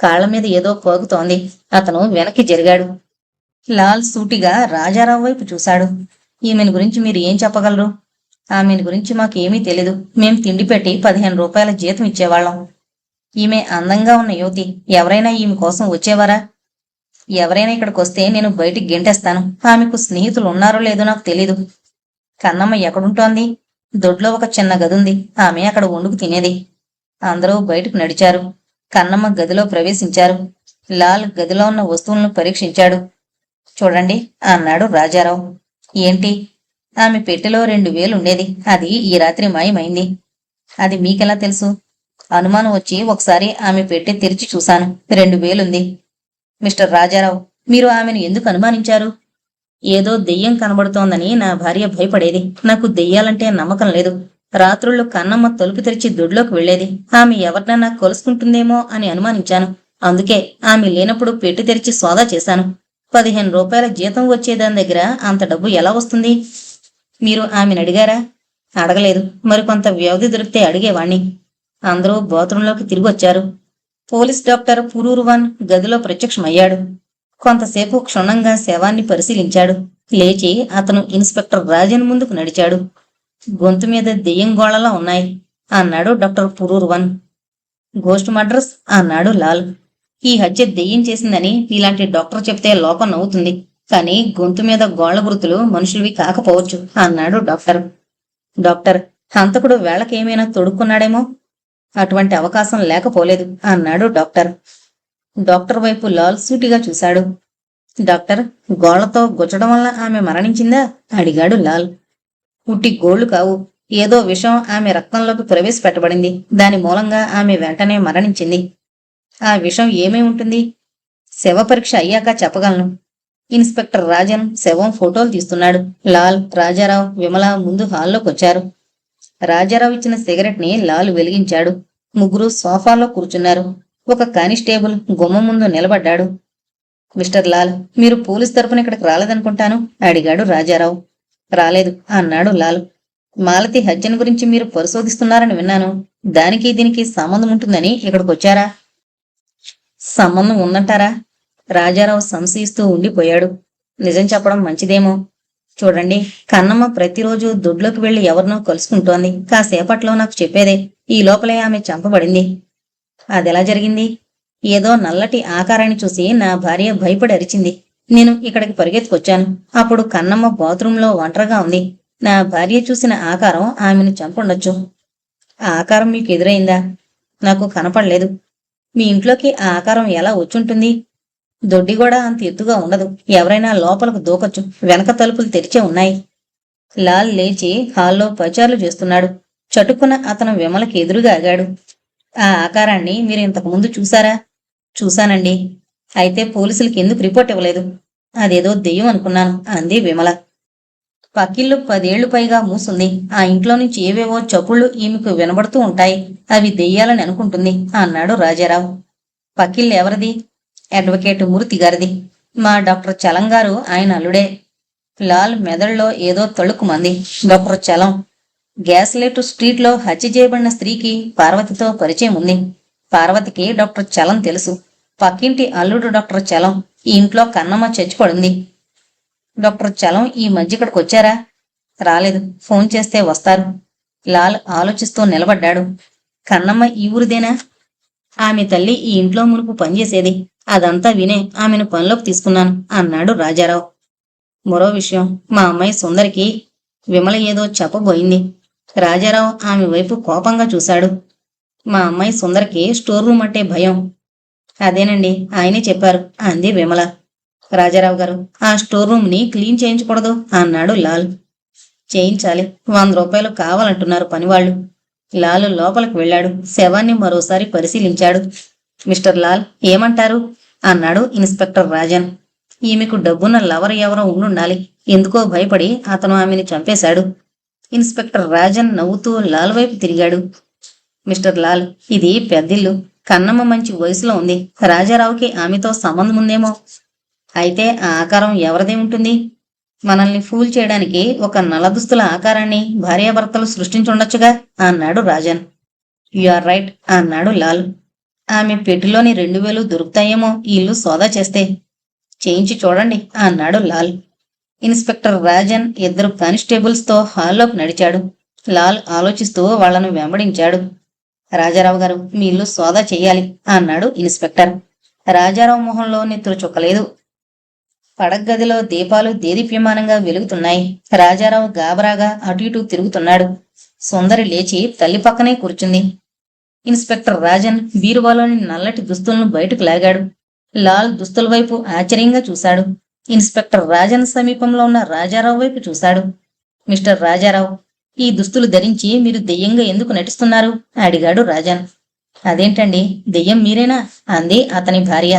కాళ్ల మీద ఏదో పోగుతోంది. అతను వెనక్కి జరిగాడు. లాల్ సూటిగా రాజారావు వైపు చూశాడు. ఈమెను గురించి మీరు ఏం చెప్పగలరు? ఆమెను గురించి మాకేమీ తెలీదు. మేం తిండి పెట్టి 15 రూపాయల జీతం ఇచ్చేవాళ్ళం. ఈమె అందంగా ఉన్న యువతి. ఎవరైనా ఈమె కోసం వచ్చేవారా? ఎవరైనా ఇక్కడికి వస్తే నేను బయటికి గెంటేస్తాను. ఆమెకు స్నేహితులు ఉన్నారో లేదో నాకు తెలీదు. కన్నమ్మ ఎక్కడుంటోంది? దొడ్లో ఒక చిన్న గదుంది. ఆమె అక్కడ వండుకు తినేది. అందరూ బయటకు నడిచారు. కన్నమ్మ గదిలో ప్రవేశించారు. లాల్ గదిలో ఉన్న వస్తువులను పరీక్షించాడు. చూడండి అన్నాడు రాజారావు. ఏంటి? ఆమె పెట్టెలో 2000 ఉండేది. అది ఈ రాత్రి మాయమైంది. అది మీకెలా తెలుసు? అనుమానం వచ్చి ఒకసారి ఆమె పెట్టె తెరిచి చూశాను. 2000 ఉంది. మిస్టర్ రాజారావు, మీరు ఆమెను ఎందుకు అనుమానించారు? ఏదో దెయ్యం కనబడుతోందని నా భార్య భయపడేది. నాకు దెయ్యాలంటే నమ్మకం లేదు. రాత్రుళ్ళు కన్నమ్మ తలుపు తెరిచి దొడ్లోకి వెళ్లేది. ఆమె ఎవరినన్నా కొలుసుకుంటుందేమో అని అనుమానించాను. అందుకే ఆమె లేనప్పుడు పెట్టి తెరిచి సోదా చేశాను. 15 రూపాయల జీతం వచ్చేదాని దగ్గర అంత డబ్బు ఎలా వస్తుంది? మీరు ఆమెను అడిగారా? అడగలేదు. మరికొంత వ్యవధి దొరికితే అడిగేవాణ్ణి. అందరూ బాత్రూంలోకి తిరిగి వచ్చారు. పోలీస్ డాక్టర్ పురూర్వన్ గదిలో ప్రత్యక్షమయ్యాడు. కొంతసేపు క్షుణ్ణంగా శవాన్ని పరిశీలించాడు. లేచి అతను ఇన్స్పెక్టర్ రాజన్ ముందుకు నడిచాడు. గొంతు మీద దెయ్యం గోళలా ఉన్నాయి అన్నాడు డాక్టర్ పురూర్వన్. గోస్ట్ మర్డర్స్ అన్నాడు లాల్. ఈ హత్య దెయ్యం చేసిందని ఇలాంటి డాక్టర్ చెప్తే లోకం నవ్వుతుంది. కానీ గొంతు మీద గోళ్ల గుర్తులు మనుషులవి కాకపోవచ్చు అన్నాడు డాక్టర్. డాక్టర్, హంతకుడు వేళకేమైనా తొడుక్కున్నాడేమో? అటువంటి అవకాశం లేకపోలేదు అన్నాడు డాక్టర్. డాక్టర్ వైపు లాల్ సూటిగా చూశాడు. డాక్టర్, గోళ్లతో గుచ్చడం వల్ల ఆమె మరణించిందా? అడిగాడు లాల్. పుట్టి గోళ్లు కావు. ఏదో విషం ఆమె రక్తంలోకి ప్రవేశపెట్టబడింది. దాని మూలంగా ఆమె వెంటనే మరణించింది. ఆ విషం ఏమై ఉంటుంది? శవ పరీక్ష అయ్యాక చెప్పగలను. ఇన్స్పెక్టర్ రాజన్ శవం ఫోటోలు తీస్తున్నాడు. లాల్, రాజారావు, విమల ముందు హాల్లోకి వచ్చారు. రాజారావు ఇచ్చిన సిగరెట్ ని లాల్ వెలిగించాడు. ముగ్గురు సోఫాలో కూర్చున్నారు. ఒక కానిస్టేబుల్ గుమ్మం ముందు నిలబడ్డాడు. మిస్టర్ లాల్, మీరు పోలీస్ తరపున ఇక్కడికి రాలేదనుకుంటాను అడిగాడు రాజారావు. రాలేదు అన్నాడు లాల్. మాలతి హత్యను గురించి మీరు పరిశోధిస్తున్నారని విన్నాను. దానికి దీనికి సంబంధం ఉంటుందని ఇక్కడికొచ్చారా? సంబంధం ఉందంటారా? రాజారావు సంశయిస్తూ ఉండిపోయాడు. నిజం చెప్పడం మంచిదేమో. చూడండి, కన్నమ్మ ప్రతిరోజు దొడ్లోకి వెళ్లి ఎవరినో కలుసుకుంటోంది. కాసేపట్లో నాకు చెప్పేదే. ఈ లోపలే ఆమె చంపబడింది. అదెలా జరిగింది? ఏదో నల్లటి ఆకారాన్ని చూసి నా భార్య భయపడి అరిచింది. నేను ఇక్కడికి పరిగెత్తుకొచ్చాను. అప్పుడు కన్నమ్మ బాత్రూంలో ఒంటరిగా ఉంది. నా భార్య చూసిన ఆకారం ఆమెను చంపుండొచ్చు. ఆ ఆకారం మీకు ఎదురైందా? నాకు కనపడలేదు. మీ ఇంట్లోకి ఆ ఆకారం ఎలా వచ్చుంటుంది? దొడ్డి కూడా అంత ఎత్తుగా ఉండదు. ఎవరైనా లోపలకు దూకొచ్చు. వెనక తలుపులు తెరిచే ఉన్నాయి. లాల్ లేచి హాల్లో పచార్లు చేస్తున్నాడు. చటుక్కున అతను విమలకి ఎదురుగా ఆగాడు. ఆ ఆకారాన్ని మీరు ఇంతకు ముందు చూశారా? చూశానండి. అయితే పోలీసులకి ఎందుకు రిపోర్ట్ ఇవ్వలేదు? అదేదో దెయ్యం అనుకున్నాను అంది విమల. పక్కిల్లు 10 ఏళ్లు పైగా మూసుంది. ఆ ఇంట్లో నుంచి ఏవేవో చప్పుళ్ళు ఈమెకు వినబడుతూ ఉంటాయి. అవి దెయ్యాలని అనుకుంటుంది అన్నాడు రాజారావు. పక్కిల్లు ఎవరిది? అడ్వకేట్ మూర్తి గారిది. మా డాక్టర్ చలం గారు ఆయన అల్లుడే. లాల్ మెదడులో ఏదో తళుక్కుమంది. డాక్టర్ చలం. గ్యాస్లెట్ స్ట్రీట్లో హత్య చేయబడిన స్త్రీకి పార్వతితో పరిచయం ఉంది. పార్వతికి డాక్టర్ చలం తెలుసు. పక్కింటి అల్లుడు డాక్టర్ చలం. ఈ ఇంట్లో కన్నమ్మ చచ్చిపడింది. డాక్టర్ చలం ఈ మధ్య ఇక్కడికి వచ్చారా? రాలేదు. ఫోన్ చేస్తే వస్తారు. లాల్ ఆలోచిస్తూ నిలబడ్డాడు. కన్నమ్మ ఈ ఊరిదేనా? ఆమె తల్లి ఈ ఇంట్లో మునుపు పనిచేసేది. అదంతా వినే ఆమెను పనిలోకి తీసుకున్నాను అన్నాడు రాజారావు. మరో విషయం, మా అమ్మాయి సుందరికి విమల ఏదో చెప్పబోయింది. రాజారావు ఆమె వైపు కోపంగా చూశాడు. మా అమ్మాయి సుందరికి స్టోర్ రూమ్ అంటే భయం. అదేనండి, ఆయనే చెప్పారు అంది విమల. రాజారావు గారు, ఆ స్టోర్ రూమ్ ని క్లీన్ చేయించకూడదు అన్నాడు లాల్. చేయించాలి. 100 రూపాయలు కావాలంటున్నారు పనివాళ్లు. లాల్ లోపలికి వెళ్లాడు. శవాన్ని మరోసారి పరిశీలించాడు. మిస్టర్ లాల్, ఏమంటారు అన్నాడు ఇన్స్పెక్టర్ రాజన్. ఈమెకు డబ్బున్న లవర్ ఎవరో ఉండుండాలి. ఎందుకో భయపడి అతను ఆమెని చంపేశాడు. ఇన్స్పెక్టర్ రాజన్ నవ్వుతూ లాల్ వైపు తిరిగాడు. మిస్టర్ లాల్, ఇది పెద్దిల్లు. కన్నమ్మ మంచి వయసులో ఉంది. రాజారావుకి ఆమెతో సంబంధం ఉందేమో. అయితే ఆ ఆకారం ఎవరిదే ఉంటుంది? మనల్ని ఫూల్ చేయడానికి ఒక నల్లదుస్తుల ఆకారాన్ని భార్యాభర్తలు సృష్టించుండొచ్చుగా అన్నాడు రాజన్. యు ఆర్ రైట్ అన్నాడు లాల్. ఆమె పెట్టిలోని 2000 దొరుకుతాయేమో ఈ ఇల్లు సోదా చేస్తే. చేయించి చూడండి అన్నాడు లాల్. ఇన్స్పెక్టర్ రాజన్ 2 కానిస్టేబుల్స్ తో హాల్లోకి నడిచాడు. లాల్ ఆలోచిస్తూ వాళ్లను వెంబడించాడు. రాజారావు గారు, మీ ఇల్లు సోదా చెయ్యాలి అన్నాడు ఇన్స్పెక్టర్. రాజారావు మొహంలో నెత్తురు చుక్కలేదు. పడగదిలో దీపాలు దేదీప్యమానంగా వెలుగుతున్నాయి. రాజారావు గాబరాగా అటు ఇటు తిరుగుతున్నాడు. సుందరి లేచి తల్లి పక్కనే కూర్చుంది. ఇన్స్పెక్టర్ రాజన్ బీరువాలోని నల్లటి దుస్తులను బయటకు లాగాడు. లాల్ దుస్తుల వైపు ఆశ్చర్యంగా చూశాడు. ఇన్స్పెక్టర్ రాజన్ సమీపంలో ఉన్న రాజారావు వైపు చూశాడు. మిస్టర్ రాజారావు, ఈ దుస్తులు ధరించి మీరు దెయ్యంగా ఎందుకు నటిస్తున్నారు అడిగాడు రాజన్. అదేంటండి, దెయ్యం మీరేనా అంది అతని భార్య.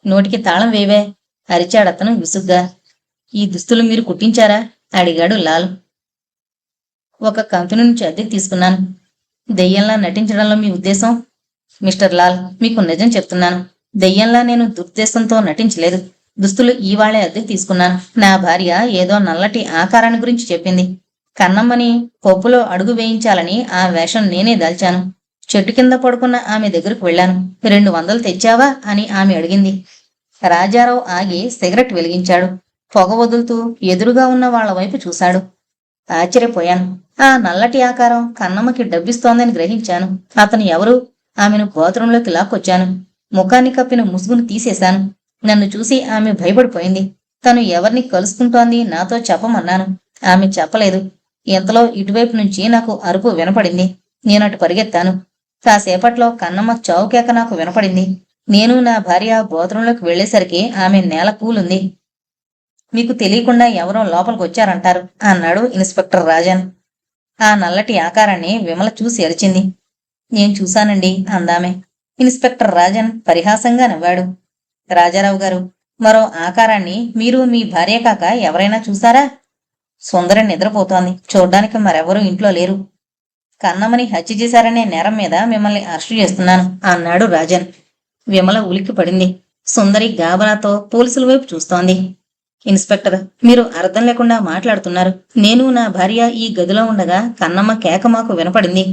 నోటికి తాళం వేవే అరిచాడతను విసుగ్గా. ఈ దుస్తులు మీరు కుట్టించారా అడిగాడు లాల్. ఒక కంపెనీ నుంచి అద్దెకు తీసుకున్నాను. దెయ్యంలా నటించడంలో మీ ఉద్దేశం? మిస్టర్ లాల్, మీకు నిజం చెప్తున్నాను. దెయ్యంలా నేను దుర్దేశంతో నటించలేదు. దుస్తులు ఈవాళ్లే అద్దెకు తీసుకున్నాను. నా భార్య ఏదో నల్లటి ఆకారాన్ని గురించి చెప్పింది. కన్నమ్మని పప్పులో అడుగు వేయించాలని ఆ వేషం నేనే దాల్చాను. చెట్టు కింద పడుకున్న ఆమె దగ్గరకు వెళ్లాను. 200 తెచ్చావా అని ఆమె అడిగింది. రాజారావు ఆగి సిగరెట్ వెలిగించాడు. పొగ వదులుతూ ఎదురుగా ఉన్న వాళ్ల వైపు చూశాడు. ఆశ్చర్యపోయాను. ఆ నల్లటి ఆకారం కన్నమ్మకి డబ్బిస్తోందని గ్రహించాను. అతను ఎవరు? ఆమెను బాత్రూంలోకి లాక్కొచ్చాను. ముఖాన్ని కప్పిన ముసుగును తీసేశాను. నన్ను చూసి ఆమె భయపడిపోయింది. తను ఎవరిని కలుసుకుంటోంది నాతో చెప్పమన్నాను. ఆమె చెప్పలేదు. ఇంతలో ఇటువైపు నుంచి నాకు అరుపు వినపడింది. నేనటు పరిగెత్తాను. కాసేపట్లో కన్నమ్మ చావుకేక నాకు వినపడింది. నేను నా భార్య బాత్రూంలోకి వెళ్లేసరికి ఆమె నేల కూలుంది. మీకు తెలియకుండా ఎవరో లోపలికి వచ్చారంటారు అన్నాడు ఇన్స్పెక్టర్ రాజన్. ఆ నల్లటి ఆకారాన్ని విమల చూసి అరిచింది. నేను చూశానండి అందామె. ఇన్స్పెక్టర్ రాజన్ పరిహాసంగా నవ్వాడు. రాజారావు గారు, మరో ఆకారాన్ని మీరు మీ భార్య కాక ఎవరైనా చూశారా? సుందరి నిద్రపోతోంది. చూడ్డానికి మరెవరూ ఇంట్లో లేరు. కన్నమ్మని హత్య చేశారనే నేరం మీద మిమ్మల్ని అరెస్టు చేస్తున్నాను అన్నాడు రాజన్. విమల ఉలిక్కి పడింది. సుందరి గాబరాతో పోలీసుల వైపు చూస్తోంది. ఇన్స్పెక్టర్, మీరు అర్థం లేకుండా మాట్లాడుతున్నారు. నేను నా భార్య ఈ గదిలో ఉండగా కన్నమ్మ కేక మాకు వినపడింది.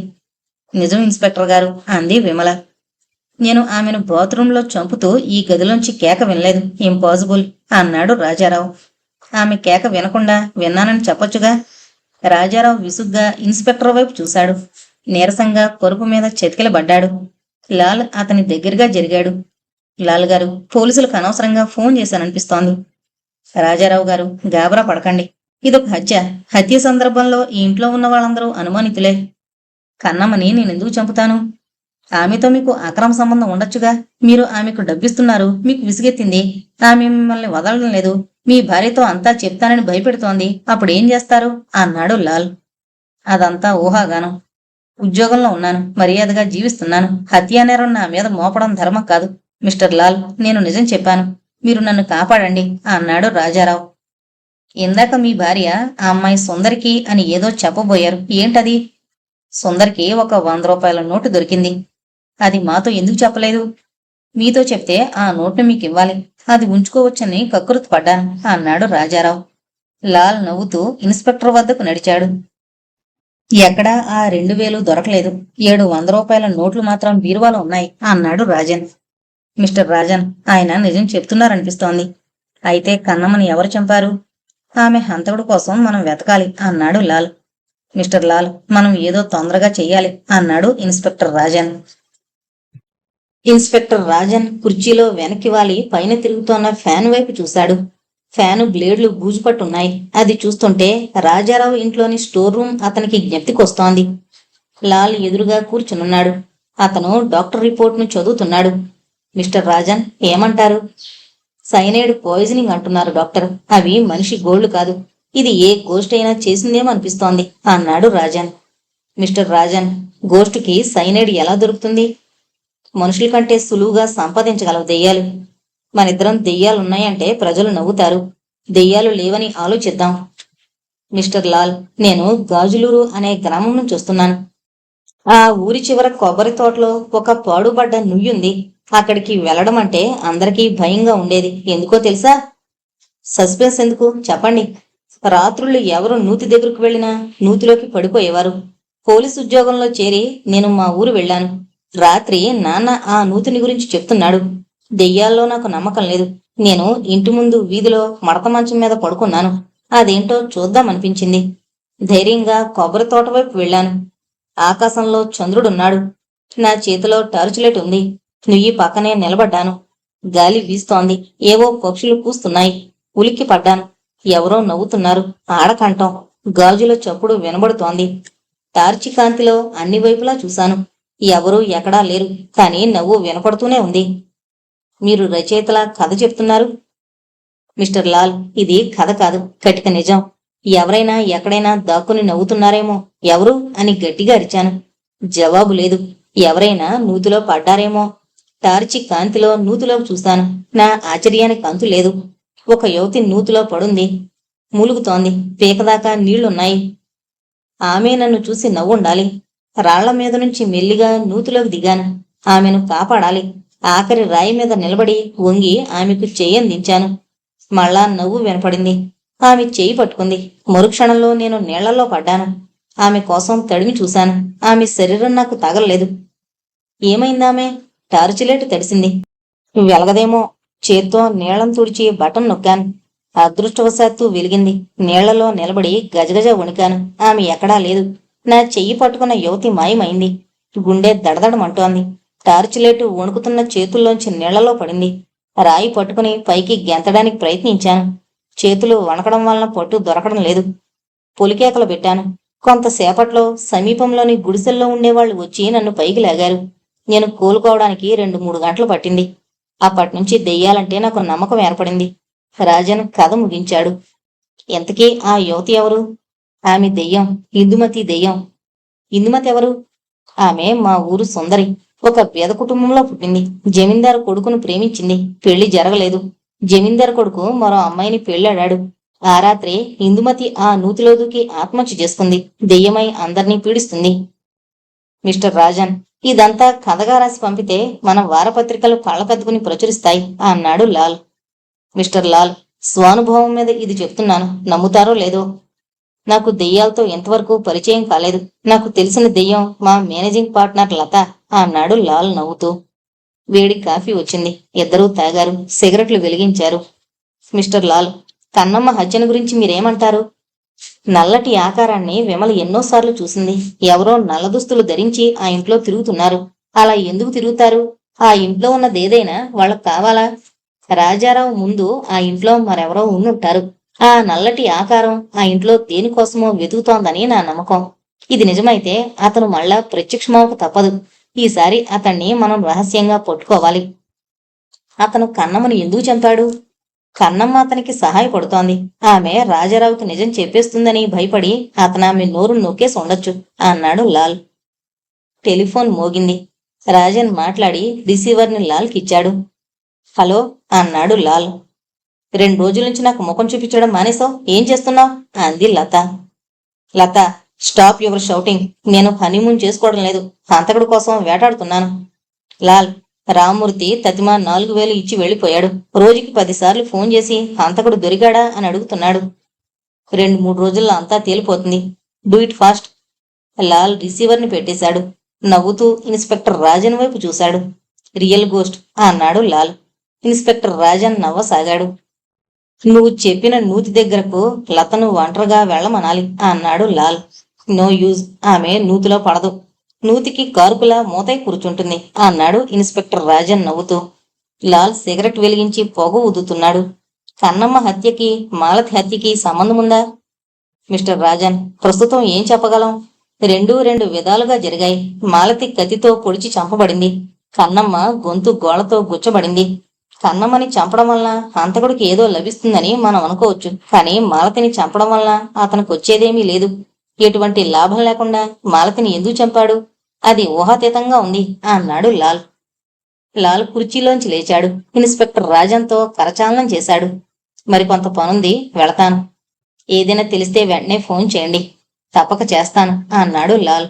నిజం ఇన్స్పెక్టర్ గారు అంది విమల. నేను ఆమెను బాత్రూంలో చంపుతూ ఈ గదిలోంచి కేక వినలేదు. ఇంపాసిబుల్ అన్నాడు రాజారావు. ఆమె కేక వినకుండా విన్నానని చెప్పొచ్చుగా. రాజారావు విసుగ్గా ఇన్స్పెక్టర్ వైపు చూశాడు. నీరసంగా కొరుపు మీద చెతికిలబడ్డాడు. లాల్ అతని దగ్గరగా జరిగాడు. లాల్ గారు, పోలీసులకు అనవసరంగా ఫోన్ చేశాననిపిస్తోంది. రాజారావు గారు, గాబరా పడకండి. ఇదొక హత్య సందర్భంలో ఈ ఇంట్లో ఉన్న వాళ్ళందరూ అనుమానితులే. కన్నమ్మని నేనెందుకు చంపుతాను? ఆమెతో మీకు అక్రమ సంబంధం ఉండొచ్చుగా. మీరు ఆమెకు డబ్బిస్తున్నారు. మీకు విసిగెత్తింది. ఆమె మిమ్మల్ని వదలడం లేదు. మీ భార్యతో అంతా చెప్తానని భయపెడుతోంది. అప్పుడేం చేస్తారు అన్నాడు లాల్. అదంతా ఊహాగానం. ఉద్యోగంలో ఉన్నాను, మర్యాదగా జీవిస్తున్నాను. హత్యా నేరం నా మీద మోపడం ధర్మం కాదు. మిస్టర్ లాల్, నేను నిజం చెప్పాను. మీరు నన్ను కాపాడండి అన్నాడు రాజారావు. ఇందాక మీ భార్య ఆ అమ్మాయి సుందరికి అని ఏదో చెప్పబోయారు. ఏంటది? సుందరికి ఒక 100 రూపాయల నోటు దొరికింది. అది మాతో ఎందుకు చెప్పలేదు? మీతో చెప్తే ఆ నోట్ను మీకు ఇవ్వాలి. అది ఉంచుకోవచ్చని కక్కుర్తి పడ్డాను అన్నాడు రాజారావు. లాల్ నవ్వుతూ ఇన్స్పెక్టర్ వద్దకు నడిచాడు. ఎక్కడా ఆ 2000 దొరకలేదు. 700 రూపాయల నోట్లు మాత్రం బీరువాలో ఉన్నాయి అన్నాడు రాజన్. మిస్టర్ రాజన్, ఆయన నిజం చెప్తున్నారనిపిస్తోంది. అయితే కన్నమ్మని ఎవరు చంపారు? ఆమె హంతకుడు కోసం మనం వెతకాలి అన్నాడు లాల్. మిస్టర్ లాల్, మనం ఏదో తొందరగా చెయ్యాలి అన్నాడు ఇన్స్పెక్టర్ రాజన్. ఇన్స్పెక్టర్ రాజన్ కుర్చీలో వెనక్కి వాలి పైన తిరుగుతోన్న ఫ్యాన్ వైపు చూశాడు. ఫ్యాను బ్లేడ్లు బూజుపట్టున్నాయి. అది చూస్తుంటే రాజారావు ఇంట్లోని స్టోర్ రూమ్ అతనికి జ్ఞప్తికొస్తోంది. లాల్ ఎదురుగా కూర్చునున్నాడు. అతను డాక్టర్ రిపోర్ట్ను చదువుతున్నాడు. మిస్టర్ రాజన్, ఏమంటారు? సైనైడ్ పాయిజనింగ్ అంటున్నారు డాక్టర్. అవి మనిషి గోళ్లు కాదు. ఇది ఏ గోస్ట్ అయినా చేసిందేమో అనిపిస్తోంది అన్నాడు రాజన్. మిస్టర్ రాజన్, గోస్టుకి సైనైడ్ ఎలా దొరుకుతుంది? మనుషుల కంటే సులువుగా సంపాదించగలవు దెయ్యాలు. మనిద్దరం దెయ్యాలున్నాయంటే ప్రజలు నవ్వుతారు. దెయ్యాలు లేవని ఆలోచిద్దాం. మిస్టర్ లాల్, నేను గాజులూరు అనే గ్రామం నుంచి వస్తున్నాను. ఆ ఊరి చివర కొబ్బరి తోటలో ఒక పాడుబడ్డ నుయ్యుంది. అక్కడికి వెళ్లడం అంటే అందరికీ భయంగా ఉండేది. ఎందుకో తెలుసా? సస్పెన్స్ ఎందుకు, చెప్పండి. రాత్రుళ్ళు ఎవరు నూతి దగ్గరకు వెళ్ళినా నూతిలోకి పడిపోయేవారు. పోలీసు ఉద్యోగంలో చేరి నేను మా ఊరు వెళ్ళాను. రాత్రి నాన్న ఆ నూతిని గురించి చెప్తున్నాడు. దెయ్యాల్లో నాకు నమ్మకం లేదు. నేను ఇంటి ముందు వీధిలో మడత మంచం మీద పడుకున్నాను. అదేంటో చూద్దామనిపించింది. ధైర్యంగా కొబ్బరి తోట వైపు వెళ్ళాను. ఆకాశంలో చంద్రుడున్నాడు. నా చేతిలో టార్చ్ లైట్ ఉంది. నుయ్యి పక్కనే నిలబడ్డాను. గాలి వీస్తోంది. ఏవో పక్షులు కూస్తున్నాయి. ఉలిక్కి పడ్డాను. ఎవరో నవ్వుతున్నారు. ఆడకంఠం. గాజుల చప్పుడు వినబడుతోంది. టార్చి కాంతిలో అన్ని వైపులా చూశాను. ఎవరూ ఎక్కడా లేరు. కానీ నవ్వు వినపడుతూనే ఉంది. మీరు రచయితలా కథ చెప్తున్నారు. మిస్టర్ లాల్, ఇది కథ కాదు, కటిక నిజం. ఎవరైనా ఎక్కడైనా దాక్కుని నవ్వుతున్నారేమో. ఎవరు అని గట్టిగా అరిచాను. జవాబు లేదు. ఎవరైనా నూతిలో పడ్డారేమో. టార్చి కాంతిలో నూతిలోకి చూశాను. నా ఆశ్చర్యానికి అంతు లేదు. ఒక యువతి నూతిలో పడుంది. మూలుగుతోంది. పీకదాకా నీళ్లున్నాయి. ఆమె నన్ను చూసి నవ్వుండాలి. రాళ్ల మీద నుంచి మెల్లిగా నూతిలోకి దిగాను. ఆమెను కాపాడాలి. ఆఖరి రాయి మీద నిలబడి వంగి ఆమెకు చెయ్యందించాను. మళ్ళా నవ్వు వినపడింది. ఆమె చెయ్యి పట్టుకుంది. మరుక్షణంలో నేను నీళ్లలో పడ్డాను. ఆమె కోసం తడిమి చూశాను. ఆమె శరీరం నాకు తగలలేదు. ఏమైందామె? Torch light తడిసింది. వెలగదేమో. చేత్తో నీళ్లం తుడిచి బటన్ నొక్కాను. అదృష్టవశాత్తు వెలిగింది. నీళ్లలో నిలబడి గజగజ వణికాను. ఆమె ఎక్కడా లేదు. నా చెయ్యి పట్టుకున్న యువతి మాయమైంది. గుండె దడదడమంటోంది. టార్చి లైట్ వణుకుతున్న చేతుల్లోంచి నీళ్లలో పడింది. రాయి పట్టుకుని పైకి గెంతడానికి ప్రయత్నించాను. చేతులు వణకడం వలన పట్టు దొరకడం లేదు. పొలికేకలు పెట్టాను. కొంతసేపట్లో సమీపంలోని గుడిసెల్లో ఉండేవాళ్లు వచ్చి నన్ను పైకి లాగారు. నేను కోలుకోవడానికి 2-3 గంటలు పట్టింది. అప్పటినుంచి దెయ్యాలంటే నాకు నమ్మకం ఏర్పడింది. రాజన్ కథ ముగించాడు. ఎంతకీ ఆ యువతి ఎవరు? ఆమె దెయ్యం. ఇందుమతి దెయ్యం. ఇందుమతి ఎవరు? ఆమె మా ఊరు సుందరి. ఒక పేద కుటుంబంలో పుట్టింది. జమీందారు కొడుకును ప్రేమించింది. పెళ్లి జరగలేదు. జమీందారు కొడుకు మరో అమ్మాయిని పెళ్లాడాడు. ఆ రాత్రి ఇందుమతి ఆ నూతిలో దూకి ఆత్మహత్య చేసుకుంది. దెయ్యమై అందర్నీ పీడిస్తుంది. మిస్టర్ రాజన్, ఇదంతా కథగా రాసి పంపితే మన వారపత్రికలు కళ్ళకద్దుకుని ప్రచురిస్తాయి అన్నాడు లాల్. మిస్టర్ లాల్, స్వానుభవం మీద ఇది చెప్తున్నాను, నమ్ముతారో లేదో. నాకు దెయ్యాలతో ఎంతవరకు పరిచయం కాలేదు. నాకు తెలిసిన దెయ్యం మా మేనేజింగ్ పార్ట్నర్ లత అన్నాడు లాల్ నవ్వుతూ. వేడి కాఫీ వచ్చింది. ఇద్దరూ తాగారు, సిగరెట్లు వెలిగించారు. మిస్టర్ లాల్, కన్నమ్మ హత్యను గురించి మీరేమంటారు? నల్లటి ఆకారాన్ని విమల ఎన్నోసార్లు చూసింది. ఎవరో నల్లదుస్తులు ధరించి ఆ ఇంట్లో తిరుగుతున్నారు. అలా ఎందుకు తిరుగుతారు? ఆ ఇంట్లో ఉన్నదేదైనా వాళ్ళకు కావాలా? రాజారావు ముందు ఆ ఇంట్లో మరెవరో ఉండుంటారు. ఆ నల్లటి ఆకారం ఆ ఇంట్లో దేనికోసమో వెతుకుతోందని నా నమ్మకం. ఇది నిజమైతే అతను మళ్ళా ప్రత్యక్షమవక తప్పదు. ఈసారి అతన్ని మనం రహస్యంగా పట్టుకోవాలి. అతను కన్నమ్మను ఎందుకు చంపాడు? కన్నమ్మ అతనికి సహాయపడుతోంది. ఆమె రాజారావుకి నిజం చెప్పేస్తుందని భయపడి అతను ఆమె నోరు నొక్కేసి ఉండొచ్చు అన్నాడు లాల్. టెలిఫోన్ మోగింది. రాజన్ మాట్లాడి రిసీవర్ని లాల్కిచ్చాడు. హలో అన్నాడు లాల్. 2 రోజుల నుంచి నాకు ముఖం చూపించడం మానేసావు, ఏం చేస్తున్నావు అంది లత. లత, స్టాప్ యువర్ షౌటింగ్. నేను హనీమూన్ చేసుకోవడం లేదు, హంతకుడి కోసం వేటాడుతున్నాను. లాల్, రామ్మూర్తి తతిమా 4000 ఇచ్చి వెళ్లిపోయాడు. రోజుకి 10 సార్లు ఫోన్ చేసి హంతకుడు దొరికాడా అని అడుగుతున్నాడు. 2-3 రోజుల్లో అంతా తేలిపోతుంది. Do it fast. లాల్ రిసీవర్ని పెట్టేశాడు. నవ్వుతూ ఇన్స్పెక్టర్ రాజన్ వైపు చూశాడు. రియల్ గోస్ట్ అన్నాడు లాల్. ఇన్స్పెక్టర్ రాజన్ నవ్వసాగాడు. నువ్వు చెప్పిన నూతి దగ్గరకు లతను ఒంటరిగా వెళ్ళమనాలి అన్నాడు లాల్. నో యూజ్, ఆమె నూతిలో పడదు. నూతికి కారుకులా మూతై కూర్చుంటుంది అన్నాడు ఇన్స్పెక్టర్ రాజన్ నవ్వుతూ. లాల్ సిగరెట్ వెలిగించి పొగ ఊదుతున్నాడు. కన్నమ్మ హత్యకి మాలతి హత్యకి సంబంధముందా? మిస్టర్ రాజన్, ప్రస్తుతం ఏం చెప్పగలం? రెండు విధాలుగా జరిగాయి. మాలతి కత్తితో పొడిచి చంపబడింది. కన్నమ్మ గొంతు గోళ్లతో గుచ్చబడింది. కన్నమ్మని చంపడం వల్ల హంతకుడికి ఏదో లభిస్తుందని మనం అనుకోవచ్చు. కానీ మాలతిని చంపడం వల్ల అతనికి వచ్చేదేమీ లేదు. ఎటువంటి లాభం లేకుండా మాలతిని ఎందుకు చంపాడు? అది ఊహాతీతంగా ఉంది అన్నాడు లాల్. లాల్ కుర్చీలోంచి లేచాడు. ఇన్స్పెక్టర్ రాజన్తో కరచాలనం చేశాడు. మరికొంత పనుంది, వెళతాను. ఏదైనా తెలిస్తే వెంటనే ఫోన్ చేయండి. తప్పక చేస్తాను అన్నాడు లాల్.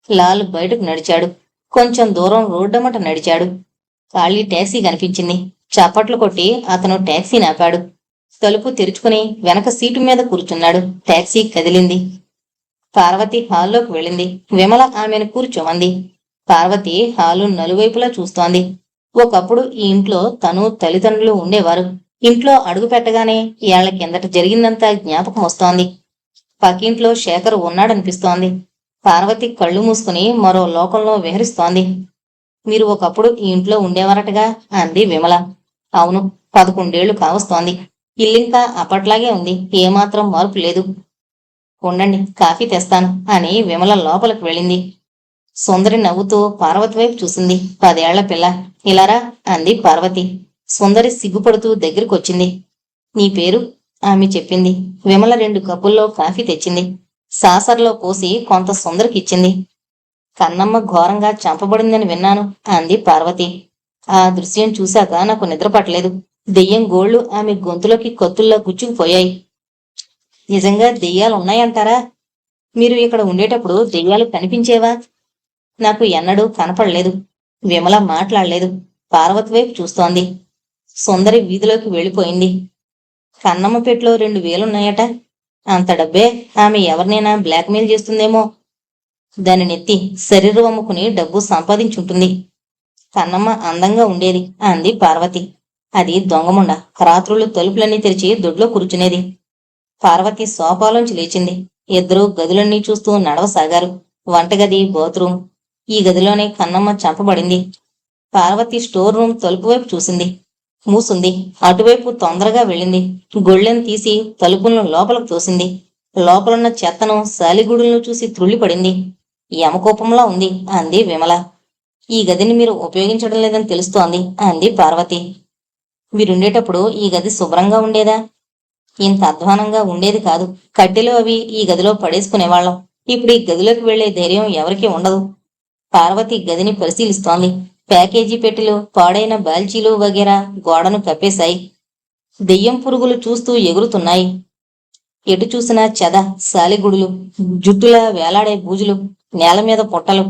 లాల్ బయటకు నడిచాడు. కొంచెం దూరం రోడ్డమ్మట నడిచాడు. ఖాళీ టాక్సీ కనిపించింది. చప్పట్లు కొట్టి అతను టాక్సీని ఆపాడు. తలుపు తెరుచుకుని వెనక సీటు మీద కూర్చున్నాడు. టాక్సీ కదిలింది. పార్వతి హాల్లోకి వెళ్ళింది. విమల ఆమెను కూర్చోమంది. పార్వతి హాలు నలువైపులా చూస్తోంది. ఒకప్పుడు ఈ ఇంట్లో తను తల్లిదండ్రులు ఉండేవారు. ఇంట్లో అడుగు పెట్టగానే ఏళ్ల కిందట జరిగిందంతా జ్ఞాపకం వస్తోంది. పక్కింట్లో శేఖర్ ఉన్నాడనిపిస్తోంది. పార్వతి కళ్ళు మూసుకుని మరో లోకంలో విహరిస్తోంది. మీరు ఒకప్పుడు ఈ ఇంట్లో ఉండేవారటగా అంది విమల. అవును, 11 ఏళ్లు కావస్తోంది. ఇల్లింకా అప్పట్లాగే ఉంది, ఏమాత్రం మార్పు లేదు. ఉండండి, కాఫీ తెస్తాను అని విమల లోపలికి వెళ్ళింది. సుందరి నవ్వుతూ పార్వతి వైపు చూసింది. 10 ఏళ్ల పిల్ల, ఇలారా అంది పార్వతి. సుందరి సిగ్గుపడుతూ దగ్గరికొచ్చింది. నీ పేరు? ఆమె చెప్పింది. విమల 2 కప్పుల్లో కాఫీ తెచ్చింది. సాసర్లో పోసి కొంత సుందరికిచ్చింది. కన్నమ్మ ఘోరంగా చంపబడిందని విన్నాను అంది పార్వతి. ఆ దృశ్యం చూశాక నాకు నిద్ర పట్టలేదు. దెయ్యం గోళ్లు ఆమె గొంతులోకి కత్తుల్లా గుచ్చుకుపోయాయి. నిజంగా దెయ్యాలున్నాయంటారా? మీరు ఇక్కడ ఉండేటప్పుడు దెయ్యాలు కనిపించేవా? నాకు ఎన్నడూ కనపడలేదు. విమల మాట్లాడలేదు. పార్వతి వైపు చూస్తోంది. సుందరి వీధిలోకి వెళ్ళిపోయింది. కన్నమ్మ పెట్లో 2000 అంత డబ్బే ఆమె ఎవరినైనా బ్లాక్మెయిల్ చేస్తుందేమో. దాని నెత్తి శరీరం అమ్ముకుని డబ్బు సంపాదించుంటుంది. కన్నమ్మ అందంగా ఉండేది అంది పార్వతి. అది దొంగముండ. రాత్రులు తలుపులన్నీ తెరిచి దొడ్లో కూర్చునేది. పార్వతి సోఫాలోంచి లేచింది. ఇద్దరూ గదులన్నీ చూస్తూ నడవసాగారు. వంటగది, బాత్రూమ్. ఈ గదిలోనే కన్నమ్మ చంపబడింది. పార్వతి స్టోర్ రూమ్ తలుపు వైపు చూసింది. మూసుంది. అటువైపు తొందరగా వెళ్ళింది. గొళ్ళెను తీసి తలుపులను లోపలకు తోసింది. లోపలున్న చెత్తను, సాలిగూడులను చూసి త్రుళ్ళిపడింది. యమకోపంలా ఉంది అంది విమల. ఈ గదిని మీరు ఉపయోగించడం లేదని తెలుస్తోంది అంది పార్వతి. మీరుండేటప్పుడు ఈ గది శుభ్రంగా ఉండేదా? ఇంత అధ్వానంగా ఉండేది కాదు. కట్టెలు అవి ఈ గదిలో పడేసుకునేవాళ్ళం. ఇప్పుడు ఈ గదిలోకి వెళ్లే ధైర్యం ఎవరికీ ఉండదు. పార్వతి గదిని పరిశీలిస్తోంది. ప్యాకేజీ పెట్టెలు, పాడైన బాల్చీలు వగేరా గోడను కప్పేశాయి. దెయ్యం పురుగులు చూస్తూ ఎగురుతున్నాయి. ఎటు చూసినా చెద, సాలిగుడులు, జుట్టులా వేలాడే బూజులు, నేల మీద పొట్టలు.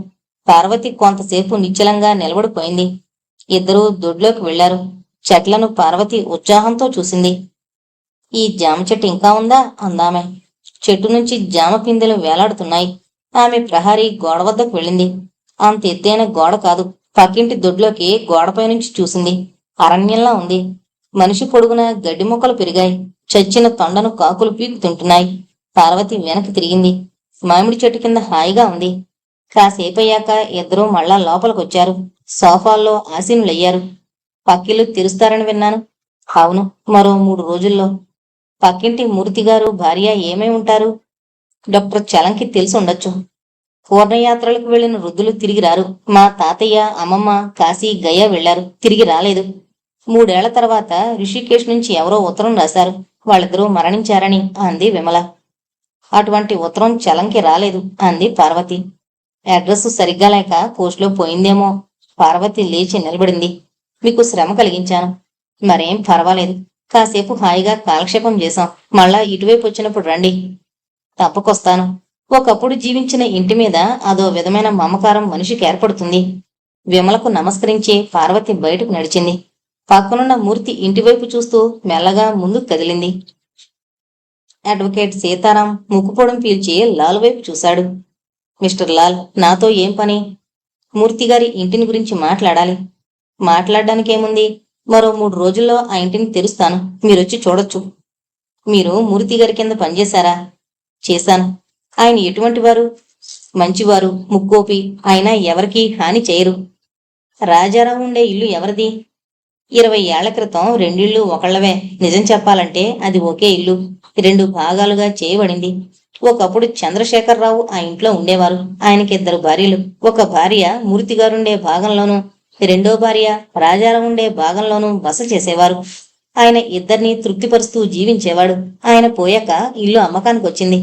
పార్వతి కొంతసేపు నిశ్చలంగా నిలబడిపోయింది. ఇద్దరూ దొడ్లోకి వెళ్లారు. చెట్లను పార్వతి ఉత్సాహంతో చూసింది. ఈ జామ చెట్టు ఇంకా ఉందా అందామె. చెట్టు నుంచి జామ పిందెలు వేలాడుతున్నాయి. ఆమె ప్రహరీ గోడ వద్దకు వెళ్ళింది. అంత ఎత్తైన గోడ కాదు, పక్కింటి దొడ్లోకి గోడపై నుంచి చూసింది. అరణ్యంలా ఉంది. మనిషి పొడుగున గడ్డి మొక్కలు పెరిగాయి. చచ్చిన తొండను కాకులు పీకు తింటున్నాయి. పార్వతి వెనక్కి తిరిగింది. మామిడి చెట్టు కింద హాయిగా ఉంది. కాసేపయ్యాక ఇద్దరూ మళ్ళా లోపలికొచ్చారు. సోఫాల్లో ఆసీనులయ్యారు. పక్కిళ్ళు తెరుస్తారని విన్నాను. అవును, మరో 3 రోజుల్లో. పక్కింటి మూర్తిగారు భార్య ఏమై ఉంటారు? డాక్టర్ చలంకి తెలిసి ఉండొచ్చు. పూర్ణయాత్రలకు వెళ్లిన వృద్ధులు తిరిగి రారు. మా తాతయ్య, అమ్మమ్మ కాశీ, గయ వెళ్లారు, తిరిగి రాలేదు. 3 ఏళ్ల తర్వాత రిషికేశ్ నుంచి ఎవరో ఉత్తరం రాశారు. వాళ్ళిద్దరూ మరణించారని అంది విమల. అటువంటి ఉత్తరం చలంకి రాలేదు అంది పార్వతి. అడ్రస్ సరిగ్గా లేక పోస్టులో పోయిందేమో. పార్వతి లేచి నిలబడింది. మీకు శ్రమ కలిగించాను. మరేం పర్వాలేదు. కాసేపు హాయిగా కాలక్షేపం చేశాం. మళ్ళా ఇటువైపు వచ్చినప్పుడు రండి. తప్పకొస్తాను. ఒకప్పుడు జీవించిన ఇంటి మీద అదో విధమైన మమకారం మనిషికి ఏర్పడుతుంది. విమలకు నమస్కరించి పార్వతి బయటకు నడిచింది. పక్కనున్న మూర్తి ఇంటివైపు చూస్తూ మెల్లగా ముందుకు కదిలింది. అడ్వకేట్ సీతారాం ముక్కుపొడం పీల్చి లాల్ వైపు చూశాడు. మిస్టర్ లాల్, నాతో ఏం పని? మూర్తిగారి ఇంటిని గురించి మాట్లాడాలి. మాట్లాడడానికేముంది? మరో 3 రోజుల్లో ఆ ఇంటిని తెరుస్తాను. మీరొచ్చి చూడొచ్చు. మీరు మూర్తిగారి కింద పనిచేశారా? చేశాను. ఆయన ఎటువంటి వారు? మంచివారు, ముక్కోపి. ఆయన ఎవరికీ హాని చేయరు. రాజారావు ఉండే ఇల్లు ఎవరిది? 20 ఏళ్ల క్రితం 2 ఇళ్ళు ఒకళ్ళవే. నిజం చెప్పాలంటే అది ఒకే ఇల్లు, 2 భాగాలుగా చేయబడింది. ఒకప్పుడు చంద్రశేఖరరావు ఆ ఇంట్లో ఉండేవారు. ఆయనకి 2 భార్యలు. ఒక భార్య మూర్తిగారుండే భాగంలోనూ, 2వ భార్య రాజారావు ఉండే భాగంలోనూ బస చేసేవారు. ఆయన ఇద్దరినీ తృప్తిపరుస్తూ జీవించేవాడు. ఆయన పోయాక ఇల్లు అమ్మకానికి వచ్చింది.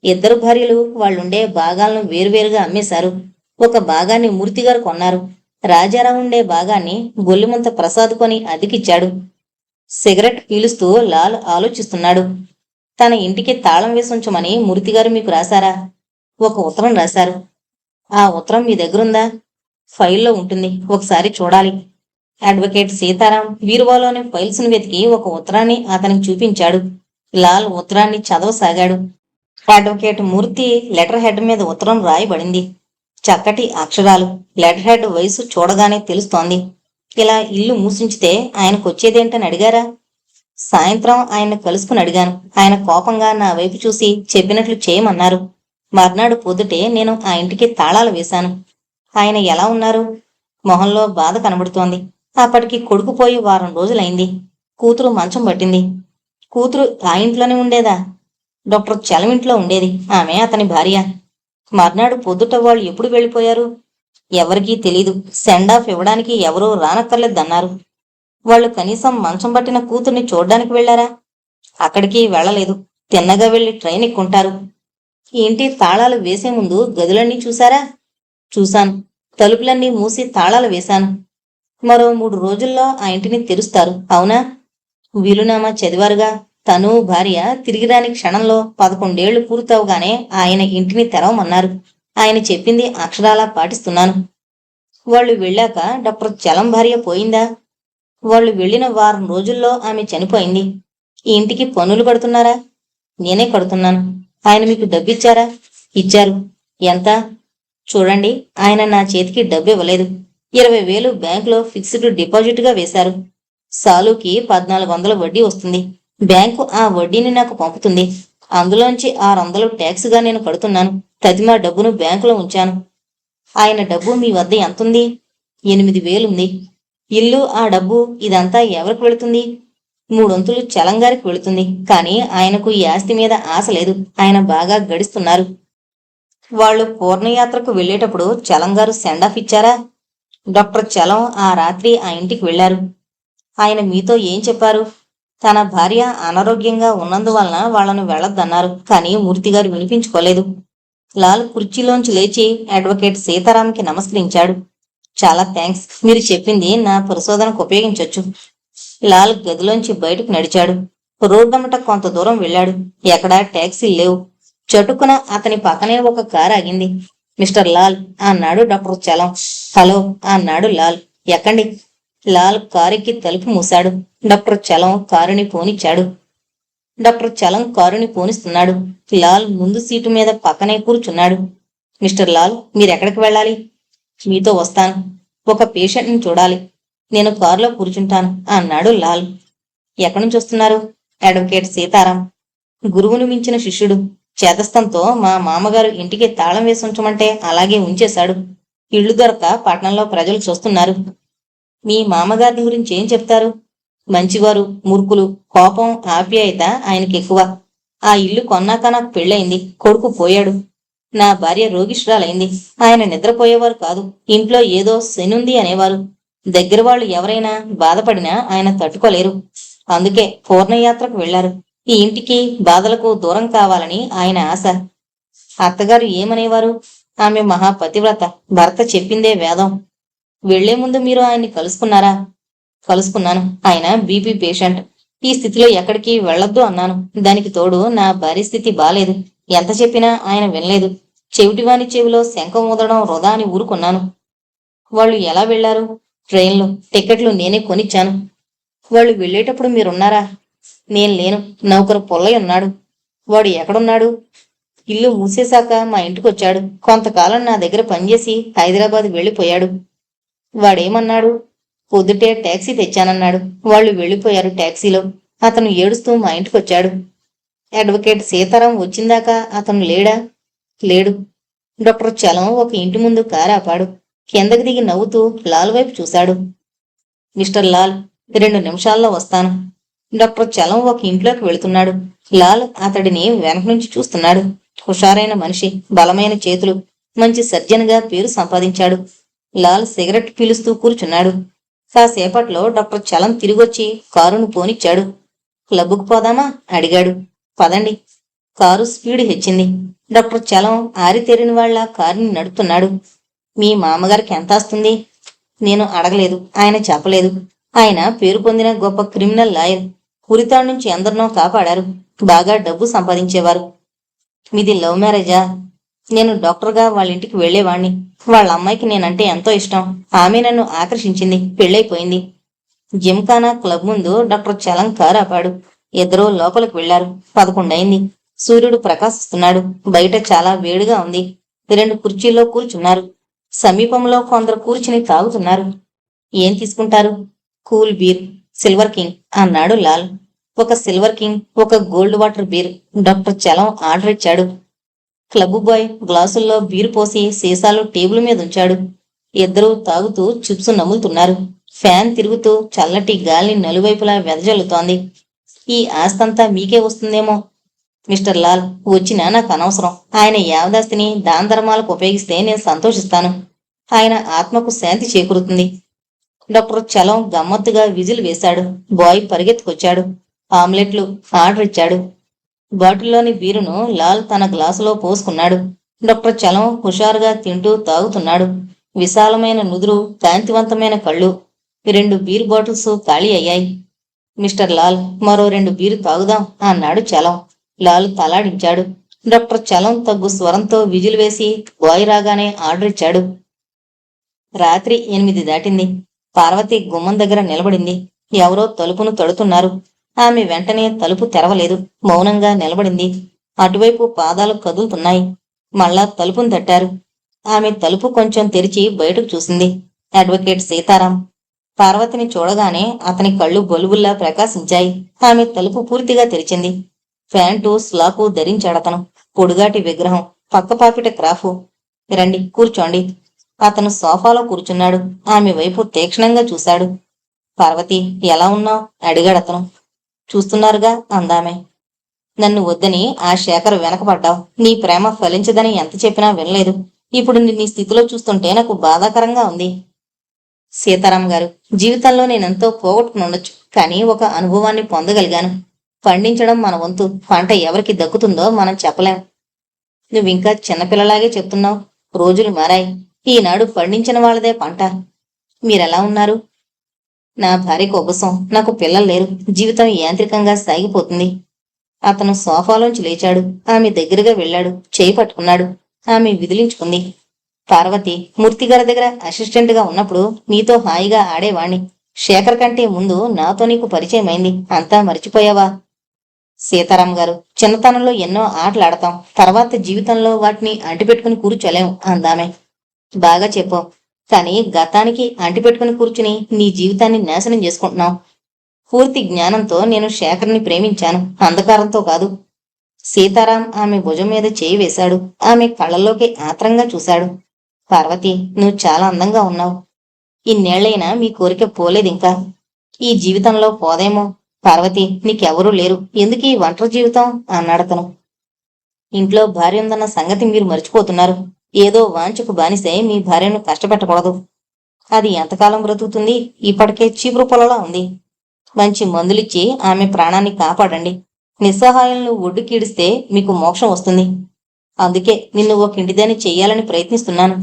2 భార్యలు వాళ్ళుండే భాగాలను వేరువేరుగా అమ్మేశారు. ఒక భాగాన్ని మూర్తిగారు కొన్నారు. రాజారావు ఉండే భాగాన్ని గొల్లిమంత ప్రసాద్ కొని అద్దెకిచ్చాడు. సిగరెట్ పీలుస్తూ లాల్ ఆలోచిస్తున్నాడు. తన ఇంటికి తాళం వేసి ఉంచమని మూర్తిగారు మీకు రాశారా? ఒక ఉత్తరం రాశారు. ఆ ఉత్తరం మీ దగ్గరుందా? ఫైల్లో ఉంటుంది, ఒకసారి చూడాలి. అడ్వకేట్ సీతారాం బీరువాలోని ఫైల్స్ ను వెతికి ఒక ఉత్తరాన్ని అతనికి చూపించాడు. లాల్ ఉత్తరాన్ని చదవసాగాడు. అడ్వకేట్ మూర్తి లెటర్ హెడ్ మీద ఉత్తరం రాయబడింది. చక్కటి అక్షరాలు. లెటర్ హెడ్ వయసు చూడగానే తెలుస్తోంది. ఇలా ఇల్లు మూసించితే ఆయనకొచ్చేదేంటని అడిగారా? సాయంత్రం ఆయన్ని కలుసుకుని అడిగాను. ఆయన కోపంగా నా వైపు చూసి చెప్పినట్లు చేయమన్నారు. మర్నాడు పొద్దుటే నేను ఆ ఇంటికి తాళాలు వేశాను. ఆయన ఎలా ఉన్నారు? మొహంలో బాధ కనబడుతోంది. అప్పటికి కొడుకు పోయి 1 వారం రోజులైంది. కూతురు మంచం పట్టింది. కూతురు ఆ ఇంట్లోనే ఉండేదా? డాక్టర్ చలం ఇంట్లో ఉండేది. ఆమె అతని భార్య. మర్నాడు పొద్దుట వాళ్ళు ఎప్పుడు వెళ్ళిపోయారు? ఎవరికీ తెలీదు. సెండ్ ఆఫ్ ఇవ్వడానికి ఎవరూ రానక్కర్లేదన్నారు. వాళ్ళు కనీసం మంచం పట్టిన కూతుర్ని చూడ్డానికి వెళ్లారా? అక్కడికి వెళ్లలేదు. తిన్నగా వెళ్లి ట్రైన్ ఎక్కుంటారు. ఇంటి తాళాలు వేసే ముందు గదులన్నీ చూశారా? చూశాను. తలుపులన్నీ మూసి తాళాలు వేశాను. మరో 3 రోజుల్లో ఆ ఇంటిని తెరుస్తారు, అవునా? వీలునామా చదివారుగా. తను భార్య తిరిగి రాని క్షణంలో 11 ఏళ్లు పూర్తవగానే ఆయన ఇంటిని తెరవమన్నారు. ఆయన చెప్పింది అక్షరాలా పాటిస్తున్నాను. వాళ్ళు వెళ్ళాక డాక్టర్ చలం భార్య పోయిందా? వాళ్ళు వెళ్లిన 1 వారం రోజుల్లో ఆమె చనిపోయింది. ఈ ఇంటికి పన్నులు కడుతున్నారా? నేనే కడుతున్నాను. ఆయన మీకు డబ్బిచ్చారా? ఇచ్చారు. ఎంత? చూడండి, ఆయన నా చేతికి డబ్బు ఇవ్వలేదు. 20,000 బ్యాంకులో ఫిక్స్డ్ డిపాజిట్ గా వేశారు. సాలుకి 1400 వడ్డీ వస్తుంది. బ్యాంకు ఆ వడ్డీని నాకు పంపుతుంది. అందులోంచి 600 ట్యాక్స్ గా నేను కడుతున్నాను. తదిమా డబ్బును బ్యాంకులో ఉంచాను. ఆయన డబ్బు మీ వద్ద ఎంతుంది? 8,000 ఉంది. ఇల్లు, ఆ డబ్బు, ఇదంతా ఎవరికి వెళుతుంది? 3 వంతులు చలంగారికి వెళుతుంది. కానీ ఆయనకు ఈ ఆస్తి మీద ఆశ లేదు. ఆయన బాగా గడిస్తున్నారు. వాళ్ళు పూర్ణయాత్రకు వెళ్లేటప్పుడు చలంగారు సెండ్ ఆఫ్ ఇచ్చారా? డాక్టర్ చలం ఆ రాత్రి ఆ ఇంటికి వెళ్లారు. ఆయన మీతో ఏం చెప్పారు? తన భార్య అనారోగ్యంగా ఉన్నందువలన వాళ్లను వెళ్లొద్దన్నారు. కానీ మూర్తిగారు వినిపించుకోలేదు. లాల్ కుర్చీలోంచి లేచి అడ్వకేట్ సీతారాంకి నమస్కరించాడు. చాలా థ్యాంక్స్. మీరు చెప్పింది నా పరిశోధనకు ఉపయోగించొచ్చు. లాల్ గదిలోంచి బయటకు నడిచాడు. రోడ్డమ్మట కొంత దూరం వెళ్ళాడు. ఎక్కడా ట్యాక్సీలు లేవు. చటుక్కున అతని పక్కనే ఒక కారు ఆగింది. మిస్టర్ లాల్ అన్నాడు డాక్టర్ చలం. హలో అన్నాడు లాల్. ఎక్కండి. లాల్ కారుకి తలుపు మూశాడు. డాక్టర్ చలం కారుని పోనిచ్చాడు. డాక్టర్ చలం కారుని పోనిస్తున్నాడు. లాల్ ముందు సీటు మీద పక్కనే కూర్చున్నాడు. మిస్టర్ లాల్, మీరెక్కడికి వెళ్ళాలి? మీతో వస్తాను. ఒక పేషెంట్ని చూడాలి. నేను కారులో కూర్చుంటాను అన్నాడు లాల్. ఎక్కడి నుంచి వస్తున్నారు? అడ్వకేట్ సీతారాం. గురువును మించిన శిష్యుడు. చేతస్థంతో మా మామగారు ఇంటికి తాళం వేసి ఉంచమంటే అలాగే ఉంచేశాడు. ఇళ్లు దొరక పట్నంలో ప్రజలు చూస్తున్నారు. మీ మామగారిని గురించి ఏం చెప్తారు? మంచివారు, మూర్ఖులు, కోపం, ఆప్యాయత ఆయనకి ఎక్కువ. ఆ ఇల్లు కొన్నాక నాకు పెళ్ళయింది. కొడుకు పోయాడు. నా భార్య రోగిష్ఠురాలైంది. ఆయన నిద్రపోయేవారు కాదు. ఇంట్లో ఏదో శనుంది అనేవారు. దగ్గర వాళ్ళు ఎవరైనా బాధపడినా ఆయన తట్టుకోలేరు. అందుకే పూర్ణయాత్రకు వెళ్లారు. ఈ ఇంటికి బాధలకు దూరం కావాలని ఆయన ఆశ. అత్తగారు ఏమనేవారు? ఆమె మహాపతివ్రత. భర్త చెప్పిందే వేదం. వెళ్లే ముందు మీరు ఆయన్ని కలుసుకున్నారా? కలుసుకున్నాను. ఆయన బీపీ పేషెంట్. ఈ స్థితిలో ఎక్కడికి వెళ్లొద్దు అన్నాను. దానికి తోడు నా భార్య స్థితి బాలేదు. ఎంత చెప్పినా ఆయన వినలేదు. చెవిటివాని చెవిలో శంఖం ఊదడం వృధా అని ఊరుకున్నాను. వాళ్ళు ఎలా వెళ్లారు? ట్రైన్లో. టికెట్లు నేనే కొనిచ్చాను. వాళ్ళు వెళ్లేటప్పుడు మీరున్నారా? నేను లేను. నౌకరు పుల్లయ్య ఉన్నాడు. వాడు ఎక్కడున్నాడు? ఇల్లు మూసేశాక మా ఇంటికొచ్చాడు. కొంతకాలం నా దగ్గర పనిచేసి హైదరాబాద్ వెళ్లిపోయాడు. వాడేమన్నాడు? పొద్దుటే టాక్సీ తెచ్చానన్నాడు. వాళ్ళు వెళ్లిపోయారు టాక్సీలో. అతను ఏడుస్తూ మా ఇంటికొచ్చాడు. అడ్వకేట్ సీతారాం వచ్చిందాకా అతను లేడా? లేడు. డాక్టర్ చలం ఒక ఇంటి ముందు కారు ఆపాడు. కిందకి దిగి నవ్వుతూ లాల్ వైపు చూశాడు. మిస్టర్ లాల్, 2 నిమిషాల్లో వస్తాను. డాక్టర్ చలం ఒక ఇంట్లోకి వెళుతున్నాడు. లాల్ అతడిని వెనక నుంచి చూస్తున్నాడు. హుషారైన మనిషి, బలమైన చేతులు, మంచి సర్జన్గా పేరు సంపాదించాడు. లాల్ సిగరెట్ పీలుస్తూ కూర్చున్నాడు. కాసేపట్లో డాక్టర్ చలం తిరిగొచ్చి కారును పోనిచ్చాడు. క్లబ్కు పోదామా? అడిగాడు. పదండి. కారు స్పీడ్ హెచ్చింది. డాక్టర్ చలం ఆరితేరిన వాళ్ల కారుని నడుపుతున్నాడు. మీ మామగారికి ఎంత వస్తుంది? నేను అడగలేదు. ఆయన చెప్పలేదు. ఆయన పేరు పొందిన గొప్ప క్రిమినల్ లాయర్. ఉరితాడు నుంచి ఎందరినో కాపాడారు. బాగా డబ్బు సంపాదించేవారు. మీది లవ్ మ్యారేజా? నేను డాక్టర్గా వాళ్ళ ఇంటికి వెళ్లేవాణ్ణి. వాళ్ళ అమ్మాయికి నేనంటే ఎంతో ఇష్టం. ఆమె నన్ను ఆకర్షించింది. పెళ్ళైపోయింది. జిమ్ఖానా క్లబ్ ముందు డాక్టర్ చలం కారు ఆపాడు. ఇద్దరూ లోపలికి వెళ్లారు. 11 అయింది. సూర్యుడు ప్రకాశిస్తున్నాడు. బయట చాలా వేడిగా ఉంది. 2 కుర్చీల్లో కూర్చున్నారు. సమీపంలో కొందరు కూర్చుని తాగుతున్నారు. ఏం తీసుకుంటారు? కూల్ బీర్, సిల్వర్ కింగ్ అన్నాడు లాల్. ఒక సిల్వర్ కింగ్, ఒక gold water beer. Doctor Chalam order ఇచ్చాడు. క్లబ్ బాయ్ గ్లాసుల్లో బీరు పోసి సీసాలు టేబుల్ మీద ఉంచాడు. ఇద్దరూ తాగుతూ చిప్స్ నములుతున్నారు. ఫ్యాన్ తిరుగుతూ చల్లటి గాలిని నలువైపులా వెదజల్లుతోంది. ఈ ఆస్తంతా మీకే వస్తుందేమో. మిస్టర్ లాల్, వచ్చినా నాకు అనవసరం. ఆయన యావదాస్తిని దాన ధర్మాలకు ఉపయోగిస్తే నేను సంతోషిస్తాను. ఆయన ఆత్మకు శాంతి చేకూరుతుంది. డాక్టర్ చలం గమ్మత్తుగా విజిల్ వేశాడు. బాయ్ పరిగెత్తుకొచ్చాడు. ఆమ్లెట్లు ఆర్డర్ ఇచ్చాడు. బాటిల్లోని బీరును లాల్ తన గ్లాసులో పోసుకున్నాడు. డాక్టర్ చలం హుషారుగా తింటూ తాగుతున్నాడు. విశాలమైన నుదురు, కాంతివంతమైన కళ్ళు. 2 బీర్ బాటిల్స్ ఖాళీ అయ్యాయి. మిస్టర్ లాల్, మరో 2 బీరు తాగుదాం అన్నాడు చలం. లాల్ తలాడించాడు. డాక్టర్ చలం తగ్గు స్వరంతో విజిల్ వేసి బాయ్ రాగానే ఆర్డర్ ఇచ్చాడు. రాత్రి 8 దాటింది. పార్వతి గుమ్మం దగ్గర నిలబడింది. ఎవరో తలుపును తడుతున్నారు. ఆమె వెంటనే తలుపు తెరవలేదు. మౌనంగా నిలబడింది. అటువైపు పాదాలు కదులుతున్నాయి. మళ్ళా తలుపును తట్టారు. ఆమె తలుపు కొంచెం తెరిచి బయటకు చూసింది. అడ్వకేట్ సీతారాం. పార్వతిని చూడగానే అతని కళ్ళు బొలుబుల్లా ప్రకాశించాయి. ఆమె తలుపు పూర్తిగా తెరిచింది. ప్యాంటు, స్లాకు ధరించాడతను. పొడుగాటి విగ్రహం, పక్కపాపిట క్రాఫు. రండి, కూర్చోండి. అతను సోఫాలో కూర్చున్నాడు. ఆమె వైపు తీక్షణంగా చూశాడు. పార్వతి, ఎలా ఉన్నావు? అడిగాడతను. చూస్తున్నారుగా అందామె. నన్ను వద్దని ఆ శేఖర్ వెనకబడ్డావు. నీ ప్రేమ ఫలించదని ఎంత చెప్పినా వినలేదు. ఇప్పుడు నీ స్థితిలో చూస్తుంటే నాకు బాధాకరంగా ఉంది. సీతారాం గారు, జీవితంలో నేనెంతో పోగొట్టుకుని ఉండొచ్చు, కానీ ఒక అనుభవాన్ని పొందగలిగాను. పండించడం మన వంతు. పంట ఎవరికి దక్కుతుందో మనం చెప్పలేం. నువ్వింకా చిన్నపిల్లలాగే చెప్తున్నావు. రోజులు మారాయి. ఈనాడు పండించిన వాళ్ళదే పంట. మీరెలా ఉన్నారు? నా భార్యకు ఉబ్బసం. నాకు పిల్లలు లేరు. జీవితం యాంత్రికంగా సాగిపోతుంది. అతను సోఫాలోంచి లేచాడు. ఆమె దగ్గరగా వెళ్ళాడు. చేయి పట్టుకున్నాడు. ఆమె విదిలించుకుంది. పార్వతి, మూర్తిగారి దగ్గర అసిస్టెంట్ గా ఉన్నప్పుడు నీతో హాయిగా ఆడేవాణ్ణి. శేఖర్ కంటే ముందు నాతో నీకు పరిచయం అయింది. అంతా మర్చిపోయావా? సీతారాం గారు, చిన్నతనంలో ఎన్నో ఆటలాడతాం, తర్వాత జీవితంలో వాటిని అంటిపెట్టుకుని కూర్చోలేం అందామే. బాగా చెప్పావు. కానీ గతానికి అంటిపెట్టుకుని కూర్చుని నీ జీవితాన్ని నాశనం చేసుకుంటున్నావు. పూర్తి జ్ఞానంతో నేను శేఖర్ని ప్రేమించాను, అంధకారంతో కాదు. సీతారాం ఆమె భుజం మీద చేయి వేశాడు. ఆమె కళ్ళల్లోకి ఆత్రంగా చూశాడు. పార్వతి, నువ్వు చాలా అందంగా ఉన్నావు. ఇన్నేళ్లైనా మీ కోరిక పోలేదింకా. ఈ జీవితంలో పోదేమో. పార్వతి, నీకెవరూ లేరు, ఎందుకు ఈ ఒంటరి జీవితం అన్నాడతను. ఇంట్లో భార్య ఉందన్న సంగతి మీరు మర్చిపోతున్నారు. ఏదో వాంఛకు బానిసై మీ భార్యను కష్టపెట్టకూడదు. అది ఎంతకాలం బ్రతుకుతుంది? ఇప్పటికే చీపురు పొలలా ఉంది. మంచి మందులిచ్చి ఆమె ప్రాణాన్ని కాపాడండి. నిస్సహాయాలను ఒడ్డుకీడిస్తే మీకు మోక్షం వస్తుంది. అందుకే నిన్ను ఒక ఇంటిదాన్ని చెయ్యాలని ప్రయత్నిస్తున్నాను.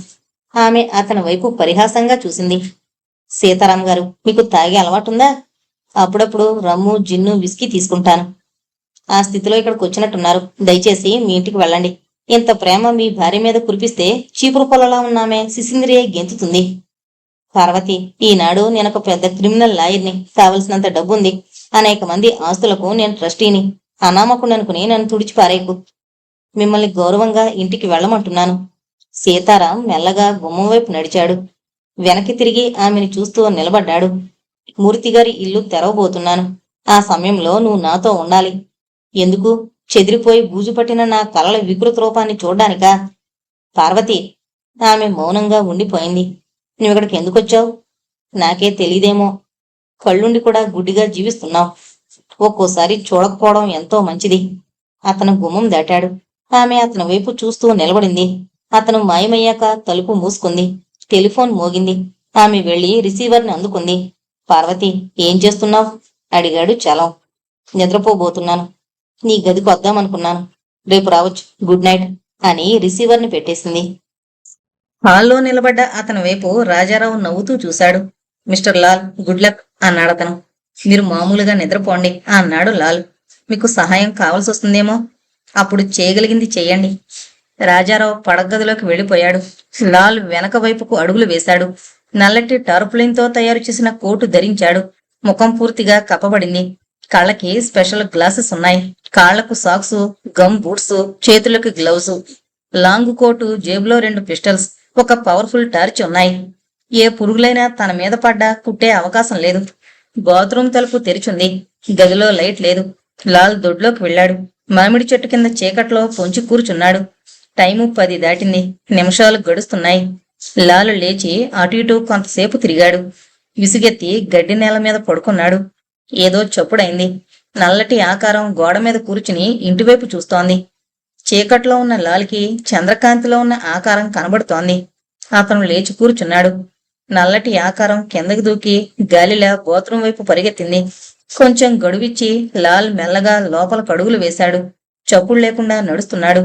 ఆమె అతని వైపు పరిహాసంగా చూసింది. సీతారాం గారు, మీకు తాగే అలవాటుందా? అప్పుడప్పుడు రమ్ము, జిన్ను, విస్కీ తీసుకుంటాను. ఆ స్థితిలో ఇక్కడికి వచ్చినట్టున్నారు. దయచేసి మీ ఇంటికి వెళ్ళండి. ఇంత ప్రేమ మీ భార్య మీద కురిపిస్తే చీపురు పొలలా ఉన్నామే శిశింద్రియ గెంతుతుంది. పార్వతి, ఈనాడు నేనొక పెద్ద క్రిమినల్ లాయర్ని. కావలసినంత డబ్బుంది. అనేక మంది ఆస్తులకు నేను ట్రస్టీని. అనామకుండనుకుని నన్ను తుడిచిపారేకు. మిమ్మల్ని గౌరవంగా ఇంటికి వెళ్ళమంటున్నాను. సీతారాం మెల్లగా గుమ్మం వైపు నడిచాడు. వెనక్కి తిరిగి ఆమెను చూస్తూ నిలబడ్డాడు. మూర్తిగారి ఇల్లు తెరవబోతున్నాను. ఆ సమయంలో నువ్వు నాతో ఉండాలి. ఎందుకు? చెదిరిపోయి బూజుపట్టిన నా కలల వికృత రూపాన్ని చూడ్డానికా? పార్వతి, ఆమె మౌనంగా ఉండిపోయింది. నువ్విక్కడికి ఎందుకొచ్చావు? నాకే తెలీదేమో. కళ్ళుండి కూడా గుడ్డిగా జీవిస్తున్నావు. ఒక్కోసారి చూడకపోవడం ఎంతో మంచిది. అతను గుమ్మం దాటాడు. ఆమె అతని వైపు చూస్తూ నిలబడింది. అతను మాయమయ్యాక తలుపు మూసుకుంది. టెలిఫోన్ మోగింది. ఆమె వెళ్లి రిసీవర్ని అందుకుంది. పార్వతి, ఏం చేస్తున్నావు? అడిగాడు చలం. నిద్రపోబోతున్నాను. నీ గదికి వద్దామనుకున్నాను. రేపు రావచ్చు. గుడ్ నైట్ అని రిసీవర్ని పెట్టేసింది. హాల్లో నిలబడ్డ అతని వైపు రాజారావు నవ్వుతూ చూశాడు. మిస్టర్ లాల్, గుడ్ లక్ అన్నాడతను. మీరు మామూలుగా నిద్రపోండి అన్నాడు లాల్. మీకు సహాయం కావాల్సి వస్తుందేమో. అప్పుడు చేయగలిగింది చెయ్యండి. రాజారావు పడగదిలోకి వెళ్లిపోయాడు. లాల్ వెనక వైపుకు అడుగులు వేశాడు. నల్లటి టార్పులిన్తో తయారు చేసిన కోటు ధరించాడు. ముఖం పూర్తిగా కప్పబడింది. కళ్ళకి స్పెషల్ గ్లాసెస్ ఉన్నాయి. కాళ్లకు సాక్సు, గమ్ బూట్స్, చేతులకు గ్లౌజు. లాంగ్ కోటు, జేబులో 2 పిస్టల్స్, ఒక పవర్ఫుల్ టార్చ్ ఉన్నాయి. ఏ పురుగులైనా తన మీద పడ్డా కుట్టే అవకాశం లేదు. బాత్రూమ్ తలుపు తెరిచుంది. గదిలో లైట్ లేదు. లాల్ దొడ్లోకి వెళ్ళాడు. మామిడి చెట్టు కింద చీకట్లో పొంచి కూర్చున్నాడు. టైము 10 దాటింది. నిమిషాలు గడుస్తున్నాయి. లాలు లేచి అటు ఇటు కొంతసేపు తిరిగాడు. విసుగెత్తి గడ్డి నేల మీద పడుకున్నాడు. ఏదో చప్పుడైంది. నల్లటి ఆకారం గోడ మీద కూర్చుని ఇంటివైపు చూస్తోంది. చీకట్లో ఉన్న లాల్కి చంద్రకాంతిలో ఉన్న ఆకారం కనబడుతోంది. అతను లేచి కూర్చున్నాడు. నల్లటి ఆకారం కిందకి దూకి గాలిలా బాత్రూం వైపు పరిగెత్తింది. కొంచెం గడువిచ్చి లాల్ మెల్లగా లోపల కడుగులు వేశాడు. చప్పుడు లేకుండా నడుస్తున్నాడు.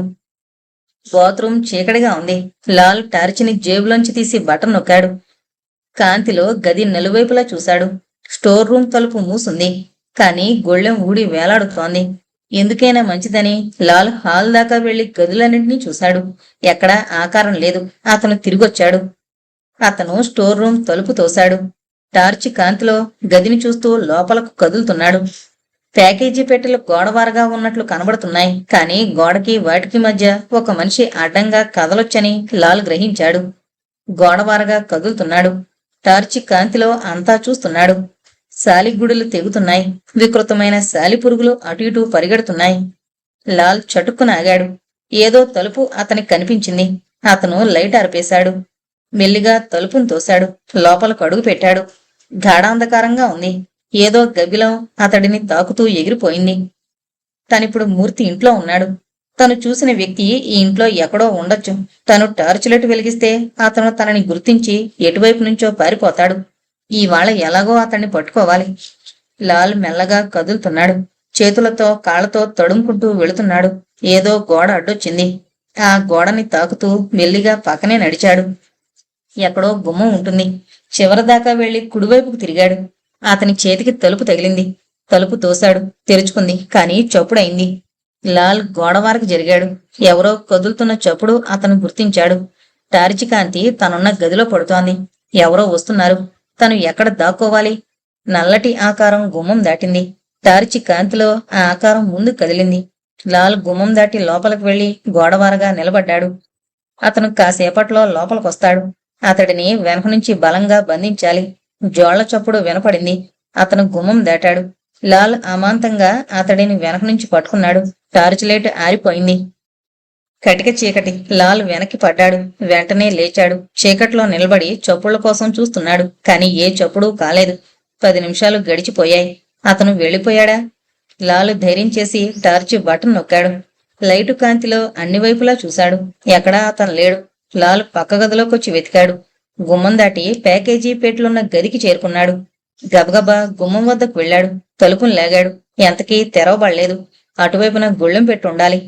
బాత్రూం చీకటిగా ఉంది. లాల్ టార్చిని జేబులోంచి తీసి బటన్ నొక్కాడు. కాంతిలో గది నలువైపులా చూశాడు. స్టోర్ రూమ్ తలుపు మూసుంది. కాని గొళ్ళెం ఊడి వేలాడుతోంది. ఎందుకైనా మంచిదని లాల్ హాల్ దాకా వెళ్లి గదులన్నింటినీ చూశాడు. ఎక్కడా ఆకారం లేదు. అతను తిరిగొచ్చాడు. అతను స్టోర్ రూమ్ తలుపు తోశాడు. టార్చి కాంతిలో గదిని చూస్తూ లోపలకు కదులుతున్నాడు. ప్యాకేజీ పెట్టెలు గోడవారగా ఉన్నట్లు కనబడుతున్నాయి. కాని గోడకి వాటికి మధ్య ఒక మనిషి అడ్డంగా కదలొచ్చని లాల్ గ్రహించాడు. గోడవారగా కదులుతున్నాడు. టార్చి కాంతిలో అంతా చూస్తున్నాడు. సాలిగుడులు తెగుతున్నాయి. వికృతమైన సాలిపురుగులు అటు ఇటు పరిగెడుతున్నాయి. లాల్ చటుక్కున ఆగాడు. ఏదో తలుపు అతనికి కనిపించింది. అతను లైట్ ఆర్పేశాడు. మెల్లిగా తలుపును తోశాడు. లోపలకు అడుగు పెట్టాడు. గాఢాంధకారంగా ఉంది. ఏదో గబ్బిలం అతడిని తాకుతూ ఎగిరిపోయింది. తనిప్పుడు మూర్తి ఇంట్లో ఉన్నాడు. తను చూసిన వ్యక్తి ఈ ఇంట్లో ఎక్కడో ఉండొచ్చు. తను టార్చులెట్ వెలిగిస్తే అతను తనని గుర్తించి ఎటువైపు నుంచో పారిపోతాడు. ఇవాళ ఎలాగో అతన్ని పట్టుకోవాలి. లాల్ మెల్లగా కదులుతున్నాడు. చేతులతో కాళ్లతో తడుముకుంటూ వెళుతున్నాడు. ఏదో గోడ అడ్డొచ్చింది. ఆ గోడని తాకుతూ మెల్లిగా పక్కనే నడిచాడు. ఎక్కడో గుమ్మం ఉంటుంది. చివరిదాకా వెళ్లి కుడివైపుకు తిరిగాడు. అతని చేతికి తలుపు తగిలింది. తలుపు తోశాడు. తెరుచుకుంది. కాని చప్పుడైంది. లాల్ గోడవారకు జరిగాడు. ఎవరో కదులుతున్న చప్పుడు అతను గుర్తించాడు. టార్చి కాంతి తనున్న గదిలో పడుతోంది. ఎవరో వస్తున్నారు. తను ఎక్కడ దాక్కోవాలి? నల్లటి ఆకారం గుమ్మం దాటింది. టార్చి కాంతిలో ఆ ఆకారం ముందు కదిలింది. లాల్ గుమ్మం దాటి లోపలికి వెళ్లి గోడవారగా నిలబడ్డాడు. అతను కాసేపట్లో లోపలికొస్తాడు. అతడిని వెనక నుంచి బలంగా బంధించాలి. జోళ్ల చప్పుడు వినపడింది. అతను గుమ్మం దాటాడు. లాల్ అమాంతంగా అతడిని వెనక నుంచి పట్టుకున్నాడు. టార్చ్ లైట్ ఆరిపోయింది. కటిక చీకటి. లాల్ వెనక్కి పడ్డాడు. వెంటనే లేచాడు. చీకట్లో నిలబడి చప్పుళ్ల కోసం చూస్తున్నాడు. కాని ఏ చప్పుడు కాలేదు. 10 నిమిషాలు గడిచిపోయాయి. అతను వెళ్ళిపోయాడా? లాల్ ధైర్యం చేసి టార్చి బటన్ నొక్కాడు. లైటు కాంతిలో అన్ని వైపులా చూశాడు. ఎక్కడా అతను లేడు. లాల్ పక్క గదిలోకొచ్చి వెతికాడు. గుమ్మం దాటి ప్యాకేజీ పెట్లున్న గదికి చేరుకున్నాడు. గబగబా గుమ్మం వద్దకు వెళ్ళాడు. తలుపును లాగాడు. ఎంతకీ తెరవబడలేదు. అటువైపున గొళ్ళెం పెట్టుండాలి.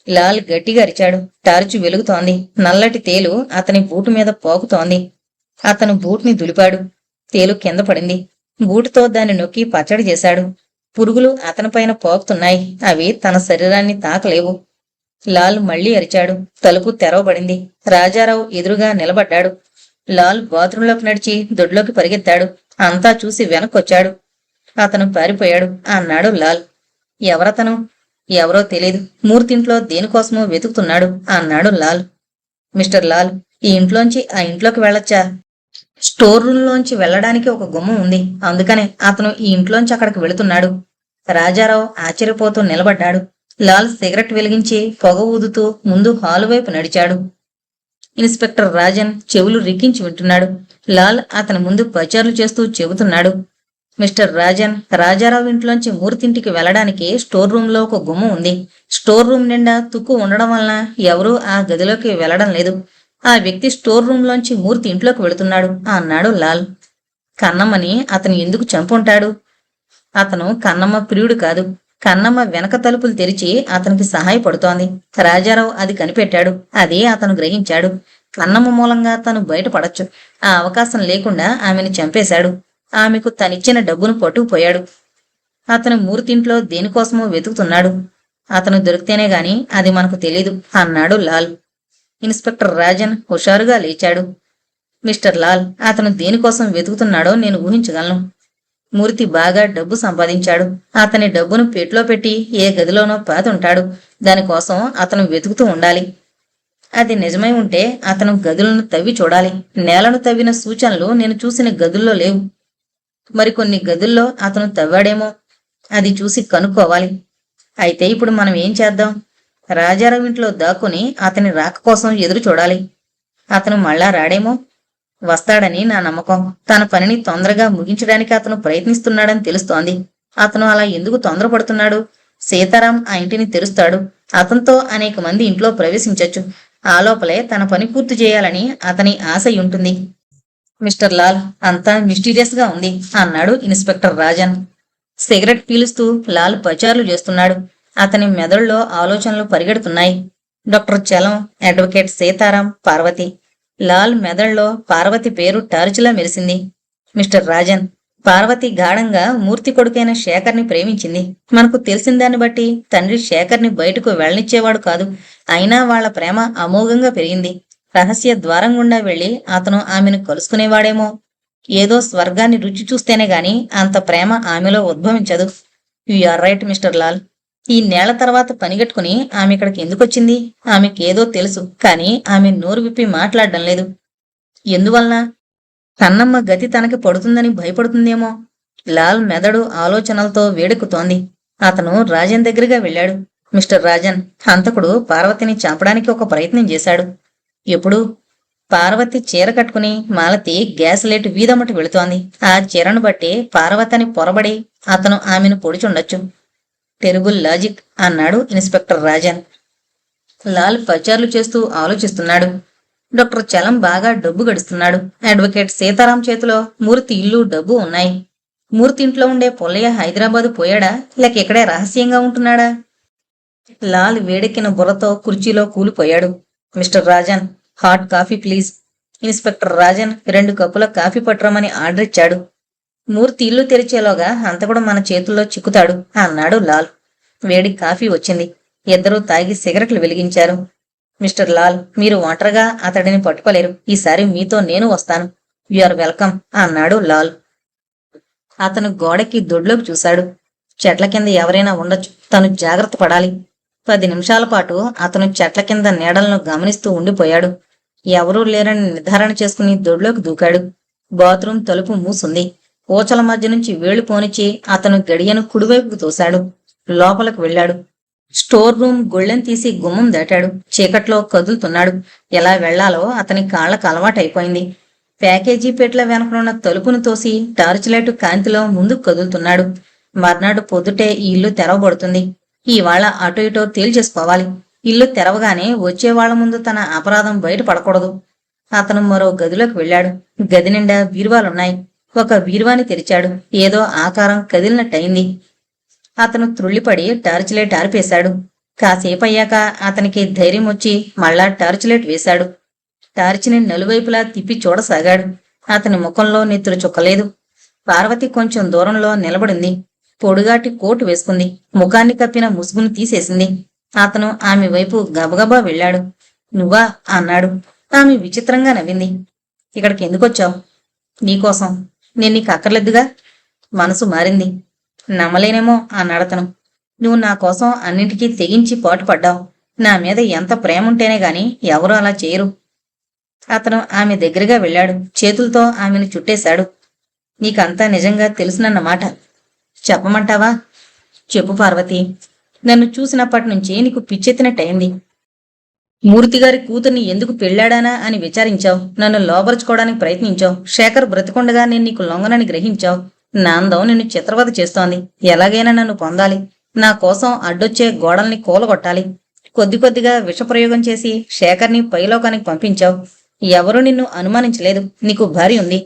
లాల్ గట్టిగా అరిచాడు. టార్చు వెలుగుతోంది. నల్లటి తేలు అతని బూటు మీద పోకుతోంది. అతను బూట్ని దులిపాడు. తేలు కింద పడింది. బూటుతో దాన్ని నొక్కి పచ్చడి చేశాడు. పురుగులు అతనిపైన పోకుతున్నాయి. అవి తన శరీరాన్ని తాకలేవు. లాల్ మళ్లీ అరిచాడు. తలుపు తెరవబడింది. రాజారావు ఎదురుగా నిలబడ్డాడు. లాల్ బాత్రూంలోకి నడిచి దొడ్లోకి పరిగెత్తాడు. అంతా చూసి వెనక్కొచ్చాడు. అతను పారిపోయాడు అన్నాడు లాల్. ఎవరతను? ఎవరో తెలీదు. మూర్తింట్లో దేనికోసమో వెతుకుతున్నాడు అన్నాడు లాల్. మిస్టర్ లాల్, ఈ ఇంట్లోంచి ఆ ఇంట్లోకి వెళ్ళొచ్చా? స్టోర్ రూంలోంచి వెళ్లడానికి ఒక గుమ్మం ఉంది. అందుకనే అతను ఈ ఇంట్లోంచి అక్కడికి వెళుతున్నాడు. రాజారావు ఆశ్చర్యపోతూ నిలబడ్డాడు. లాల్ సిగరెట్ వెలిగించి పొగ ఊదుతూ ముందు హాలు వైపు నడిచాడు. ఇన్స్పెక్టర్ రాజన్ చెవులు రిక్కించి వింటున్నాడు. లాల్ అతని ముందు పచార్లు చేస్తూ చెబుతున్నాడు. మిస్టర్ రాజన్, రాజారావు ఇంట్లోంచి మూర్తింటికి వెళ్లడానికి స్టోర్ రూంలో ఒక గుమ్మం ఉంది. స్టోర్ రూం నిండా తుక్కు ఉండడం వలన ఎవరూ ఆ గదిలోకి వెళ్లడం లేదు. ఆ వ్యక్తి స్టోర్ రూంలోంచి మూర్తి ఇంట్లోకి వెళుతున్నాడు అన్నాడు లాల్. కన్నమ్మని అతను ఎందుకు చంపుంటాడు? అతను కన్నమ్మ ప్రియుడు కాదు. కన్నమ్మ వెనక తలుపులు తెరిచి అతనికి సహాయపడుతోంది. రాజారావు అది కనిపెట్టాడు. అదే అతను గ్రహించాడు. కన్నమ్మ మూలంగా తను బయటపడచ్చు. ఆ అవకాశం లేకుండా ఆమెను చంపేశాడు. ఆమెకు తనిచ్చిన డబ్బును పట్టుకుపోయాడు. అతను మూర్తింట్లో దేనికోసమో వెతుకుతున్నాడు. అతను దొరికితేనే గాని అది మనకు తెలీదు అన్నాడు లాల్. ఇన్స్పెక్టర్ రాజన్ హుషారుగా లేచాడు. మిస్టర్ లాల్, అతను దేనికోసం వెతుకుతున్నాడో నేను ఊహించగలను. మూర్తి బాగా డబ్బు సంపాదించాడు. అతని డబ్బును పెట్లో పెట్టి ఏ గదిలోనో పాతుంటాడు. దానికోసం అతను వెతుకుతూ ఉండాలి. అది నిజమై ఉంటే అతను గదులను తవ్వి చూడాలి. నేలను తవ్విన సూచనలు నేను చూసిన గదుల్లో లేవు. మరికొన్ని గదుల్లో అతను తవ్వాడేమో. అది చూసి కనుక్కోవాలి. అయితే ఇప్పుడు మనం ఏం చేద్దాం? రాజారావు ఇంట్లో దాక్కుని అతని రాక కోసం ఎదురు చూడాలి. అతను మళ్ళా రాడేమో. వస్తాడని నా నమ్మకం. తన పనిని తొందరగా ముగించడానికి అతను ప్రయత్నిస్తున్నాడని తెలుస్తోంది. అతను అలా ఎందుకు తొందరపడుతున్నాడు? సీతారాం ఆ ఇంటిని తెరుస్తాడు. అతనితో అనేక మంది ఇంట్లో ప్రవేశించొచ్చు. ఆ లోపలే తన పని పూర్తి చేయాలని అతని ఆశ ఉంటుంది. మిస్టర్ లాల్, అంతా మిస్టీరియస్ గా ఉంది అన్నాడు ఇన్స్పెక్టర్ రాజన్. సిగరెట్ పీలుస్తూ లాల్ పచార్లు చేస్తున్నాడు. అతని మెదడులో ఆలోచనలు పరిగెడుతున్నాయి. Doctor Chalam, advocate Sitaram, Parvathi. లాల్ మెదడులో పార్వతి పేరు టార్చిలా మెరిసింది. మిస్టర్ రాజన్, పార్వతి గాఢంగా మూర్తి కొడుకైన శేఖర్ని ప్రేమించింది. మనకు తెలిసిన దాన్ని బట్టి తండ్రి శేఖర్ని బయటకు వెళ్ళనిచ్చేవాడు కాదు. అయినా వాళ్ల ప్రేమ అమోఘంగా పెరిగింది. రహస్య ద్వారం గుండా వెళ్లి అతను ఆమెను కలుసుకునేవాడేమో. ఏదో స్వర్గాన్ని రుచి చూస్తేనే గాని అంత ప్రేమ ఆమెలో ఉద్భవించదు. You are right mister Lal. ఈ నేల తర్వాత పనిగట్టుకుని ఆమె ఇక్కడికి ఎందుకొచ్చింది? ఆమెకేదో తెలుసు, కాని ఆమె నోరు విప్పి మాట్లాడడం లేదు. ఎందువలన? కన్నమ్మ గతి తనకి పడుతుందని భయపడుతుందేమో. లాల్ మెదడు ఆలోచనలతో వేడెక్కుతోంది. అతను రాజన్ దగ్గరగా వెళ్ళాడు. మిస్టర్ రాజన్, హంతకుడు పార్వతిని చంపడానికి ఒక ప్రయత్నం చేశాడు. ఎప్పుడు? పార్వతి చీర కట్టుకుని మాలతి గ్యాస్ లైట్ వీధమ్మటి వెళుతోంది. ఆ చీరను బట్టి పార్వతిని పొరబడి అతను ఆమెను పొడిచుండొచ్చు. టెరిబుల్ లాజిక్ అన్నాడు ఇన్స్పెక్టర్ రాజన్. లాల్ పచార్లు చేస్తూ ఆలోచిస్తున్నాడు. డాక్టర్ చలం బాగా డబ్బు గడుస్తున్నాడు. అడ్వకేట్ సీతారాం చేతిలో మూర్తి ఇల్లు, డబ్బు ఉన్నాయి. మూర్తి ఇంట్లో ఉండే పొల్లయ్య హైదరాబాదు పోయాడా, లేక ఇక్కడే రహస్యంగా ఉంటున్నాడా? లాల్ వేడెక్కిన బుర్రతో కుర్చీలో కూలిపోయాడు. Mister Rajan, hot coffee please. Inspector Rajan 2 కప్పుల కాఫీ పట్టరమని ఆర్డర్ ఇచ్చాడు. మూర్తి ఇల్లు తెరిచేలోగా హంతకుడు మన చేతుల్లో చిక్కుతాడు అన్నాడు లాల్. వేడి కాఫీ వచ్చింది. ఇద్దరూ తాగి సిగరెట్లు వెలిగించారు. మిస్టర్ లాల్, మీరు ఒంటరిగా అతడిని పట్టుకోలేరు. ఈసారి మీతో నేను వస్తాను. యు ఆర్ వెల్కమ్ అన్నాడు లాల్. అతను గోడకి దొడ్లోకి చూశాడు. చెట్ల కింద ఎవరైనా ఉండొచ్చు. తను జాగ్రత్త పడాలి. 10 నిమిషాల పాటు అతను చెట్ల కింద నీడలను గమనిస్తూ ఉండిపోయాడు. ఎవరూ లేరని నిర్ధారణ చేసుకుని దొడ్లోకి దూకాడు. బాత్రూం తలుపు మూసుంది. ఊచల మధ్య నుంచి వేళ్లు పోనిచ్చి అతను గడియను కుడివైపుకు తోశాడు. లోపలికి వెళ్ళాడు. స్టోర్ రూమ్ గొళ్ళెం తీసి గుమ్మం దాటాడు. చీకట్లో కదులుతున్నాడు. ఎలా వెళ్లాలో అతని కాళ్లకు అలవాటైపోయింది. ప్యాకేజీ పెట్ల వెనకనున్న తలుపును తోసి టార్చ్ లైట్ కాంతిలో ముందుకు కదులుతున్నాడు. మర్నాడు పొద్దుటే ఈ ఇల్లు తెరవబడుతుంది. ఇవాళ అటో ఇటో తేల్చేసుకోవాలి. ఇల్లు తెరవగానే వచ్చేవాళ్ల ముందు తన అపరాధం బయట పడకూడదు. అతను మరో గదిలోకి వెళ్ళాడు. గది నిండా బీరువాలున్నాయి. ఒక బీరువాని తెరిచాడు. ఏదో ఆకారం కదిలినట్టయింది. అతను త్రుళ్ళిపడి టార్చ్ లైట్ ఆర్పేశాడు. కాసేపయ్యాక అతనికి ధైర్యం వచ్చి మళ్ళా టార్చ్ లైట్ వేశాడు. టార్చిని నలువైపులా తిప్పి చూడసాగాడు. అతని ముఖంలో నెత్తురు చుక్కలేదు. పార్వతి కొంచెం దూరంలో నిలబడింది. పొడుగాటి కోటు వేసుకుంది. ముఖాన్ని కప్పిన ముసుగును తీసేసింది. అతను ఆమె వైపు గబగబా వెళ్ళాడు. నువ్వా అన్నాడు. ఆమె విచిత్రంగా నవ్వింది. ఇక్కడికి ఎందుకొచ్చావు? నీకోసం. నేను నీకు అక్కర్లేదుగా. మనసు మారింది. నమ్మలేనేమో అన్నాడతను. నువ్వు నా కోసం అన్నింటికీ తెగించి పాటుపడ్డావు. నా మీద ఎంత ప్రేముంటేనే గాని ఎవరూ అలా చేయరు. అతను ఆమె దగ్గరగా వెళ్ళాడు. చేతులతో ఆమెను చుట్టేశాడు. నీకంతా నిజంగా తెలుసునన్నమాట. చెప్పమంటావా? చెప్పు పార్వతి. నన్ను చూసినప్పటి నుంచి నీకు పిచ్చెత్తినట్టయింది. మూర్తిగారి కూతుర్ని ఎందుకు పెళ్ళాడానా అని విచారించావు. నన్ను లోబరుచుకోవడానికి ప్రయత్నించావు. శేఖర్ బ్రతికొండగా నేను నీకు లొంగనని గ్రహించావు. నా అందం నిన్ను చిత్రవద చేస్తోంది. ఎలాగైనా నన్ను పొందాలి. నా కోసం అడ్డొచ్చే గోడల్ని కూలగొట్టాలి. కొద్ది కొద్దిగా విషప్రయోగం చేసి శేఖర్ని పైలోకానికి పంపించావు. ఎవరూ నిన్ను అనుమానించలేదు. నీకు భార్య ఉంది.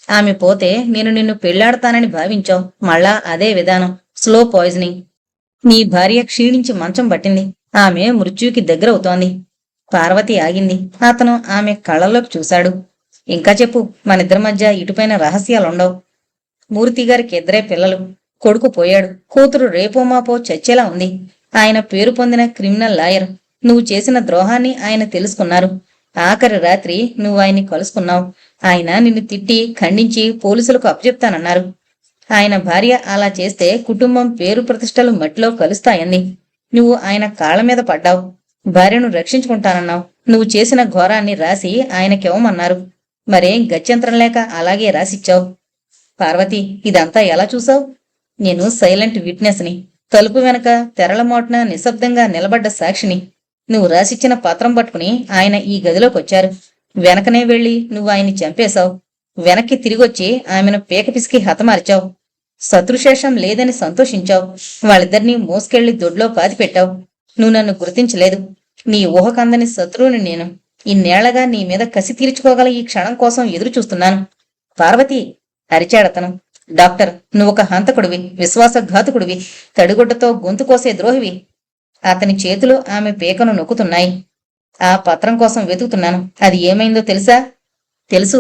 ఆమె పోతే నేను నిన్ను పెళ్లాడతానని భావించావు. మళ్ళా అదే విధానం. Slow poisoning. నీ భార్య క్షీణించి మంచం పట్టింది. ఆమె మృత్యుకి దగ్గరవుతోంది. పార్వతి ఆగింది. అతను ఆమె కళ్ళల్లోకి చూశాడు. ఇంకా చెప్పు. మనిద్దరి మధ్య ఇటుపైన రహస్యాలుండవు. మూర్తిగారికి 2 పిల్లలు. కొడుకు పోయాడు. కూతురు రేపో మాపో చచ్చేలా ఉంది. ఆయన పేరు పొందిన క్రిమినల్ లాయర్. నువ్వు చేసిన ద్రోహాన్ని ఆయన తెలుసుకున్నారు. ఆఖరి రాత్రి నువ్వు ఆయన్ని కలుసుకున్నావు. ఆయన నిన్ను తిట్టి ఖండించి పోలీసులకు అప్పచెప్తానన్నారు. ఆయన భార్య అలా చేస్తే కుటుంబం పేరు ప్రతిష్టలు మట్టిలో కలుస్తాయంది. నువ్వు ఆయన కాళ్ల మీద పడ్డావు. భార్యను రక్షించుకుంటానన్నావు. నువ్వు చేసిన ఘోరాన్ని రాసి ఆయనకివ్వమన్నారు. మరేం గత్యంతరం లేక అలాగే రాసిచ్చావు. పార్వతి, ఇదంతా ఎలా చూసావు? నేను సైలెంట్ విట్నెస్ని. తలుపు వెనక తెరల మోటున నిశ్శబ్దంగా నిలబడ్డ సాక్షిని. నువ్వు రాసిచ్చిన పత్రం పట్టుకుని ఆయన ఈ గదిలోకొచ్చారు. వెనకనే వెళ్లి నువ్వు ఆయన్ని చంపేశావు. వెనక్కి తిరిగొచ్చి ఆమెను పీక పిసికి హతమార్చావు. శత్రుశేషం లేదని సంతోషించావు. వాళ్ళిద్దరినీ మోసుకెళ్లి దొడ్లో పాతిపెట్టావు. నువ్వు నన్ను గుర్తించలేదు. నీ ఊహకందని శత్రువుని నేను. ఇన్నేళ్లగా నీ మీద కసి తీర్చుకోగల ఈ క్షణం కోసం ఎదురు చూస్తున్నాను. పార్వతి అరిచాడతను. డాక్టర్, నువ్వొక హంతకుడివి, విశ్వాసఘాతకుడివి, తడిగుడ్డతో గొంతు కోసే ద్రోహివి. అతని చేతులు ఆమె పీకను నొక్కుతున్నాయి. ఆ పత్రం కోసం వెతుకుతున్నాను. అది ఏమైందో తెలుసా? తెలుసు.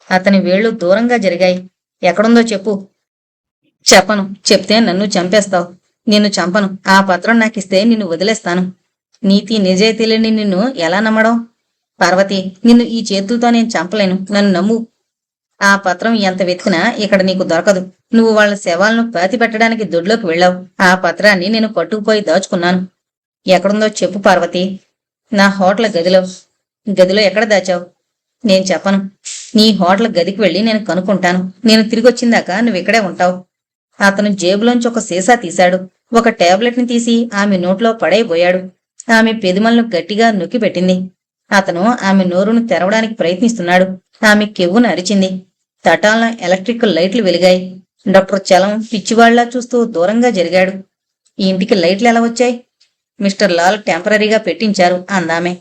అతని వేళ్లు దూరంగా జరిగాయి. ఎక్కడుందో చెప్పు. చెప్పను. చెప్తే నన్ను చంపేస్తావు. నిన్ను చంపను. ఆ పత్రం నాకిస్తే నిన్ను వదిలేస్తాను. నీతి నిజాయితీలని నిన్ను ఎలా నమ్మడం? పార్వతి, నిన్ను ఈ చేతులతో నేను చంపలేను. నన్ను నమ్ము. ఆ పత్రం ఎంత వెతికినా ఇక్కడ నీకు దొరకదు. నువ్వు వాళ్ళ శవాలను పాతిపెట్టడానికి దొడ్లోకి వెళ్ళావు. ఆ పత్రాన్ని నేను పట్టుకుపోయి దాచుకున్నాను. ఎక్కడుందో చెప్పు పార్వతి. నా హోటల్ గదిలో. గదిలో ఎక్కడ దాచావు? నేను చెప్పను. నీ హోటల్ గదికి వెళ్ళి నేను కనుక్కుంటాను. నేను తిరిగొచ్చిందాకా నువ్వు ఇక్కడే ఉంటావు. అతను జేబులోంచి ఒక సీసా తీశాడు. ఒక టాబ్లెట్ని తీసి ఆమె నోట్లో పడైపోయాడు. ఆమె పెదిమలను గట్టిగా నొక్కిపెట్టింది. అతను ఆమె నోరును తెరవడానికి ప్రయత్నిస్తున్నాడు. ఆమె కెవ్వును అరిచింది. తటాలన ఎలక్ట్రిక్ లైట్లు వెలిగాయి. డాక్టర్ చలం పిచ్చివాళ్లా చూస్తూ దూరంగా జరిగాడు. ఈ ఇంటికి లైట్లు ఎలా వచ్చాయి? మిస్టర్ లాల్ టెంపరీగా పెట్టించారు అందామె.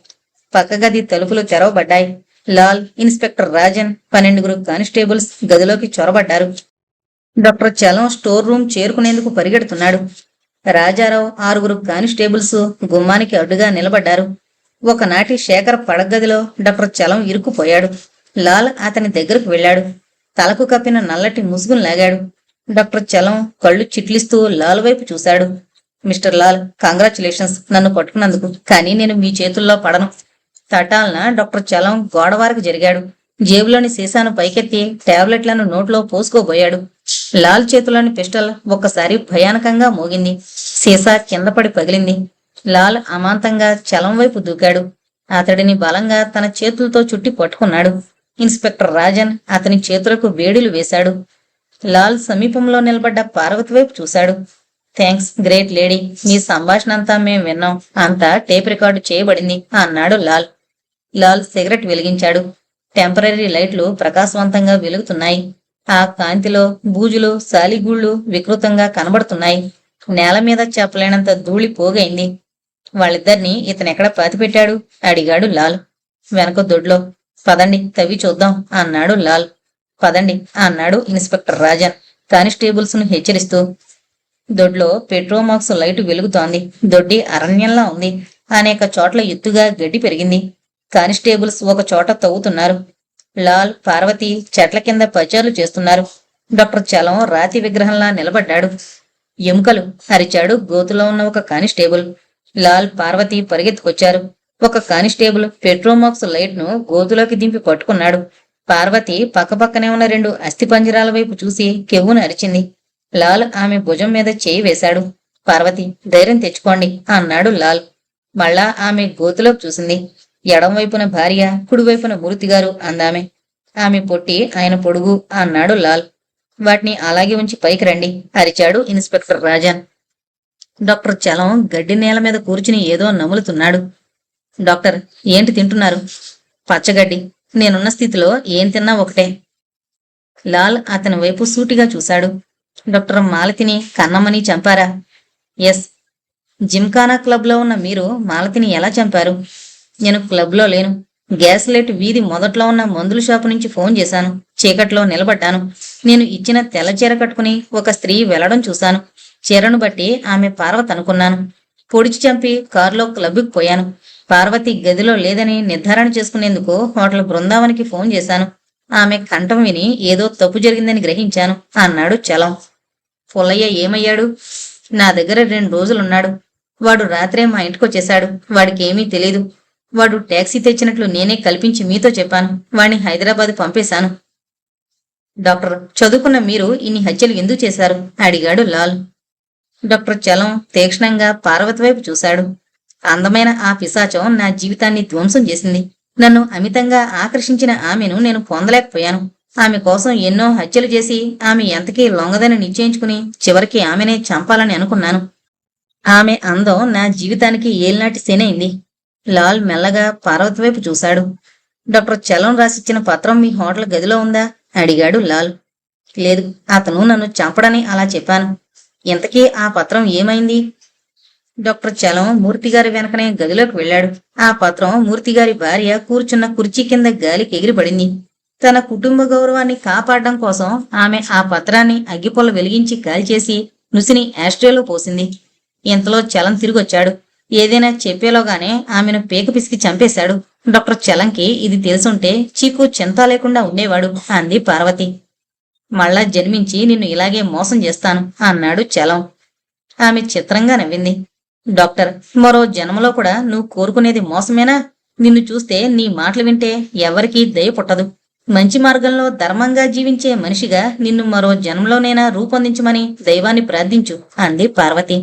పక్క గది తలుపులు తెరవబడ్డాయి. లాల్, ఇన్స్పెక్టర్ రాజన్, 12 కానిస్టేబుల్స్ గదిలోకి చొరబడ్డారు. డాక్టర్ చలం స్టోర్ రూమ్ చేరుకునేందుకు పరిగెడుతున్నాడు. రాజారావు, 6 కానిస్టేబుల్స్ గుమ్మానికి అడ్డుగా నిలబడ్డారు. ఒకనాటి శేఖర్ పడగదిలో డాక్టర్ చలం ఇరుక్కుపోయాడు. లాల్ అతని దగ్గరకు వెళ్ళాడు. తలకు కప్పిన నల్లటి ముసుగును లాగాడు. డాక్టర్ చలం కళ్ళు చిట్లిస్తూ లాల్ వైపు చూశాడు. మిస్టర్ లాల్, కంగ్రాచులేషన్స్ నన్ను పట్టుకున్నందుకు. కానీ నేను మీ చేతుల్లో పడను. తటాలన డాక్టర్ చలం గోడవారకు జరిగాడు. జేబులోని సీసాను పైకెత్తి టాబ్లెట్లను నోట్లో పోసుకోబోయాడు. లాల్ చేతిలోని పిస్టల్ ఒక్కసారి భయానకంగా మోగింది. సీసా కింద పడి పగిలింది. లాల్ అమాంతంగా చలం వైపు దూకాడు. అతడిని బలంగా తన చేతులతో చుట్టి పట్టుకున్నాడు. ఇన్స్పెక్టర్ రాజన్ అతని చేతులకు వేడిలు వేశాడు. లాల్ సమీపంలో నిలబడ్డ పార్వతి వైపు చూశాడు. థ్యాంక్స్ గ్రేట్ లేడీ, మీ సంభాషణ అంతా మేం విన్నాం, అంతా టేప్ రికార్డు చేయబడింది అన్నాడు లాల్. లాల్ సిగరెట్ వెలిగించాడు. టెంపరీ లైట్లు ప్రకాశవంతంగా వెలుగుతున్నాయి. ఆ కాంతిలో బూజులు సాలిగూళ్లు వికృతంగా కనబడుతున్నాయి. నేల మీద చెప్పలేనంత ధూళి పోగైంది. వాళ్ళిద్దరినీ ఇతనెక్కడ పాతిపెట్టాడు అడిగాడు లాల్. వెనక దొడ్లో. పదండి తవ్వి చూద్దాం అన్నాడు లాల్. పదండి అన్నాడు ఇన్స్పెక్టర్ రాజన్ కానిస్టేబుల్స్ ను హెచ్చరిస్తూ. దొడ్లో పెట్రోమాక్స్ లైటు వెలుగుతోంది. దొడ్డి అరణ్యంలా ఉంది. అనేక చోట్ల ఎత్తుగా గడ్డి పెరిగింది. కానిస్టేబుల్స్ ఒక చోట తవ్వుతున్నారు. లాల్ పార్వతి చెట్ల కింద పచారులు చేస్తున్నారు. డాక్టర్ చలం రాతి విగ్రహంలా నిలబడ్డాడు. ఎముకలు అరిచాడు గోతులో ఉన్న ఒక కానిస్టేబుల్. లాల్ పార్వతి పరిగెత్తుకొచ్చారు. ఒక కానిస్టేబుల్ పెట్రోమాక్స్ లైట్ ను గోతులోకి దింపి పట్టుకున్నాడు. పార్వతి పక్కపక్కనే ఉన్న 2 అస్థిపంజరాల వైపు చూసి కెవ్వును అరిచింది. లాల్ ఆమె భుజం మీద చేయి వేశాడు. పార్వతి ధైర్యం తెచ్చుకోండి అన్నాడు లాల్. మళ్ళా ఆమె గోతులోకి చూసింది. ఎడంవైపున భార్య, కుడివైపున మూర్తిగారు అందామె. ఆమె పొట్టి, ఆయన పొడుగు అన్నాడు లాల్. వాటిని అలాగే ఉంచి పైకి రండి అరిచాడు ఇన్స్పెక్టర్ రాజన్. డాక్టర్ చలం గడ్డి నేల మీద కూర్చుని ఏదో నములుతున్నాడు. డాక్టర్ ఏంటి తింటున్నారు? పచ్చగడ్డి. నేనున్న స్థితిలో ఏం తిన్నా ఒకటే. లాల్ అతని వైపు సూటిగా చూశాడు. డాక్టర్ మాలతిని కన్నమ్మని చంపారా? ఎస్. జిమ్ఖానా క్లబ్లో ఉన్న మీరు మాలతిని ఎలా చంపారు? నేను క్లబ్లో లేను. గ్యాస్ లైట్ వీధి మొదట్లో ఉన్న మందుల షాపు నుంచి ఫోన్ చేశాను. చీకట్లో నిలబడ్డాను. నేను ఇచ్చిన తెల్ల చీర కట్టుకుని ఒక స్త్రీ వెళ్లడం చూశాను. చీరను బట్టి ఆమె పార్వతి అనుకున్నాను. పొడిచి చంపి కారులో క్లబ్కి పోయాను. పార్వతి గదిలో లేదని నిర్ధారణ చేసుకునేందుకు హోటల్ బృందావనికి ఫోన్ చేశాను. ఆమె కంఠం విని ఏదో తప్పు జరిగిందని గ్రహించాను అన్నాడు చలం. పుల్లయ్య ఏమయ్యాడు? నా దగ్గర 2 రోజులున్నాడు. వాడు రాత్రే మా ఇంటికొచ్చేశాడు. వాడికేమీ తెలీదు. వాడు ట్యాక్సీ తెచ్చినట్లు నేనే కల్పించి మీతో చెప్పాను. వాణ్ణి హైదరాబాద్ పంపేశాను. డాక్టర్ చదువుకున్న మీరు ఇన్ని హత్యలు ఎందుకు చేశారు అడిగాడు లాల్. డాక్టర్ చలం తీక్షణంగా పార్వతి వైపు చూశాడు. అందమైన ఆ పిశాచం నా జీవితాన్ని ధ్వంసం చేసింది. నన్ను అమితంగా ఆకర్షించిన ఆమెను నేను పొందలేకపోయాను. ఆమె కోసం ఎన్నో హత్యలు చేసి ఆమె ఎంతకీ లొంగదని నిశ్చయించుకుని చివరికి ఆమెనే చంపాలని అనుకున్నాను. ఆమె అందం నా జీవితానికి ఏలినాటి శనైంది. లాల్ మెల్లగా పార్వతి వైపు చూశాడు. డాక్టర్ చలం రాసిచ్చిన పత్రం మీ హోటల్ గదిలో ఉందా అడిగాడు లాల్. లేదు, అతను నన్ను చంపడని అలా చెప్పాను. ఇంతకీ ఆ పత్రం ఏమైంది? డాక్టర్ చలం మూర్తిగారి వెనకనే గదిలోకి వెళ్ళాడు. ఆ పత్రం మూర్తిగారి భార్య కూర్చున్న కుర్చీ కింద గాలికి ఎగిరిపడింది. తన కుటుంబ గౌరవాన్ని కాపాడడం కోసం ఆమె ఆ పత్రాన్ని అగ్గిపొల్ల వెలిగించి కాల్చేసి నుసిని యాస్ట్రేలో పోసింది. ఇంతలో చలం తిరిగొచ్చాడు. ఏదైనా చెప్పేలోగానే ఆమెను పీక పిసికి చంపేశాడు. డాక్టర్ చలంకి ఇది తెలుసుంటే చీకు చింత లేకుండా ఉండేవాడు అంది పార్వతి. మళ్ళా జన్మించి నిన్ను ఇలాగే మోసం చేస్తాను అన్నాడు చలం. ఆమె చిత్రంగా నవ్వింది. డాక్టర్, మరో జన్మలో కూడా నువ్వు కోరుకునేది మోసమేనా? నిన్ను చూస్తే, నీ మాటలు వింటే ఎవరికీ దయ పుట్టదు. మంచి మార్గంలో ధర్మంగా జీవించే మనిషిగా నిన్ను మరో జన్మలోనైనా రూపొందించమని దైవాన్ని ప్రార్థించు అంది పార్వతి.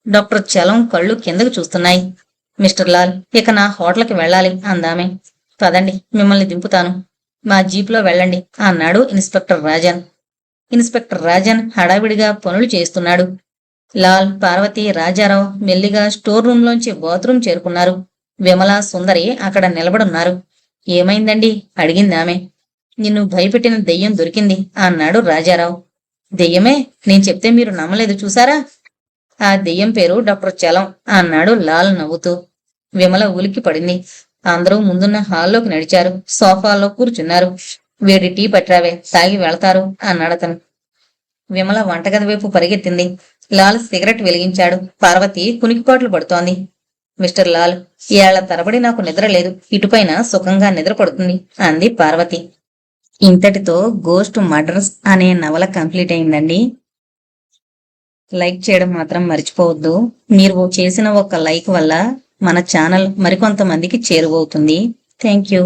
డాక్టర్ చలం కళ్ళు కిందకు చూస్తున్నాయి. మిస్టర్ లాల్, ఇక నా హోటల్కి వెళ్ళాలి అందామె. పదండి, మిమ్మల్ని దింపుతాను. మా జీప్లో వెళ్ళండి అన్నాడు ఇన్స్పెక్టర్ రాజన్. ఇన్స్పెక్టర్ రాజన్ హడావిడిగా పనులు చేస్తున్నాడు. లాల్, పార్వతి, రాజారావు మెల్లిగా స్టోర్ రూంలోంచి బాత్రూం చేరుకున్నారు. విమల, సుందరి అక్కడ నిలబడున్నారు. ఏమైందండి అడిగింది ఆమె. నిన్ను భయపెట్టిన దెయ్యం దొరికింది అన్నాడు రాజారావు. దెయ్యమే? నేను చెప్తే మీరు నమ్మలేదు చూసారా? ఆ దెయ్యం పేరు డాక్టర్ చలం అన్నాడు లాల్ నవ్వుతూ. విమల ఉలిక్కి పడింది. అందరూ ముందున్న హాల్లోకి నడిచారు. సోఫాల్లో కూర్చున్నారు. వేడి టీ పట్రావే, తాగి వెళతారు అన్నాడతను. విమల వంటగది వైపు పరిగెత్తింది. లాల్ సిగరెట్ వెలిగించాడు. పార్వతి కునికిపాట్లు పడుతోంది. మిస్టర్ లాల్, ఏళ్ల తరబడి నాకు నిద్ర లేదు. ఇటుపైన సుఖంగా నిద్ర పడుతుంది అంది పార్వతి. ఇంతటితో గోస్ట్ మర్డర్స్ అనే నవల కంప్లీట్ అయిందండి. లైక్ చేయడం మాత్రం మర్చిపోవద్దు. మీరు చేసిన ఒక లైక్ వల్ల మన ఛానల్ మరికొంతమందికి చేరువవుతుంది. Thank you.